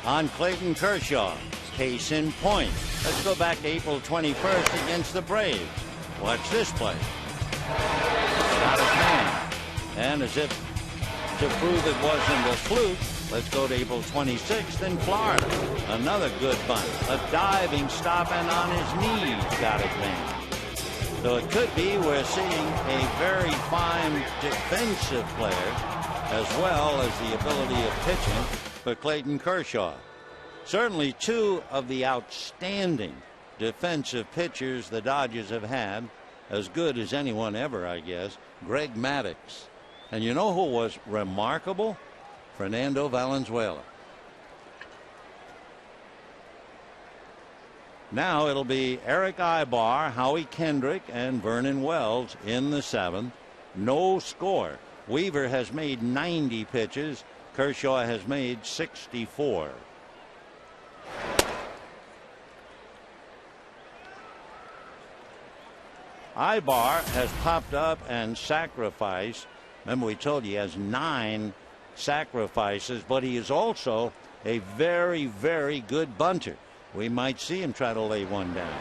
on Clayton Kershaw. Case in point. Let's go back to April 21st against the Braves. Watch this play. And as if to prove it wasn't a fluke, let's go to April 26th in Florida. Another good bunt. A diving stop and on his knees got it man. So it could be we're seeing a very fine defensive player as well as the ability of pitching for Clayton Kershaw. Certainly two of the outstanding defensive pitchers the Dodgers have had, as good as anyone ever, I guess. Greg Maddux. And you know who was remarkable? Fernando Valenzuela. Now it'll be Eric Ibar, Howie Kendrick, and Vernon Wells in the 7th. No score. Weaver has made 90 pitches. Kershaw has made 64. Ibar has popped up and sacrificed. Remember, we told you he has 9 sacrifices, but he is also a very, very good bunter. We might see him try to lay one down.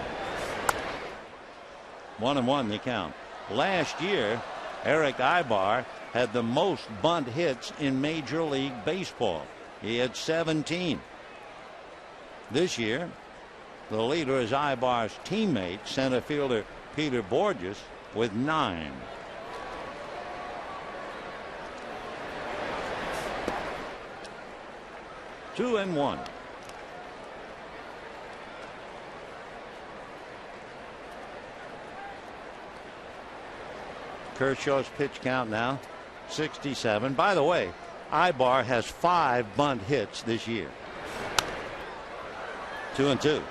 1-1 the count. Last year, Eric Ibar had the most bunt hits in Major League Baseball. He had 17. This year, the leader is Ibar's teammate, center fielder Peter Borges, with 9. Two and one. Kershaw's pitch count now 67. By the way, Ibar has 5 bunt hits this year. 2-2.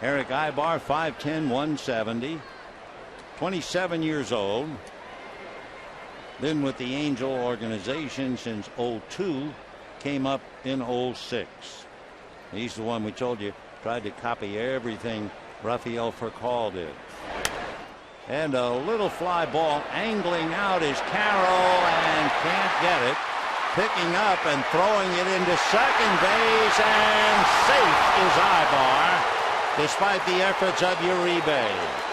Eric Ibar, 5'10", 170, 27 years old. Been with the Angel organization since 02, came up in 06. He's the one we told you tried to copy everything Rafael Furcal did. And a little fly ball angling out is Carroll and can't get it. Picking up and throwing it into second base, and safe is Ibar despite the efforts of Uribe.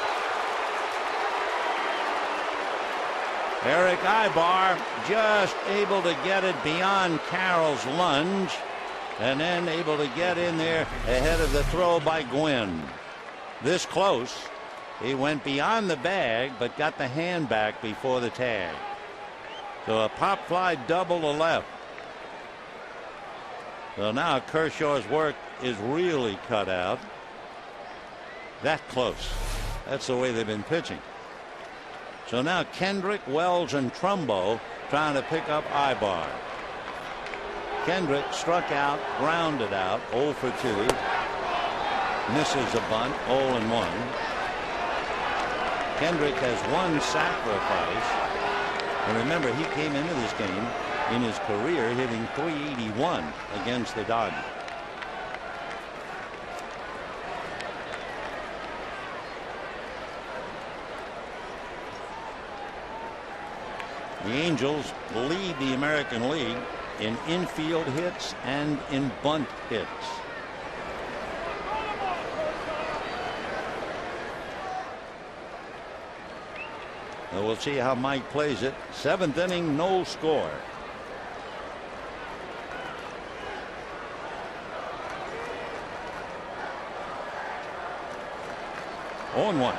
Eric Ibar just able to get it beyond Carroll's lunge and then able to get in there ahead of the throw by Gwynn. This close. He went beyond the bag but got the hand back before the tag. So a pop fly double to left. So now Kershaw's work is really cut out. That close. That's the way they've been pitching. So now Kendrick, Wells, and Trumbo trying to pick up Ibar. Kendrick struck out, grounded out, 0 for 2. Misses a bunt, 0-1. Kendrick has 1 sacrifice. And remember, he came into this game in his career hitting .381 against the Dodgers. The Angels lead the American League in infield hits and in bunt hits. So we'll see how Mike plays it. 7th inning, no score. On 1.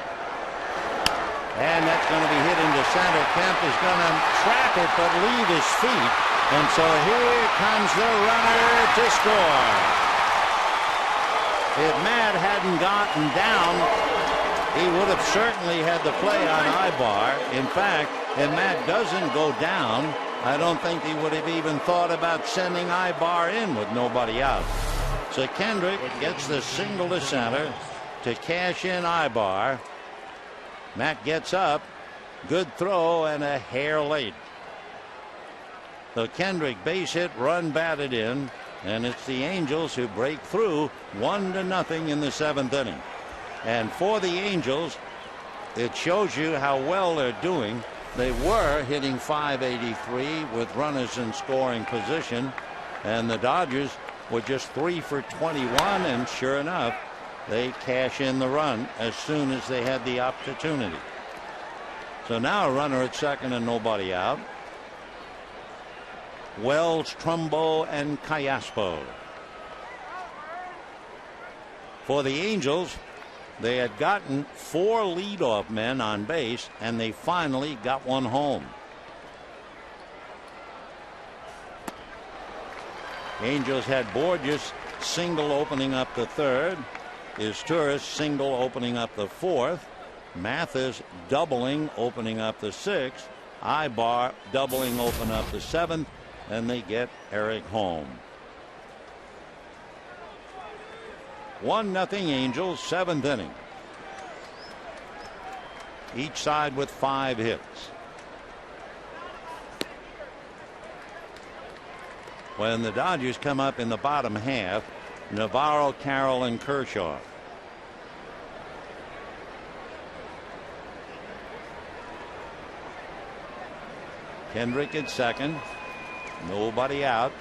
And that's going to be hit into center. Kemp is going to trap it but leave his feet. And so here comes the runner to score. If Matt hadn't gotten down, he would have certainly had the play on Ibar. In fact, if Matt doesn't go down, I don't think he would have even thought about sending Ibar in with nobody out. So Kendrick gets the single to center to cash in Ibar. Matt gets up. Good throw and a hair late. So Kendrick base hit, run batted in, and it's the Angels who break through 1-0 in the 7th inning. And for the Angels, it shows you how well they're doing. They were hitting .583 with runners in scoring position, and the Dodgers were just 3 for 21, and sure enough, they cash in the run as soon as they had the opportunity. So now a runner at second and nobody out. Wells, Trumbo, and Callaspo. For the Angels, they had gotten 4 leadoff men on base, and they finally got one home. Angels had Borges single opening up the third. Izturis single opening up the fourth. Mathis doubling opening up the sixth. Ibar doubling open up the seventh. And they get Eric home. 1-0 Angels, 7th inning. Each side with 5 hits. When the Dodgers come up in the bottom half, Navarro, Carroll, and Kershaw. Kendrick at second. Nobody out.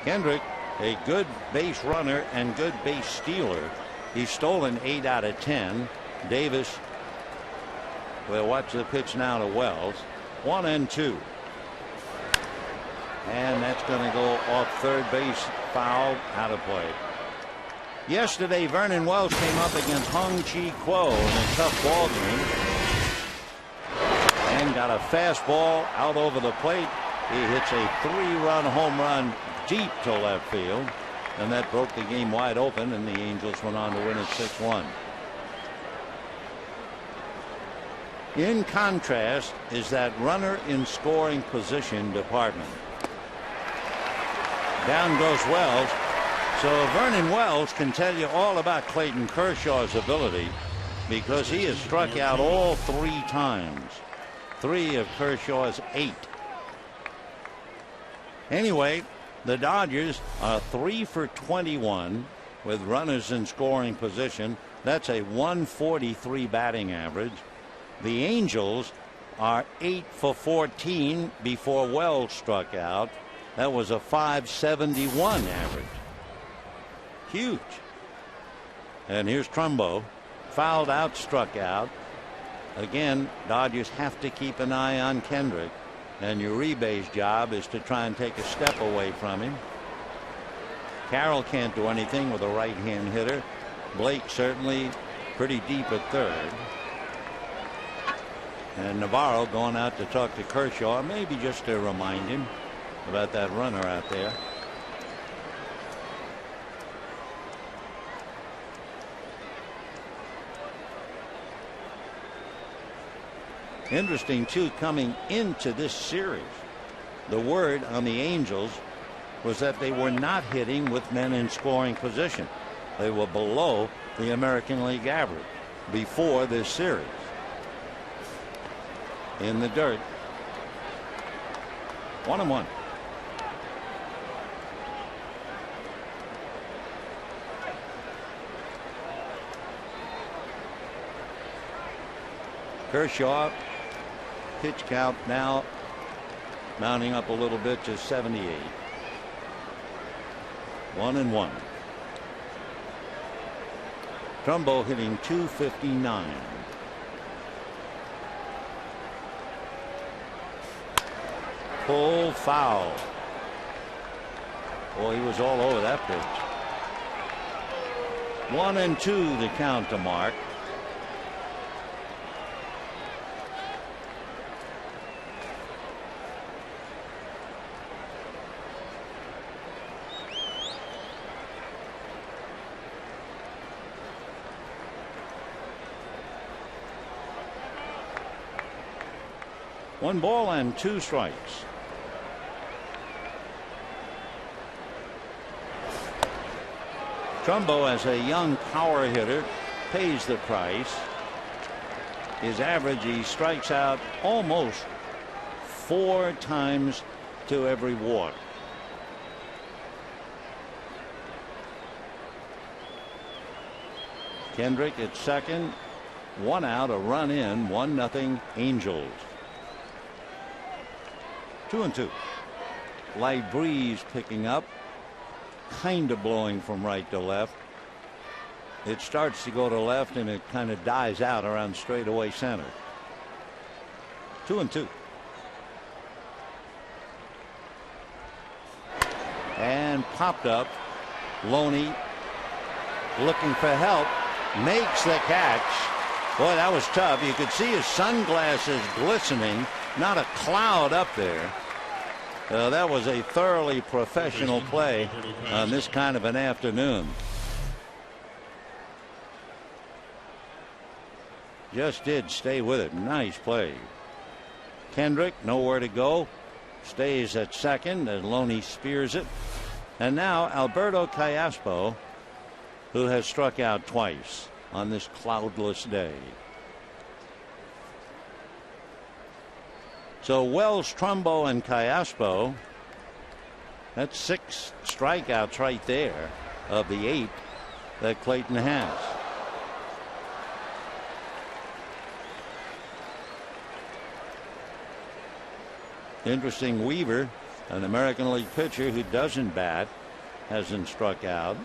Kendrick, a good base runner and good base stealer. He's stolen 8 out of 10. Davis, well, watch the pitch now to Wells. 1-2. And that's going to go off third base, foul, out of play. Yesterday, Vernon Wells came up against Hung-Chi Kuo in a tough ball game. And got a fastball out over the plate. He hits a 3-run home run deep to left field, and that broke the game wide open, and the Angels went on to win it 6-1. In contrast is that runner in scoring position department. Down goes Wells. So Vernon Wells can tell you all about Clayton Kershaw's ability, because he has struck out all 3 times. 3 of Kershaw's 8. Anyway, the Dodgers are 3 for 21 with runners in scoring position. That's a 143 batting average. The Angels are 8 for 14 before Wells struck out. That was a 571 average. Huge. And here's Trumbo. Fouled out, struck out. Again, Dodgers have to keep an eye on Kendrick, and Uribe's job is to try and take a step away from him. Carroll can't do anything with a right-hand hitter. Blake certainly pretty deep at third. And Navarro going out to talk to Kershaw, maybe just to remind him about that runner out there. Interesting, too, coming into this series, the word on the Angels was that they were not hitting with men in scoring position. They were below the American League average before this series. In the dirt. 1-1. Kershaw, pitch count now mounting up a little bit to 78. 1-1. Trumbo hitting .259. Pull foul. Boy, he was all over that pitch. 1-2 the count to Mark. One ball and 2 strikes. Trumbo, as a young power hitter, pays the price. His average, he strikes out almost 4 times to every walk. Kendrick at second. 1 out, a run in, 1-0 Angels. 2-2. Light breeze picking up. kind of blowing from right to left. It starts to go to left and it kind of dies out around straightaway center. 2-2. And popped up. Loney looking for help. Makes the catch. Boy, that was tough. You could see his sunglasses glistening. Not a cloud up there. That was a thoroughly professional play on this kind of an afternoon. Just did stay with it. Nice play. Kendrick nowhere to go. Stays at second as Loney spears it. And now Alberto Callaspo, who has struck out twice on this cloudless day. So Wells, Trumbo, and Callaspo, that's 6 strikeouts right there of the 8 that Clayton has. Interesting, Weaver, an American League pitcher who doesn't bat, hasn't struck out.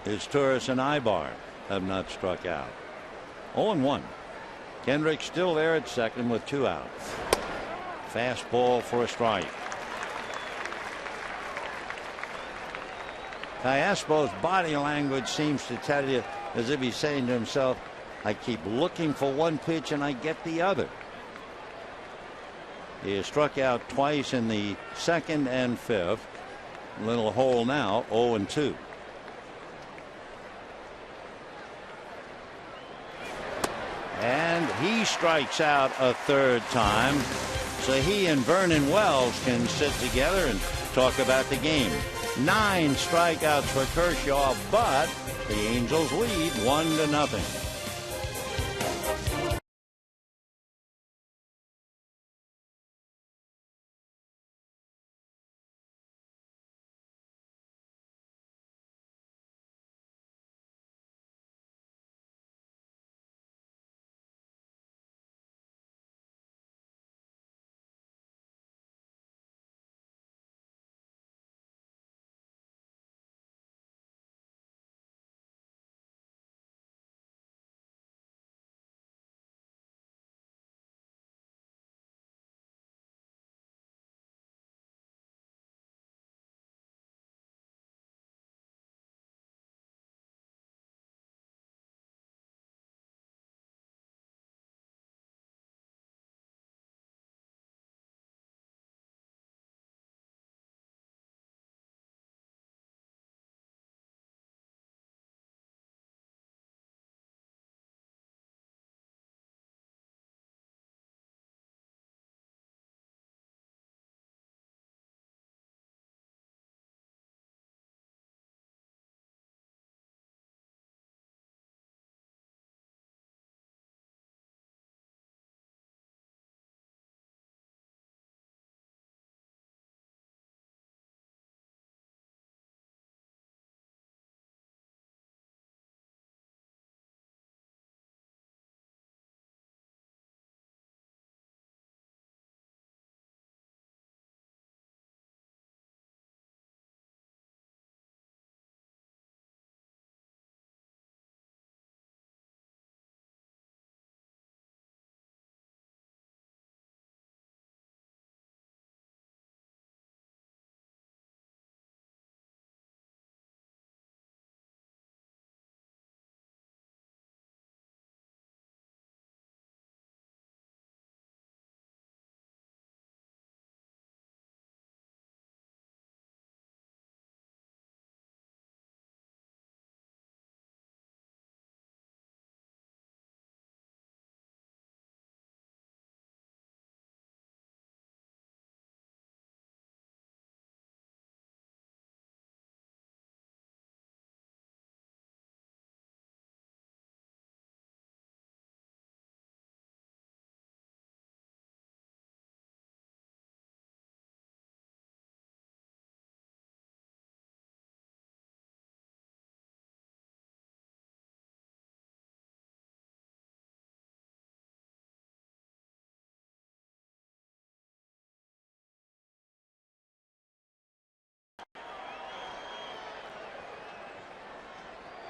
His Torres and Ibar have not struck out. 0-1. Kendrick still there at second with 2 outs. Fastball for a strike. Callaspo's body language seems to tell you as if he's saying to himself, I keep looking for one pitch and I get the other. He has struck out twice in the 2nd and 5th. Little hole now, 0-2. And he strikes out a 3rd time. So he and Vernon Wells can sit together and talk about the game. 9 strikeouts for Kershaw, but the Angels lead 1-0.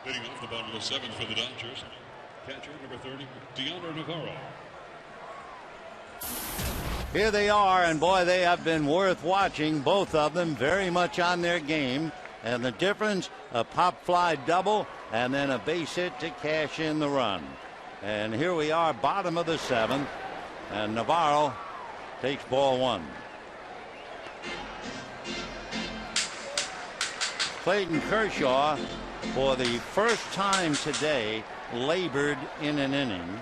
Hitting off the bottom of the seventh for the Dodgers. Catcher number 30, Deandre Navarro. Here they are, and boy, they have been worth watching. Both of them very much on their game. And the difference, a pop fly double and then a base hit to cash in the run. And here we are, bottom of the seventh, and Navarro takes ball one. Clayton Kershaw, for the first time today, labored in an inning.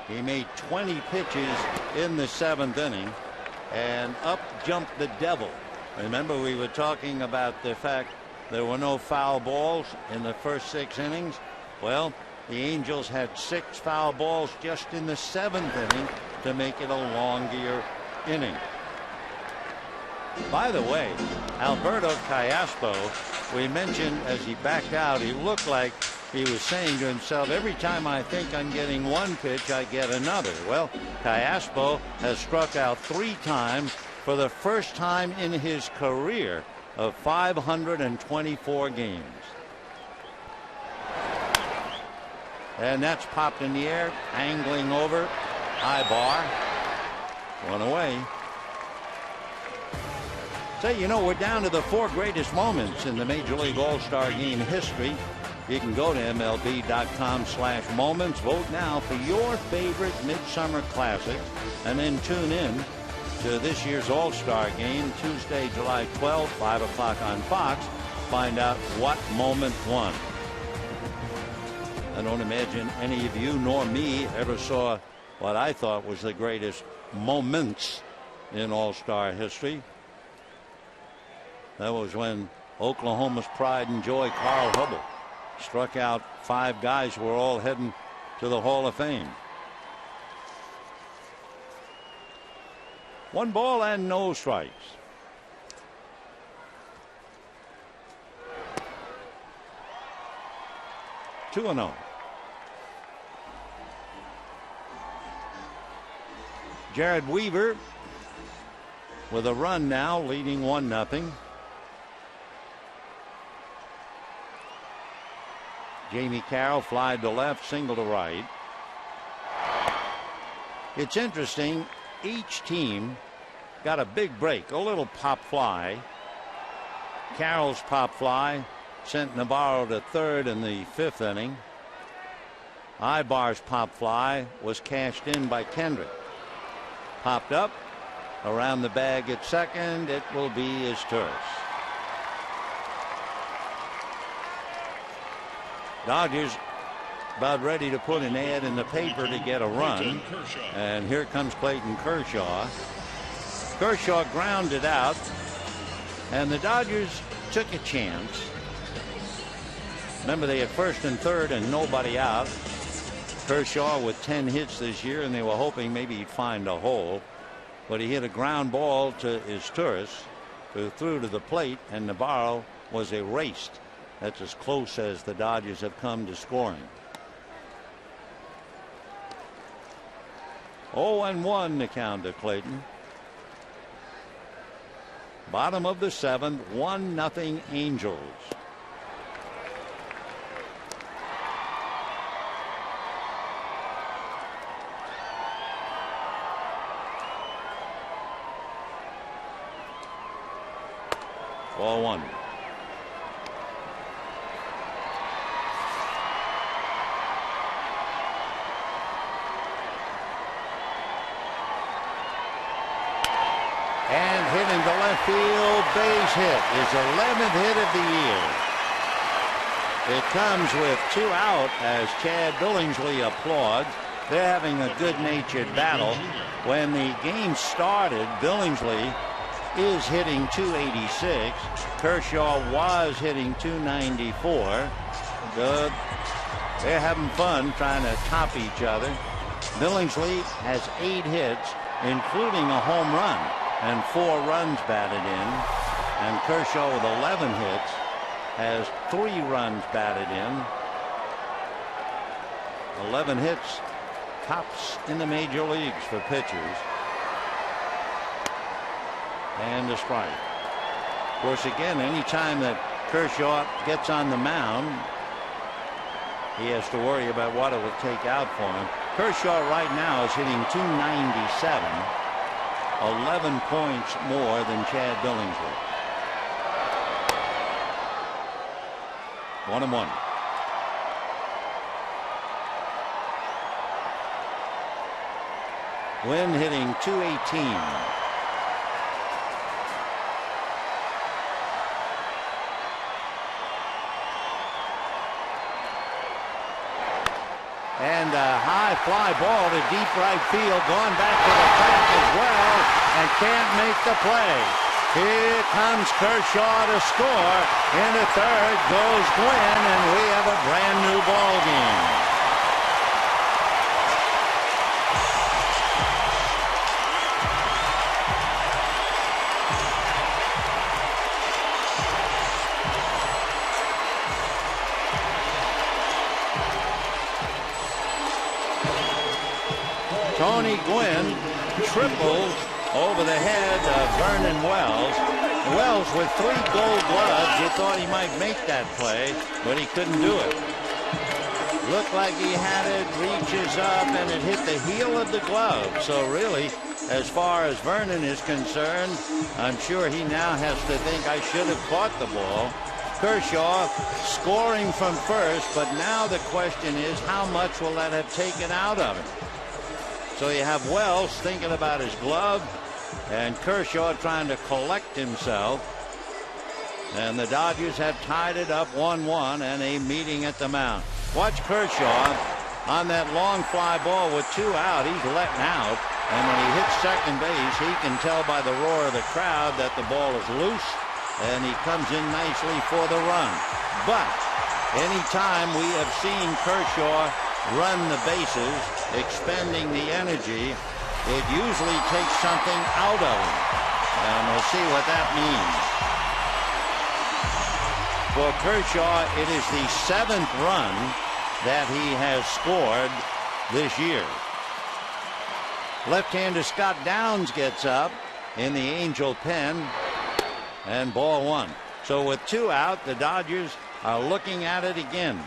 He made 20 pitches in the seventh inning, and up jumped the devil. Remember, we were talking about the fact there were no foul balls in the first 6 innings. Well, the Angels had 6 foul balls just in the seventh inning to make it a longer inning. By the way, Alberto Callaspo, we mentioned as he backed out, he looked like he was saying to himself, every time I think I'm getting one pitch, I get another. Well, Callaspo has struck out 3 times for the first time in his career of 524 games. And that's popped in the air, angling over, high bar, 1 away. Say, you know, we're down to the 4 greatest moments in the Major League All-Star Game history. You can go to MLB.com/moments. Vote now for your favorite Midsummer Classic, and then tune in to this year's All-Star Game Tuesday, July 12th, 5 o'clock on Fox. Find out what moment won. I don't imagine any of you nor me ever saw what I thought was the greatest moments in All-Star history. That was when Oklahoma's pride and joy, Carl Hubbell, struck out 5 guys who were all heading to the Hall of Fame. 1 ball and no strikes. Two 2-0. Jared Weaver with a run now, leading 1-0. Jamie Carroll fly to left, single to right. It's interesting, each team got a big break, a little pop fly. Carroll's pop fly sent Navarro to third in the 5th inning. Ibar's pop fly was cashed in by Kendrick. Popped up around the bag at second. It will be his turf. Dodgers about ready to put an ad in the paper to get a run. And here comes Clayton Kershaw. Kershaw grounded out, and the Dodgers took a chance. Remember, they had first and third and nobody out. Kershaw with 10 hits this year, and they were hoping maybe he'd find a hole. But he hit a ground ball to his Turris, who threw to the plate, and Navarro was erased. That's as close as the Dodgers have come to scoring. 0-1 the count to Clayton. Bottom of the 7th, 1-0 Angels. Ball 1. And hit into left field, base hit, his 11th hit of the year. It comes with 2 out as Chad Billingsley applauds. They're having a good-natured battle. When the game started, Billingsley is hitting 286. Kershaw was hitting 294. They're having fun trying to top each other. Billingsley has 8 hits, including a home run, and 4 runs batted in. And Kershaw with 11 hits has 3 runs batted in. 11 hits, tops in the major leagues for pitchers. And a strike. Of course, again, anytime that Kershaw gets on the mound, he has to worry about what it will take out for him. Kershaw right now is hitting .297, 11 points more than Chad Billingsley. 1-1. Gwynn hitting .218. And a high fly ball to deep right field, going back to the track as well, and can't make the play. Here comes Kershaw to score. Into third goes Gwynn, and we have a brand new ball game. Tony Gwynn triples over the head of Vernon Wells. Wells with 3 gold gloves. You thought he might make that play, but he couldn't do it. Looked like he had it, reaches up, and it hit the heel of the glove. So really, as far as Vernon is concerned, I'm sure he now has to think, I should have caught the ball. Kershaw scoring from first, but now the question is, how much will that have taken out of him? So you have Wells thinking about his glove, and Kershaw trying to collect himself. And the Dodgers have tied it up 1-1 and a meeting at the mound. Watch Kershaw on that long fly ball with 2 out. He's letting out, and when he hits second base, he can tell by the roar of the crowd that the ball is loose, and he comes in nicely for the run. But anytime we have seen Kershaw run the bases, expending the energy, it usually takes something out of him. And we'll see what that means. For Kershaw, it is the 7th run that he has scored this year. Left-hander Scott Downs gets up in the Angel pen, and ball 1. So with 2 out, the Dodgers are looking at it again.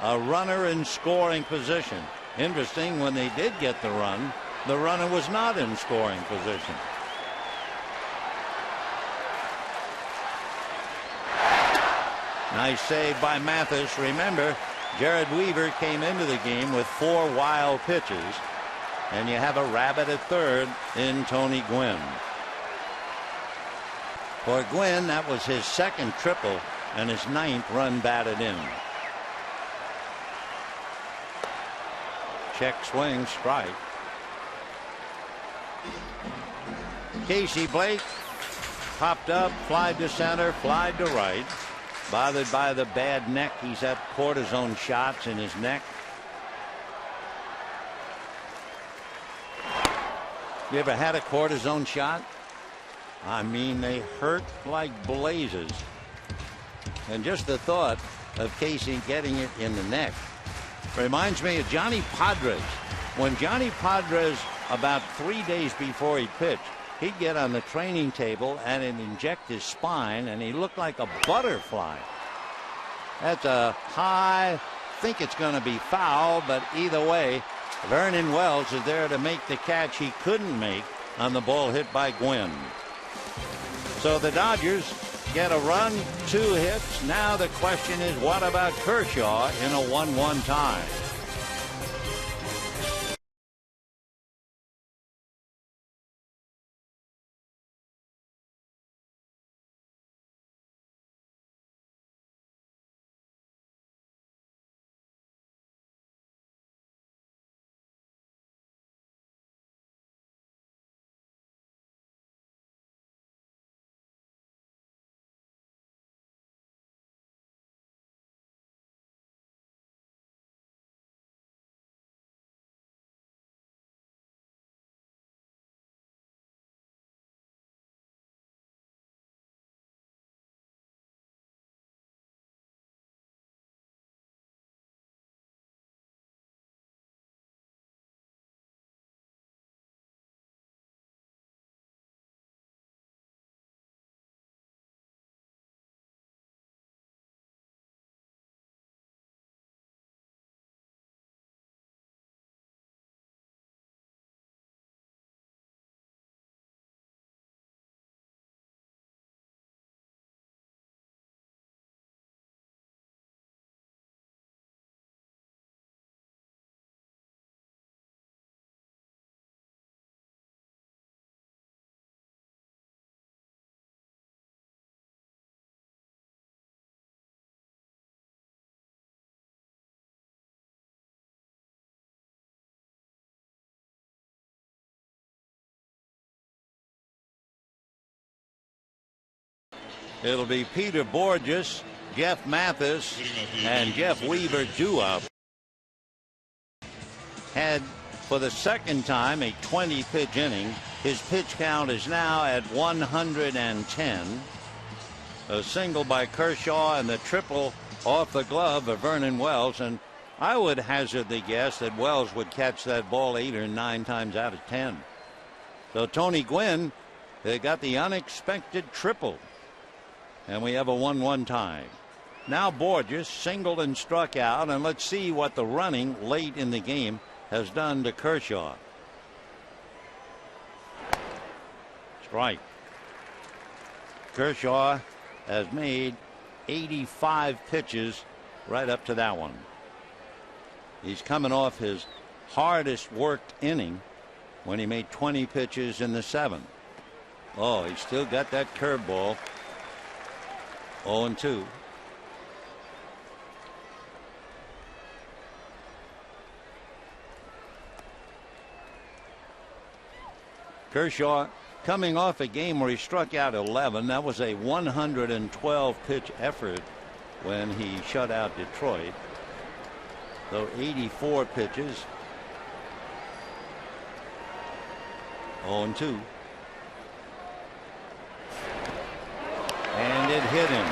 A runner in scoring position. Interesting, when they did get the runner was not in scoring position. Nice save by Mathis. Remember, Jared Weaver came into the game with 4 wild pitches, and you have a rabbit at third in Tony Gwynn. For Gwynn, that was his 2nd triple and his 9th run batted in. Check swing, strike. Casey Blake popped up, flied to center, flied to right. Bothered by the bad neck. He's had cortisone shots in his neck. You ever had a cortisone shot? I mean, they hurt like blazes. And just the thought of Casey getting it in the neck reminds me of Johnny Padres. When Johnny Padres, about 3 days before he pitched, he'd get on the training table and it'd inject his spine, and he looked like a butterfly. That's a high, think it's going to be foul, but either way, Vernon Wells is there to make the catch he couldn't make on the ball hit by Gwynn. So the Dodgers get a run, 2 hits. Now the question is, what about Kershaw in a 1-1 tie? It'll be Peter Borges, Jeff Mathis, and Jeff Weaver due-up. Had, for the second time, a 20-pitch inning. His pitch count is now at 110. A single by Kershaw and the triple off the glove of Vernon Wells. And I would hazard the guess that Wells would catch that ball 8 or 9 times out of 10. So Tony Gwynn, they got the unexpected triple. And we have a 1-1 tie. Now Borges singled and struck out, and let's see what the running late in the game has done to Kershaw. Strike. Kershaw has made 85 pitches right up to that one. He's coming off his hardest worked inning when he made 20 pitches in the 7th. Oh, he's still got that curveball. 0-2. Kershaw coming off a game where he struck out 11. That was a 112 pitch effort when he shut out Detroit. So 84 pitches. 0-2. And it hit him.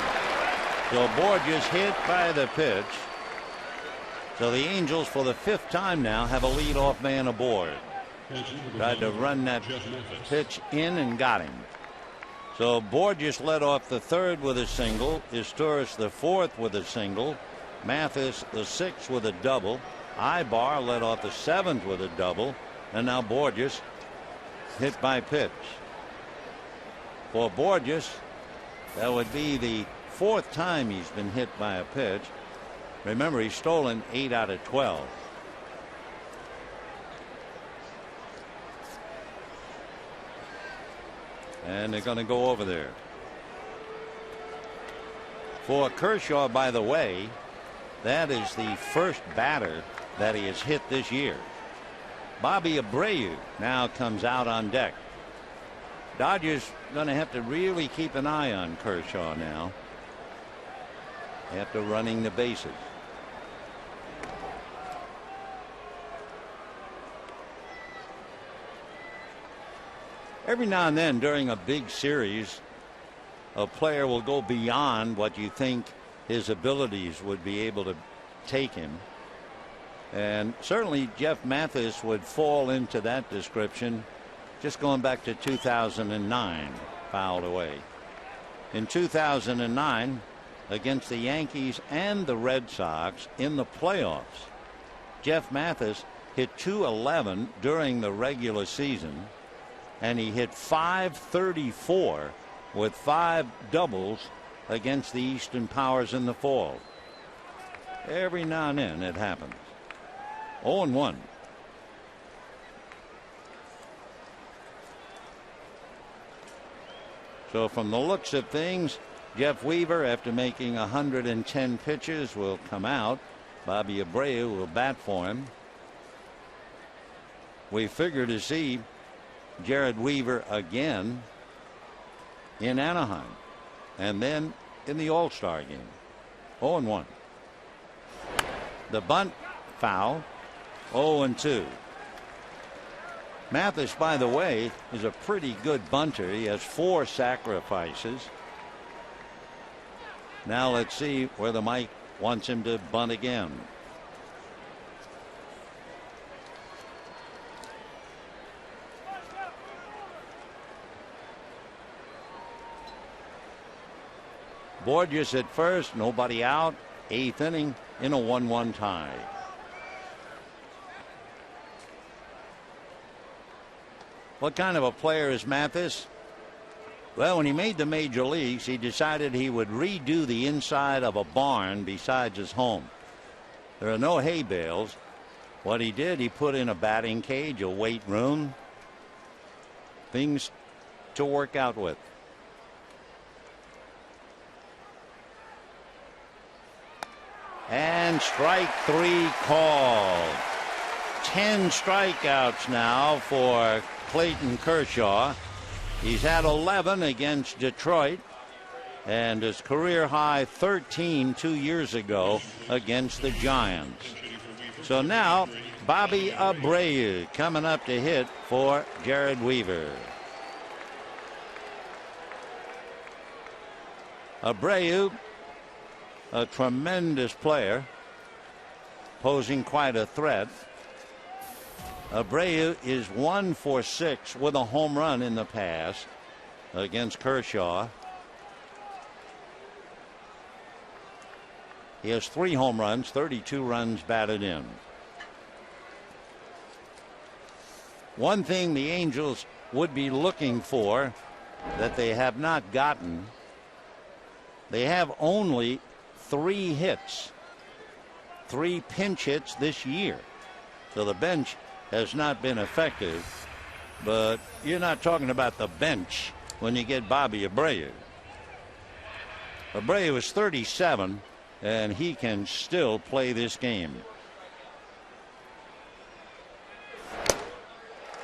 So Borges hit by the pitch. So the Angels, for the 5th time now, have a leadoff man aboard. Tried to run that pitch in and got him. So Borges led off the 3rd with a single. Izturis the 4th with a single. Mathis the 6th with a double. Ibar led off the 7th with a double. And now Borges hit by pitch. For Borges, that would be the 4th time he's been hit by a pitch. Remember, he's stolen 8 out of 12. And they're going to go over there. For Kershaw, by the way, that is the first batter that he has hit this year. Bobby Abreu now comes out on deck. Dodgers going to have to really keep an eye on Kershaw now after running the bases. Every now and then during a big series, a player will go beyond what you think his abilities would be able to take him. And certainly Jeff Mathis would fall into that description, just going back to 2009, fouled away. In 2009, against the Yankees and the Red Sox in the playoffs, Jeff Mathis hit .211 during the regular season, and he hit .534 with 5 doubles against the Eastern Powers in the fall. Every now and then it happens. 0-1. So from the looks of things, Jeff Weaver, after making 110 pitches, will come out. Bobby Abreu will bat for him. We figure to see Jared Weaver again in Anaheim and then in the All-Star game. 0-1. The bunt foul. 0-2. Mathis, by the way, is a pretty good bunter. He has 4 sacrifices. Now let's see whether Mike wants him to bunt again. Borges at first, nobody out. 8th inning in a 1-1 tie. What kind of a player is Mathis? Well, when he made the major leagues, he decided he would redo the inside of a barn besides his home. There are no hay bales. What he did, he put in a batting cage, a weight room, things to work out with. And strike 3 called. 10 strikeouts now for Clayton Kershaw. He's had 11 against Detroit, and his career high 13 2 years ago against the Giants. So now Bobby Abreu coming up to hit for Jared Weaver. Abreu, a tremendous player, posing quite a threat. Abreu is 1 for 6 with a home run in the past against Kershaw. He has 3 home runs, 32 runs batted in. One thing the Angels would be looking for that they have not gotten, they have only 3 hits, 3 pinch hits this year. So the bench has not been effective, but you're not talking about the bench when you get Bobby Abreu. Abreu is 37, and he can still play this game.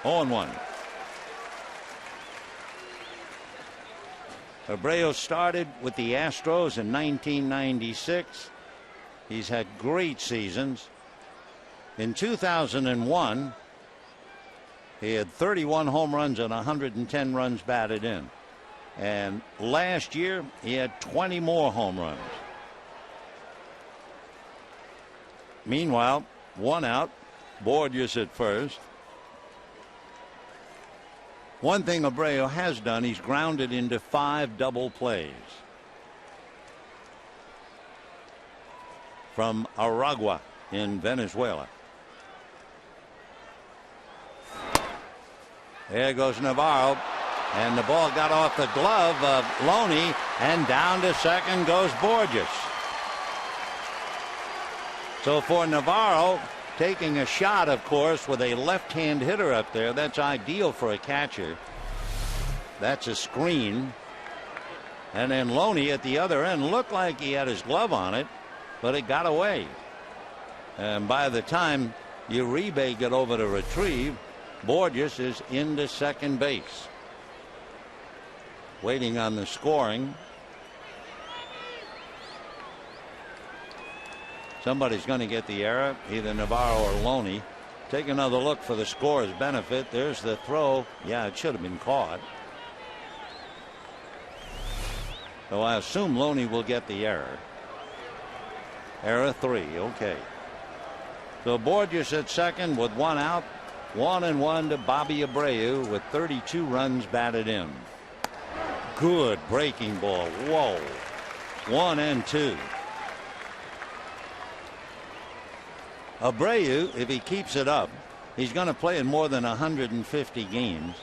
0-1. Abreu started with the Astros in 1996. He's had great seasons. In 2001, he had 31 home runs and 110 runs batted in. And last year, he had 20 more home runs. Meanwhile, 1 out, Borges at first. One thing Abreu has done, he's grounded into 5 double plays. From Aragua in Venezuela. There goes Navarro, and the ball got off the glove of Loney, and down to second goes Borges. So for Navarro, taking a shot, of course, with a left-hand hitter up there, that's ideal for a catcher. That's a screen. And then Loney at the other end looked like he had his glove on it, but it got away. And by the time Uribe got over to retrieve, Borges is into second base. Waiting on the scoring. Somebody's going to get the error, either Navarro or Loney. Take another look for the scorer's benefit. There's the throw. Yeah, it should have been caught. So I assume Loney will get the error. Error 3. Okay. So Borges at second with 1 out. 1-1 to Bobby Abreu with 32 runs batted in. Good breaking ball. Whoa. 1-2. Abreu, if he keeps it up, he's going to play in more than 150 games.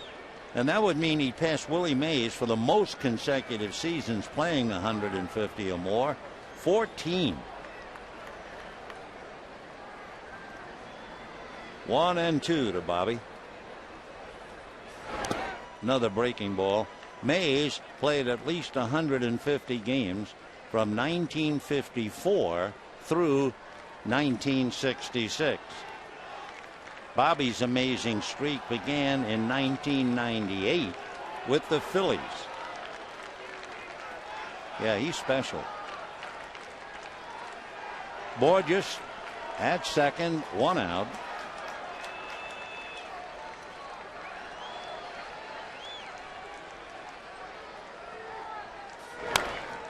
And that would mean he'd pass Willie Mays for the most consecutive seasons playing 150 or more. 14. 1-2 to Bobby. Another breaking ball. Mays played at least 150 games from 1954 through 1966. Bobby's amazing streak began in 1998 with the Phillies. Yeah, he's special. Borges at second, 1 out.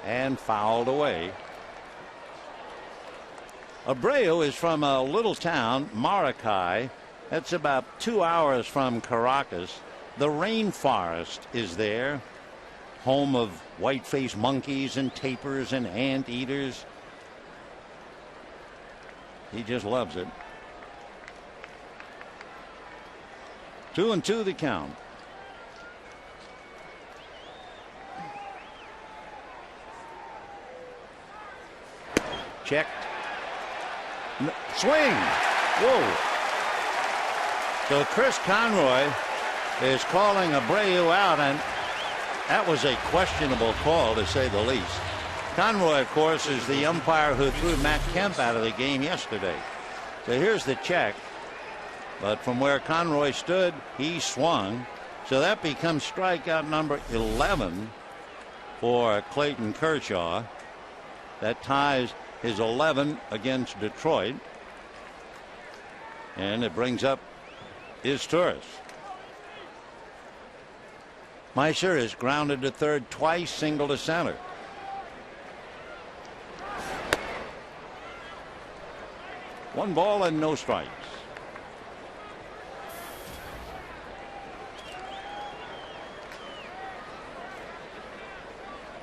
And fouled away. Abreu is from a little town, Maracay. That's about 2 hours from Caracas. The rainforest is there, home of white-faced monkeys and tapirs and anteaters. He just loves it. 2-2 the count. Check. Swing. Whoa. So Chris Conroy is calling Abreu out, and that was a questionable call, to say the least. Conroy, of course, is the umpire who threw Matt Kemp out of the game yesterday. So here's the check. But from where Conroy stood, he swung. So that becomes strikeout number 11 for Clayton Kershaw. That ties his 11 against Detroit. And it brings up Izturis. Meiser is grounded to third twice, single to center. One ball and no strikes.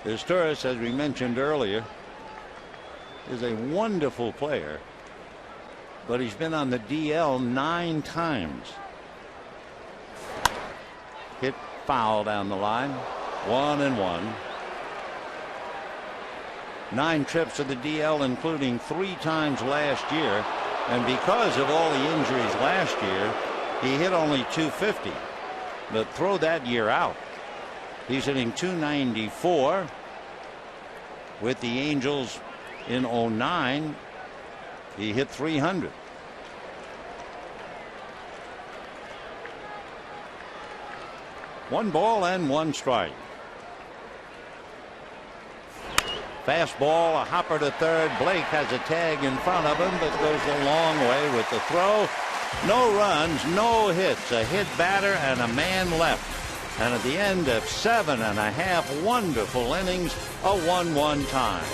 Izturis, as we mentioned earlier, is a wonderful player, but he's been on the DL 9 times. Hit foul down the line. 1-1. 9 trips to the DL, including 3 times last year. And because of all the injuries last year, he hit only .250. But throw that year out. He's hitting .294 with the Angels in 09. He hit .300. One ball and one strike. Fastball, a hopper to third. Blake has a tag in front of him, but goes a long way with the throw. No runs, no hits, a hit batter and a man left. And at the end of 7.5 wonderful innings, a 1-1 tie.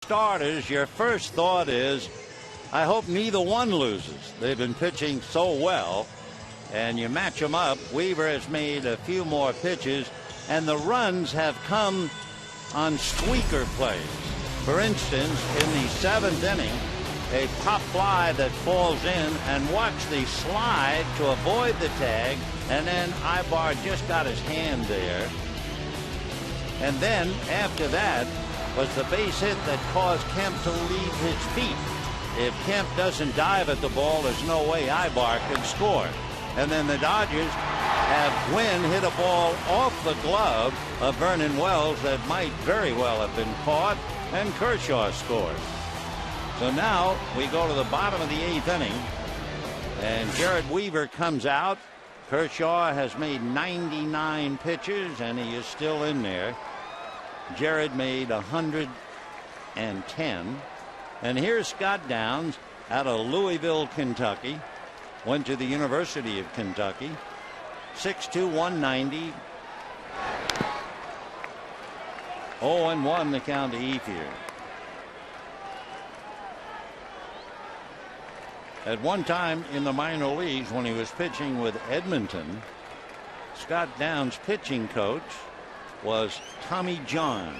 Starters, your first thought is, I hope neither one loses. They've been pitching so well, and you match them up. Weaver has made a few more pitches, and the runs have come on squeaker plays. For instance, in the 7th inning, a pop fly that falls in, and watch the slide to avoid the tag, and then Ibar just got his hand there. And then after that was the base hit that caused Kemp to leave his feet. If Kemp doesn't dive at the ball, there's no way Ibar can score. And then the Dodgers have Gwynn hit a ball off the glove of Vernon Wells that might very well have been caught, and Kershaw scores. So now we go to the bottom of the 8th inning, and Jared Weaver comes out. Kershaw has made 99 pitches, and he is still in there. Jared made 110. And here's Scott Downs out of Louisville, Kentucky. Went to the University of Kentucky. 6'2", 190. 0-1 the count to Ethier. At one time in the minor leagues, when he was pitching with Edmonton, Scott Downs' pitching coach was Tommy John.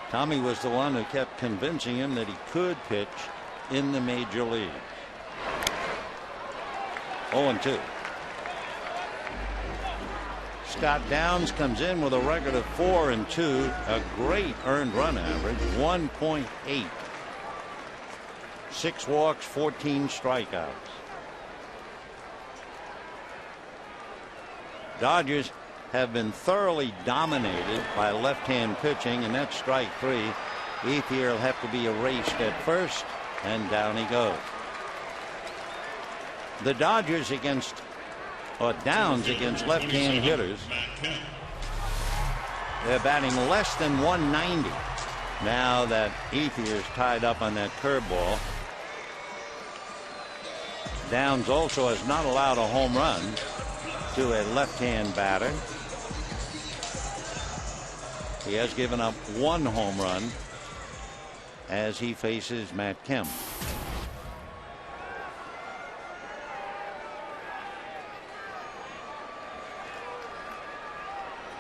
Tommy was the one who kept convincing him that he could pitch in the major leagues. 0-2. Scott Downs comes in with a record of 4-2, a great earned run average, 1.8. 6 walks, 14 strikeouts. Dodgers have been thoroughly dominated by left-hand pitching, and that's strike 3. Ethier will have to be erased at first, and down he goes. The Dodgers downs against left-hand hitters. They're batting less than 190 now that Ethier's tied up on that curveball. Downs also has not allowed a home run to a left-hand batter. He has given up 1 home run as he faces Matt Kemp.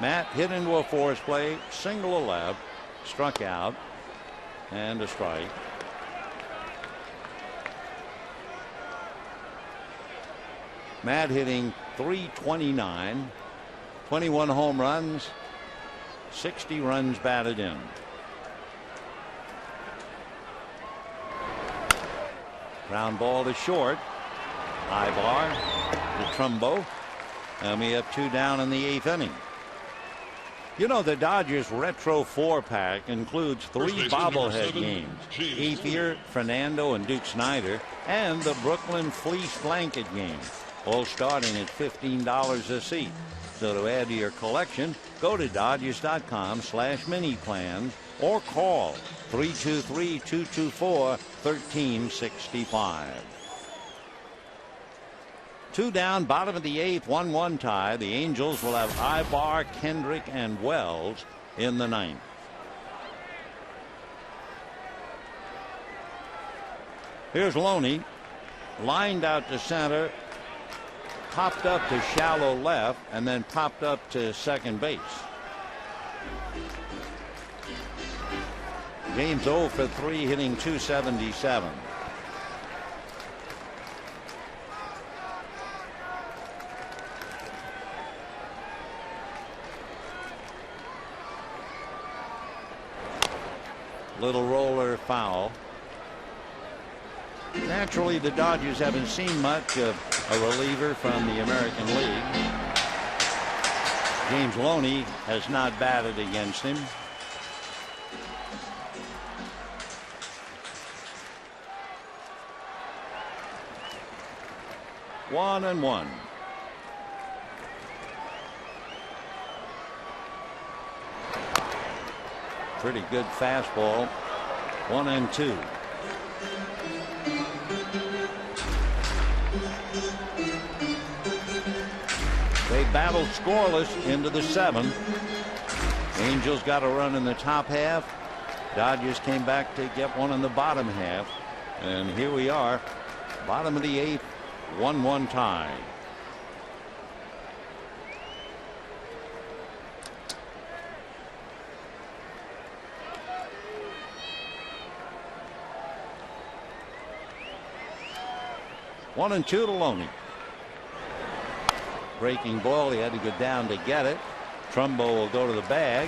Matt hit into a force play, single to left, struck out, and a strike. Matt hitting .329, 21 home runs, 60 runs batted in. Ground ball to short. High bar to Trumbo. And we have 2 down in the 8th inning. You know, the Dodgers retro 4-pack includes 3 bobblehead games. Ethier, Fernando, and Duke Snider, and the Brooklyn Fleece Blanket game, all starting at $15 a seat. So to add to your collection, go to Dodgers.com/mini-plans or call 323-224-1365. 2 down, bottom of the 8th, 1-1 tie. The Angels will have Ibar, Kendrick, and Wells in the 9th. Here's Loney, lined out to center, popped up to shallow left, and then popped up to second base. James 0 for 3, hitting .277. Little roller foul. Naturally, the Dodgers haven't seen much of a reliever from the American League. James Loney has not batted against him. One and one. Pretty good fastball. 1-2. They battled scoreless into the 7th. Angels got a run in the top half. Dodgers came back to get one in the bottom half. And here we are, bottom of the 8th, 1-1 tie. One and 2 to Loney. Breaking ball. He had to go down to get it. Trumbo will go to the bag.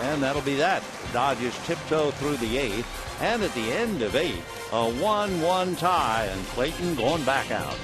And that'll be that. The Dodgers tiptoe through the 8th. And at the end of 8, a 1-1 tie. And Clayton going back out.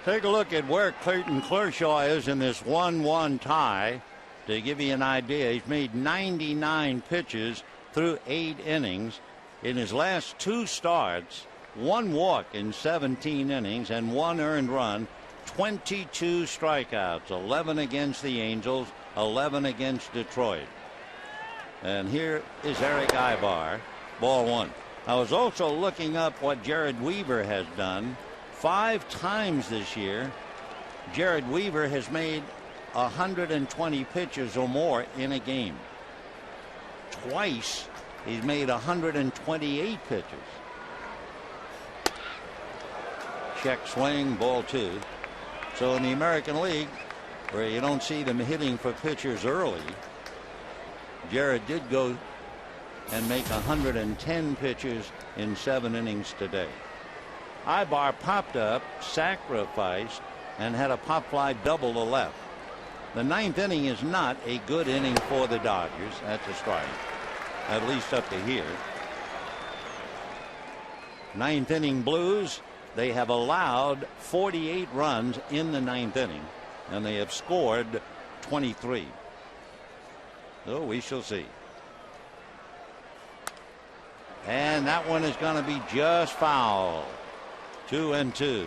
Take a look at where Clayton Kershaw is in this 1-1 tie. To give you an idea, he's made 99 pitches through 8 innings. In his last 2 starts, 1 walk in 17 innings and 1 earned run, 22 strikeouts, 11 against the Angels, 11 against Detroit. And here is Eric Ibar, ball 1. I was also looking up what Jared Weaver has done. 5 times this year, Jared Weaver has made 120 pitches or more in a game. Twice, he's made 128 pitches. Check swing, ball 2. So in the American League, where you don't see them hitting for pitchers early, Jared did go and make 110 pitches in 7 innings today. Ibar popped up, sacrificed, and had a pop fly double to left. The 9th inning is not a good inning for the Dodgers. That's a strike, at least up to here. 9th inning Blues. They have allowed 48 runs in the 9th inning, and they have scored 23. So we shall see. And that one is going to be just foul. 2-2.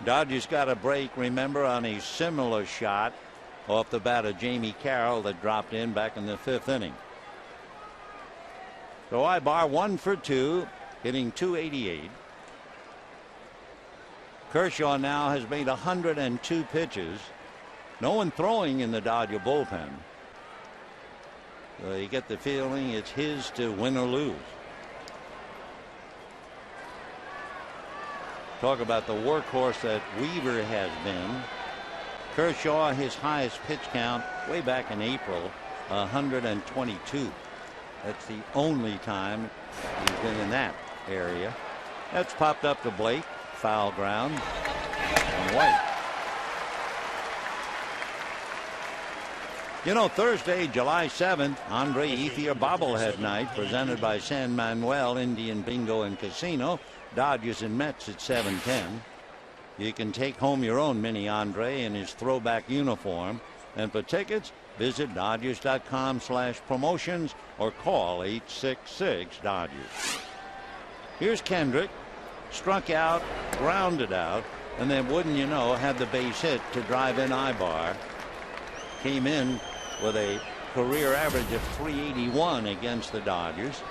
Dodgers got a break, remember, on a similar shot off the bat of Jamie Carroll that dropped in back in the 5th inning. So Ibar 1 for 2, hitting .288. Kershaw now has made 102 pitches. No one throwing in the Dodger bullpen. So you get the feeling it's his to win or lose. Talk about the workhorse that Weaver has been. Kershaw, his highest pitch count way back in April, 122. That's the only time he's been in that area. That's popped up to Blake. Foul ground on White. You know, Thursday, July 7th, Andre Ethier bobblehead night presented by San Manuel Indian Bingo and Casino. Dodgers and Mets at 7:10. You can take home your own mini Andre in his throwback uniform. And for tickets, visit Dodgers.com/promotions or call 866-DODGERS. Here's Kendrick. Struck out, grounded out, and then wouldn't you know, had the base hit to drive in Ibar. Came in with a career average of .381 against the Dodgers.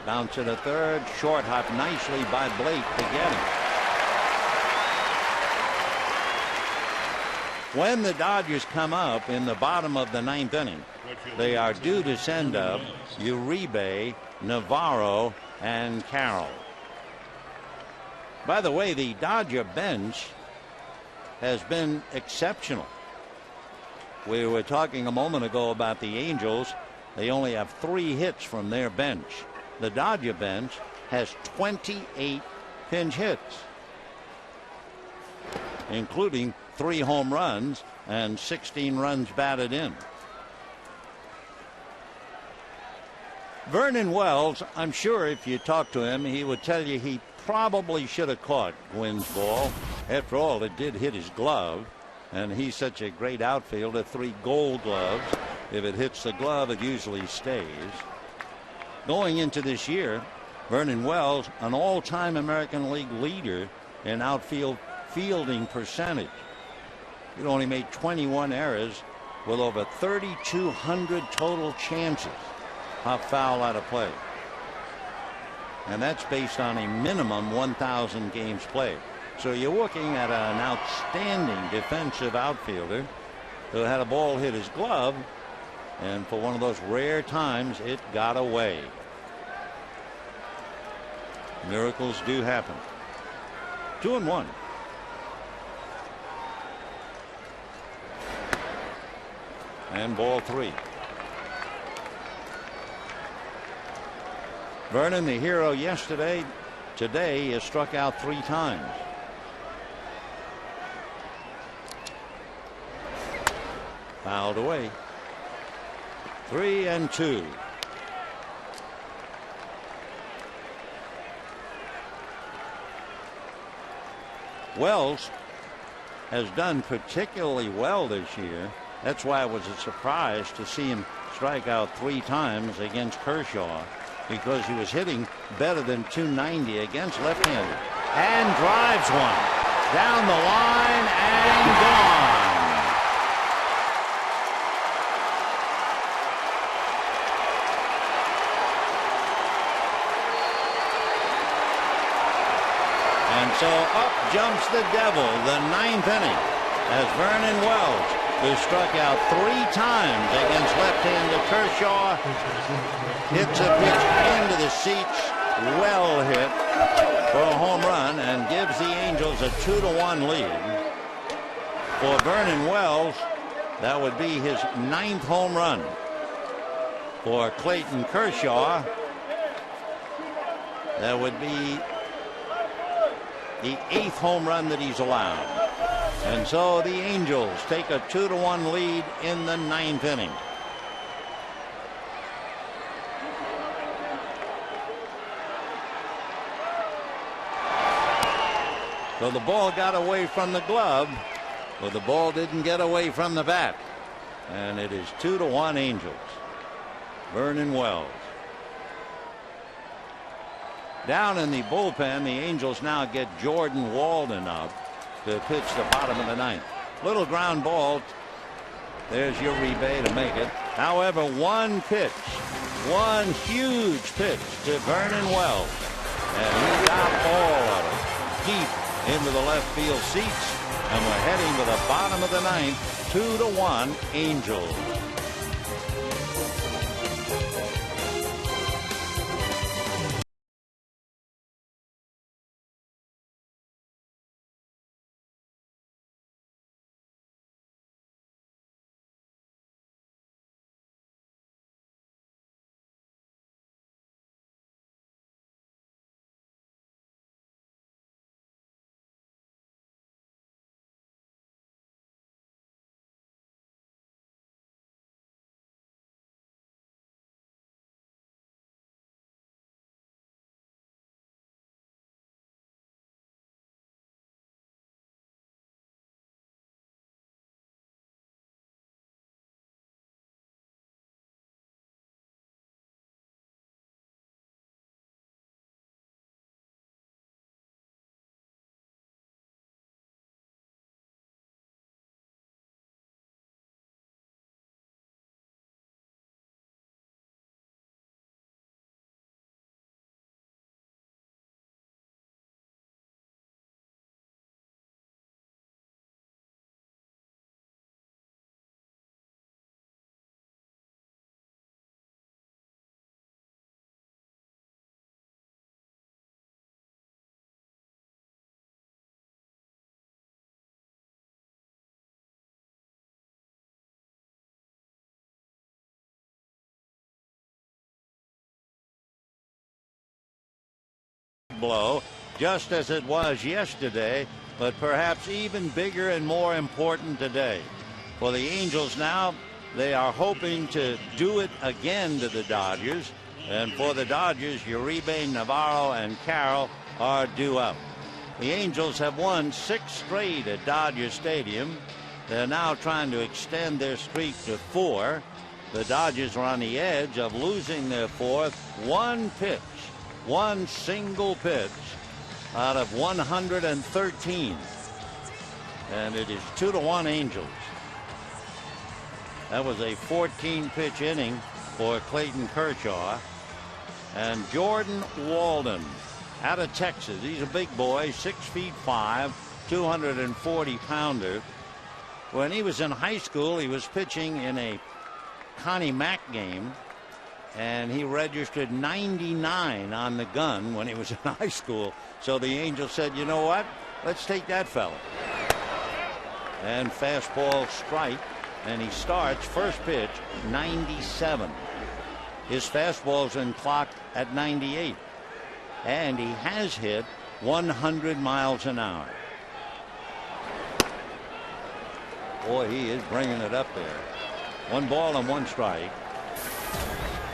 Bounce to the third, short hop nicely by Blake to get him. When the Dodgers come up in the bottom of the 9th inning, they are due to send up Uribe, Navarro, and Carroll. By the way, the Dodger bench has been exceptional. We were talking a moment ago about the Angels. They only have 3 hits from their bench. The Dodger bench has 28 pinch hits, including 3 home runs and 16 runs batted in. Vernon Wells, I'm sure if you talk to him, he would tell you he probably should have caught Gwynn's ball. After all, it did hit his glove, and he's such a great outfielder, 3 gold gloves. If it hits the glove, it usually stays. Going into this year, Vernon Wells, an all-time American League leader in outfield fielding percentage. He'd only made 21 errors with over 3,200 total chances of foul out of play. And that's based on a minimum 1,000 games played. So you're looking at an outstanding defensive outfielder who had a ball hit his glove, and for one of those rare times it got away. Miracles do happen. 2-1. And ball 3. Vernon, the hero yesterday, today has struck out 3 times. Fouled away. 3-2. Wells has done particularly well this year. That's why it was a surprise to see him strike out 3 times against Kershaw, because he was hitting better than 290 against left-handers. And drives one down the line and gone. And so up jumps the Devil, the 9th inning, as Vernon Wells, who struck out 3 times against left-handed Kershaw, hits a pitch into the seats, well hit for a home run, and gives the Angels a 2-1 lead. For Vernon Wells, that would be his 9th home run. For Clayton Kershaw, that would be the 8th home run that he's allowed. And so the Angels take a 2-1 lead in the 9th inning. So the ball got away from the glove, but the ball didn't get away from the bat. And it is 2-1 Angels. Vernon Wells. Down in the bullpen, the Angels now get Jordan Walden up to pitch the bottom of the 9th. Little ground ball. There's Uribe to make it. However, one huge pitch to Vernon Wells, and he got all of it deep into the left field seats, and we're heading to the bottom of the 9th. 2-1 Angels. Blow, just as it was yesterday, but perhaps even bigger and more important today. For the Angels now, they are hoping to do it again to the Dodgers, and for the Dodgers, Uribe, Navarro, and Carroll are due out. The Angels have won 6 straight at Dodger Stadium. They're now trying to extend their streak to 4. The Dodgers are on the edge of losing their 4th. One single pitch out of 113. And it is 2-1 Angels. That was a 14-pitch inning for Clayton Kershaw. And Jordan Walden out of Texas. He's a big boy, 6'5", 240-pounder. When he was in high school, he was pitching in a Connie Mack game, and he registered 99 on the gun when he was in high school. So the Angels said, you know what? Let's take that fella. And fastball strike, and he starts first pitch 97. His fastball's in clock at 98. And he has hit 100 miles an hour. Boy, he is bringing it up there. 1 ball and 1 strike.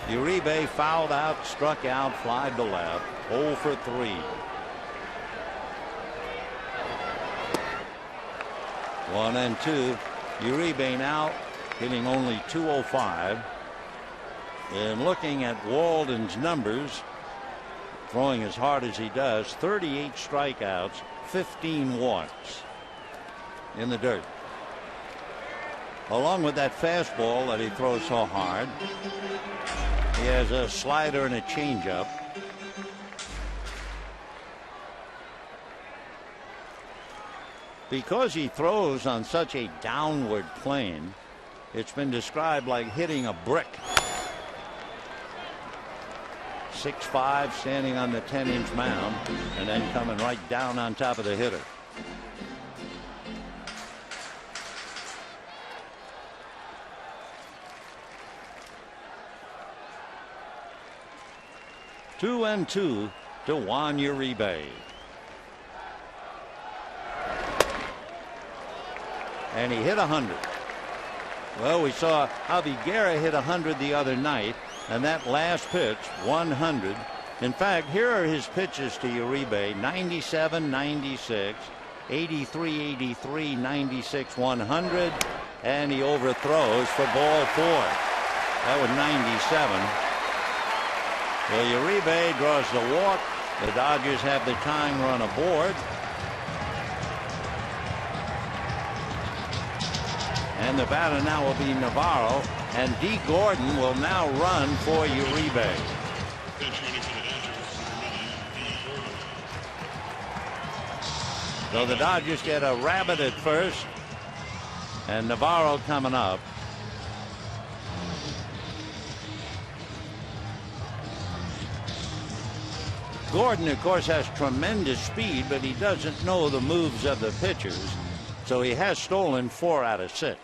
Uribe fouled out, struck out, flied to left. 0 for 3. 1-2. Uribe now hitting only 205. And looking at Walden's numbers, throwing as hard as he does, 38 strikeouts, 15 walks in the dirt. Along with that fastball that he throws so hard, he has a slider and a changeup. Because he throws on such a downward plane, it's been described like hitting a brick. 6'5", standing on the 10-inch mound, and then coming right down on top of the hitter. Two and two to Juan Uribe. And he hit 100. Well, we saw Javi Guerra hit 100 the other night, and that last pitch, 100. In fact, here are his pitches to Uribe: 97, 96, 83, 83, 96, 100, and he overthrows for ball 4. That was 97. Well, Uribe draws the walk. The Dodgers have the tying run aboard. And the batter now will be Navarro, and D. Gordon will now run for Uribe. So the Dodgers get a rabbit at first, and Navarro coming up. Gordon, of course, has tremendous speed, but he doesn't know the moves of the pitchers. So he has stolen 4 out of 6.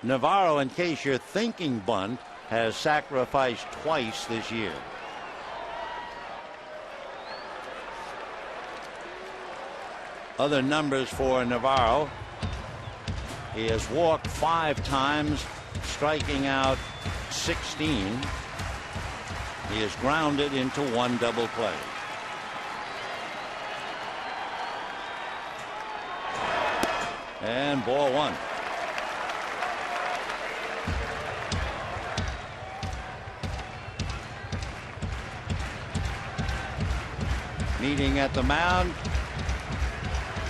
Navarro, in case you're thinking bunt, has sacrificed twice this year. Other numbers for Navarro: he has walked 5 times, striking out 16. He is grounded into 1 double play. And ball 1. Meeting at the mound,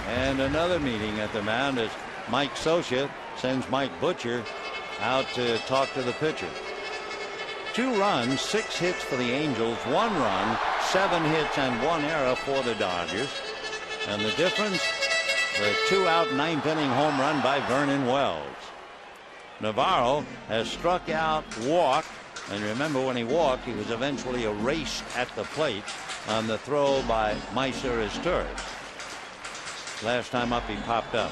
and another meeting at the mound as Mike Scioscia sends Mike Butcher out to talk to the pitcher. 2 runs, 6 hits for the Angels, 1 run, 7 hits and 1 error for the Dodgers. And the difference, the 2-out 9th inning home run by Vernon Wells. Navarro has struck out, walked, and remember, when he walked, he was eventually erased at the plate on the throw by Meiser Esturz. Last time up, he popped up.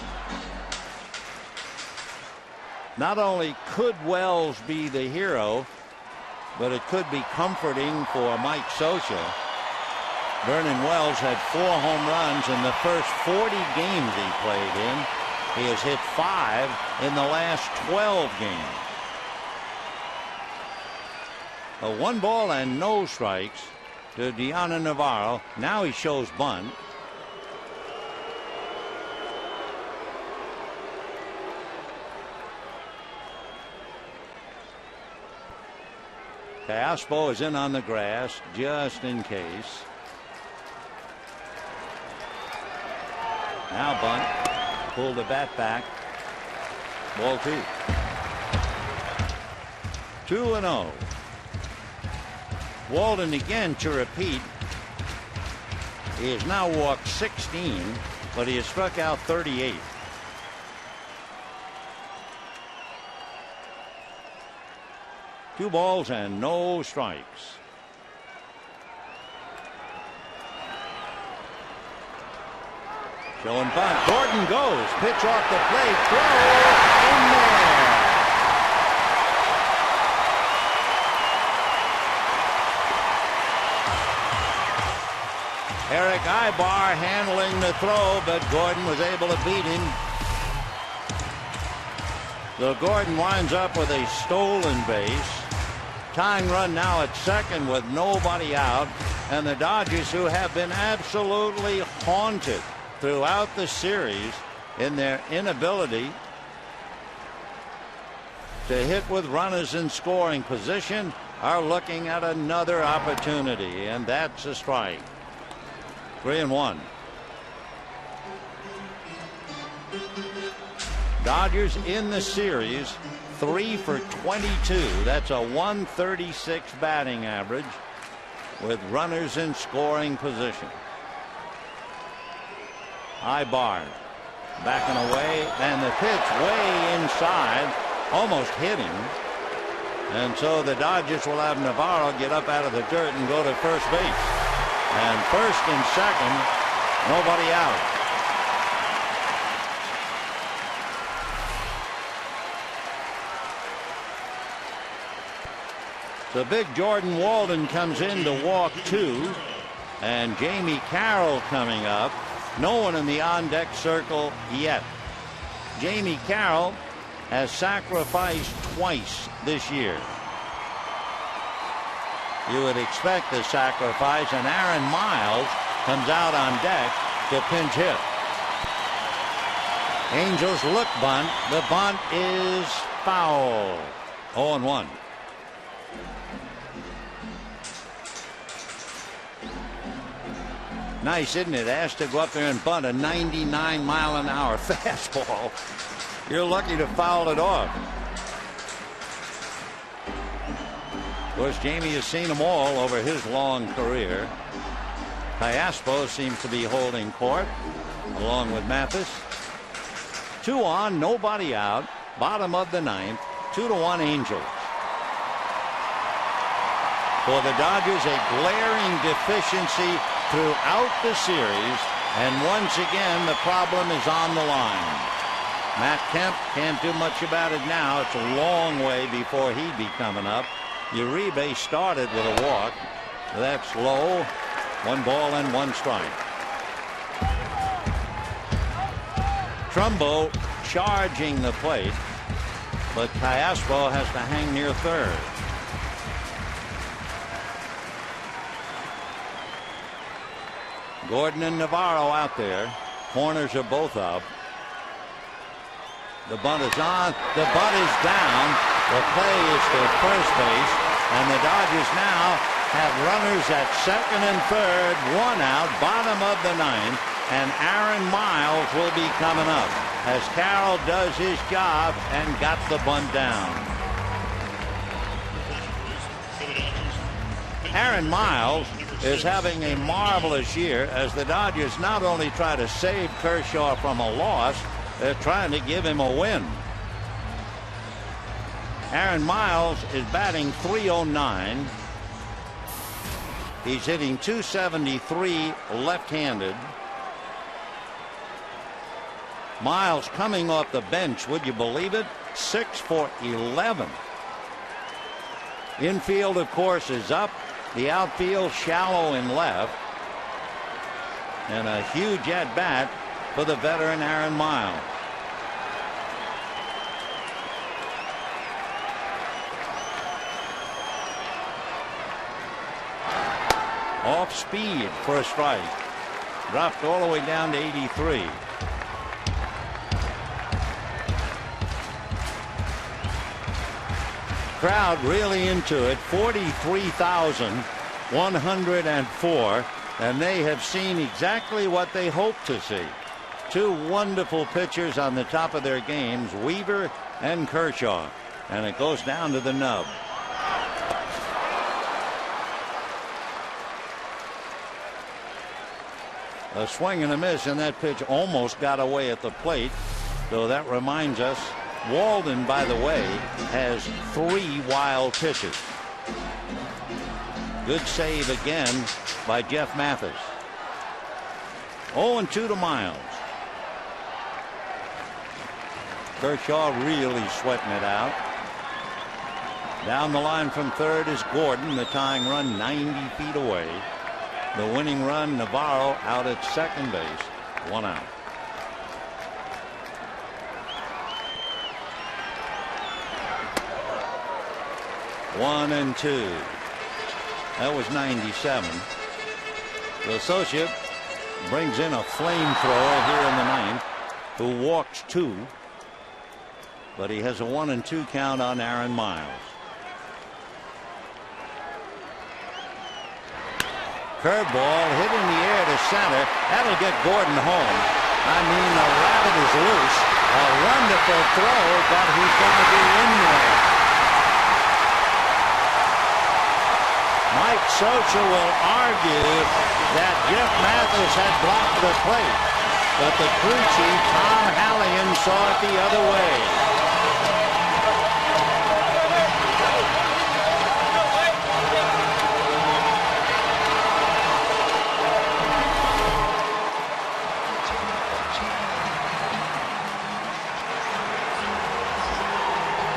Not only could Wells be the hero, but it could be comforting for Mike Scioscia. Vernon Wells had 4 home runs in the first 40 games he played in. He has hit 5 in the last 12 games. A 1 ball and no strikes to Deanna Navarro. Now he shows bunt. Caspo is in on the grass just in case. Now bunt. Pull the bat back. Ball 2. 2-0. Walden again to repeat. He has now walked 16, but he has struck out 38. Two balls and no strikes. Showing bunt. Gordon goes. Pitch off the plate. Throw in there. Eric Ibar handling the throw, but Gordon was able to beat him. So Gordon winds up with a stolen base. Tying run now at second with nobody out, and the Dodgers, who have been absolutely haunted throughout the series in their inability to hit with runners in scoring position are looking at another opportunity, and that's a strike. 3-1. Dodgers in the series 3 for 22. That's a 136 batting average with runners in scoring position. High bar, backing away, and the pitch way inside, almost hit him. And so the Dodgers will have Navarro get up out of the dirt and go to first base. And first and second, nobody out. So big Jordan Walden comes in to walk 2, and Jamie Carroll coming up. No one in the on-deck circle yet. Jamie Carroll has sacrificed twice this year. You would expect the sacrifice, and Aaron Miles comes out on deck to pinch hit. Angels look bunt. The bunt is foul. 0-1. Nice, isn't it? Asked to go up there and bunt a 99-mile-an-hour fastball. You're lucky to foul it off. Of course, Jamie has seen them all over his long career. Callaspo seems to be holding court along with Mathis. 2 on, nobody out. Bottom of the 9th. 2-1 Angels. For the Dodgers, a glaring deficiency throughout the series, and once again the problem is on the line. Matt Kemp can't do much about it now. It's a long way before he'd be coming up. Uribe started with a walk. That's low. 1 ball and 1 strike. Trumbo charging the plate, but Callaspo has to hang near third. Gordon and Navarro out there. Corners are both up. The bunt is on. The bunt is down. The play is to first base. And the Dodgers now have runners at second and third. 1 out. Bottom of the 9th. And Aaron Miles will be coming up as Carroll does his job and got the bunt down. Aaron Miles is having a marvelous year as the Dodgers not only try to save Kershaw from a loss, they're trying to give him a win. Aaron Miles is batting .309. He's hitting .273 left-handed. Miles coming off the bench, would you believe it? 6 for 11. Infield, of course, is up. The outfield shallow in left. And a huge at-bat for the veteran Aaron Miles. Off speed for a strike. Dropped all the way down to 83. Crowd really into it. 43,104, and they have seen exactly what they hoped to see. 2 wonderful pitchers on the top of their games, Weaver and Kershaw, and it goes down to the nub. A swing and a miss, and that pitch almost got away at the plate. So that reminds us, Walden, by the way, has 3 wild pitches. Good save again by Jeff Mathis. 0-2 to Miles. Kershaw really sweating it out. Down the line from third is Gordon, the tying run 90 feet away. The winning run, Navarro, out at second base. 1 out. One and 2. That was 97. The associate brings in a flamethrower here in the ninth, who walks 2. But he has a 1-2 count on Aaron Miles. Curveball hit in the air to center. That'll get Gordon home. I mean, the rabbit is loose. A wonderful throw, but he's going to be in there. Mike Socha will argue that Jeff Mathis had blocked the plate, but the crew chief, Tom Hallion, saw it the other way.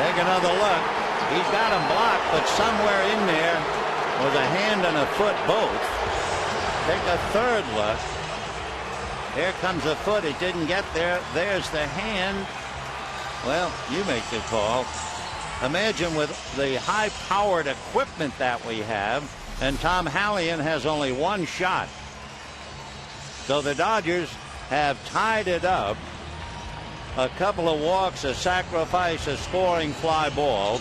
Take another look. He's got him blocked, but somewhere in there was a hand and a foot both. Take a third look. There comes the foot. It didn't get there. There's the hand. Well, you make the call. Imagine with the high-powered equipment that we have, and Tom Hallion has only 1 shot. So the Dodgers have tied it up. A couple of walks, a sacrifice, a scoring fly ball.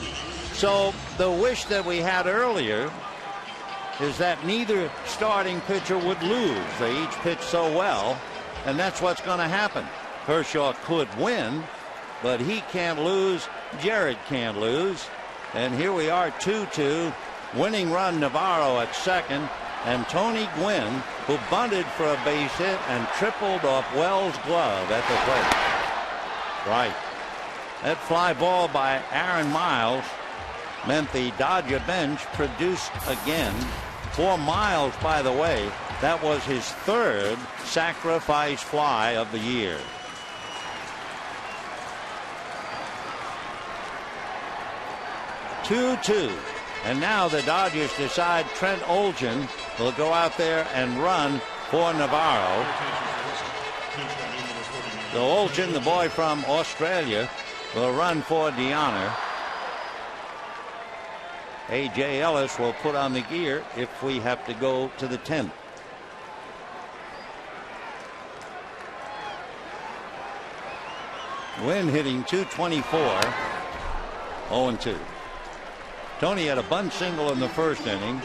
So the wish that we had earlier is that neither starting pitcher would lose. They each pitch so well, and that's what's going to happen. Kershaw could win, but he can't lose. Jared can't lose. And here we are, 2-2. Winning run, Navarro at second, and Tony Gwynn, who bunted for a base hit and tripled off Wells' glove at the plate. Right. That fly ball by Aaron Miles meant the Dodger bench produced again. For Miles, by the way, that was his 3rd sacrifice fly of the year. Two. And now the Dodgers decide Trent Olson will go out there and run for Navarro. So Olson, the boy from Australia, will run for DeHonor. A.J. Ellis will put on the gear if we have to go to the 10th. Wynn hitting .224, 0-2. Tony had a bunt single in the first inning,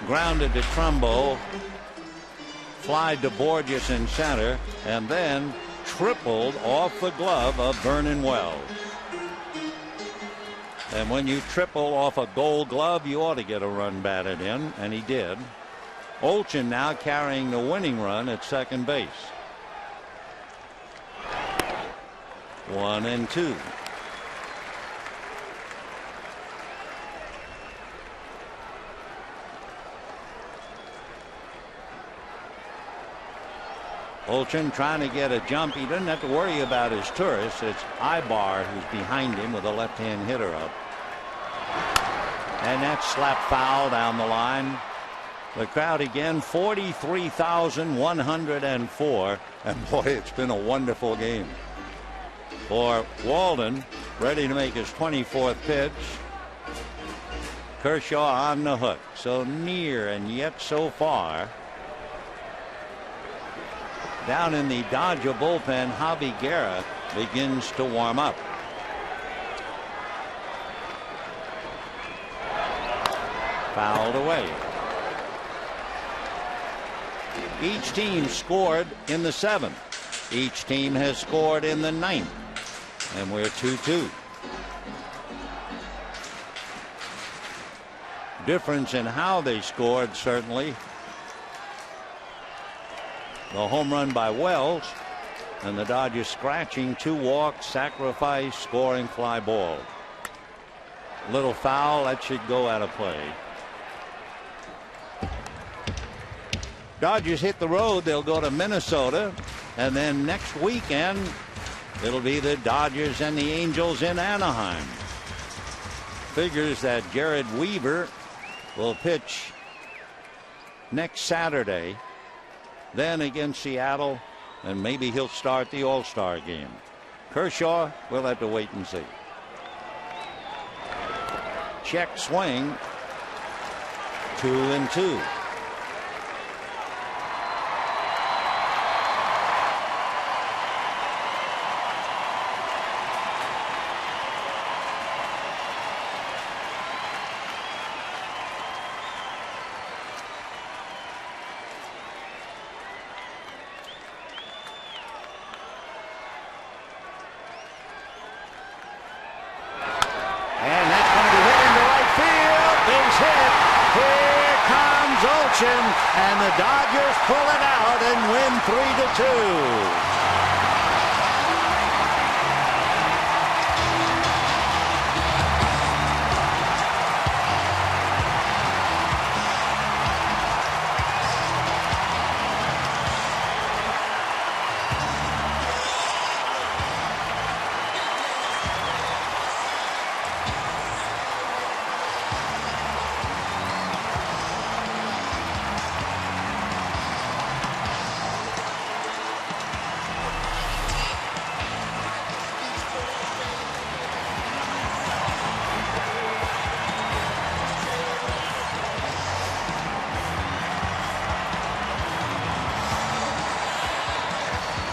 grounded to Trumbo, flied to Borges in center, and then tripled off the glove of Vernon Wells. And when you triple off a Gold Glove, you ought to get a run batted in, and he did. Olson now carrying the winning run at second base. 1-2. Olson trying to get a jump. He doesn't have to worry about his tourist. It's Ibar who's behind him with a left-hand hitter up. And that slap foul down the line. The crowd again, 43,104. And boy, it's been a wonderful game. For Walden, ready to make his 24th pitch. Kershaw on the hook. So near and yet so far. Down in the Dodger bullpen, Javi Guerra begins to warm up. Fouled away. Each team scored in the 7th. Each team has scored in the 9th. And we're 2-2. Difference in how they scored, certainly. The home run by Wells, and the Dodgers scratching 2 walks, sacrifice, scoring fly ball. Little foul, that should go out of play. Dodgers hit the road. They'll go to Minnesota, and then next weekend it'll be the Dodgers and the Angels in Anaheim. Figures that Jared Weaver will pitch next Saturday. Then against Seattle, and maybe he'll start the All-Star game. Kershaw, we'll have to wait and see. Check swing. 2-2. motion, and the Dodgers pull it out and win 3-2.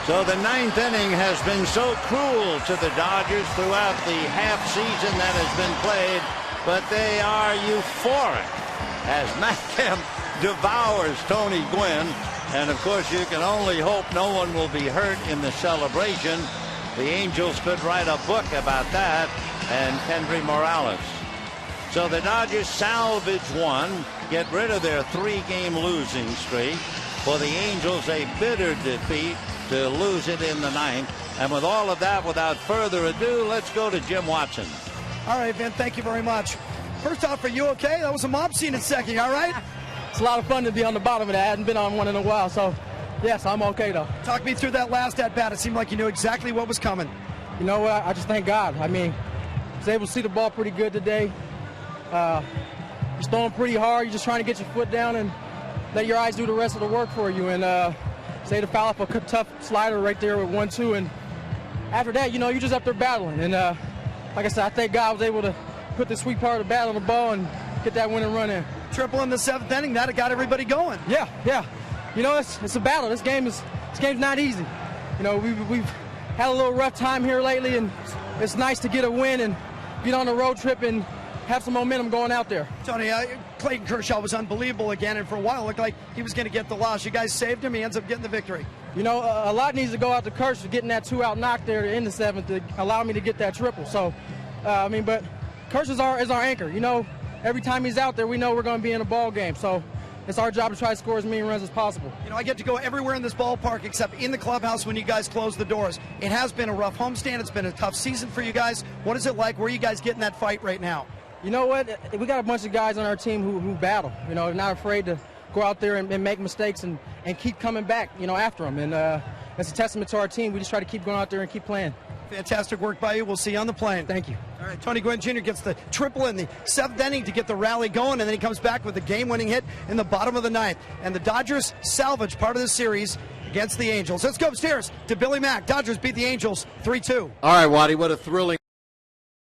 So the ninth inning has been so cruel to the Dodgers throughout the half season that has been played, but they are euphoric as Matt Kemp devours Tony Gwynn. And of course, you can only hope no one will be hurt in the celebration. The Angels could write a book about that, and Kendry Morales. So the Dodgers salvage one, get rid of their 3-game losing streak. For the Angels, a bitter defeat to lose it in the ninth. And with all of that, without further ado, let's go to Jim Watson. All right, Vin, thank you very much. First off, are you okay? That was a mob scene in second, all right? It's a lot of fun to be on the bottom of that. I hadn't been on one in a while, so yes, I'm okay though. Talk me through that last at-bat. It seemed like you knew exactly what was coming. You know what? I just thank God. I mean, I was able to see the ball pretty good today. You're throwing pretty hard. You're just trying to get your foot down and let your eyes do the rest of the work for you. And say to foul up a tough slider right there with 1-2, and after that, you know, you're just up there battling. And like I said, I thank God I was able to put the sweet part of the bat on the ball and get that winning run in. Triple in the 7th inning, that got everybody going. Yeah. You know, it's a battle. This game's not easy. You know, we've had a little rough time here lately, and it's nice to get a win and get on a road trip and have some momentum going out there. Tony, Clayton Kershaw was unbelievable again, and for a while it looked like he was going to get the loss. You guys saved him. He ends up getting the victory. You know, a lot needs to go out to Kershaw, getting that 2-out knock there in the 7th to allow me to get that triple. So, I mean, but Kershaw is our anchor. You know, every time he's out there, we know we're going to be in a ball game. So it's our job to try to score as many runs as possible. You know, I get to go everywhere in this ballpark except in the clubhouse when you guys close the doors. It has been a rough homestand. It's been a tough season for you guys. What is it like? Where are you guys getting that fight right now? You know what? We got a bunch of guys on our team who battle. You know, they're not afraid to go out there and make mistakes and keep coming back, you know, after them. And it's a testament to our team. We just try to keep going out there and keep playing. Fantastic work by you. We'll see you on the plane. Thank you. All right, Tony Gwynn Jr. gets the triple in the 7th inning to get the rally going, and then he comes back with the game-winning hit in the bottom of the 9th. And the Dodgers salvage part of the series against the Angels. Let's go upstairs to Billy Mack. Dodgers beat the Angels 3-2. All right, Waddy, what a thrilling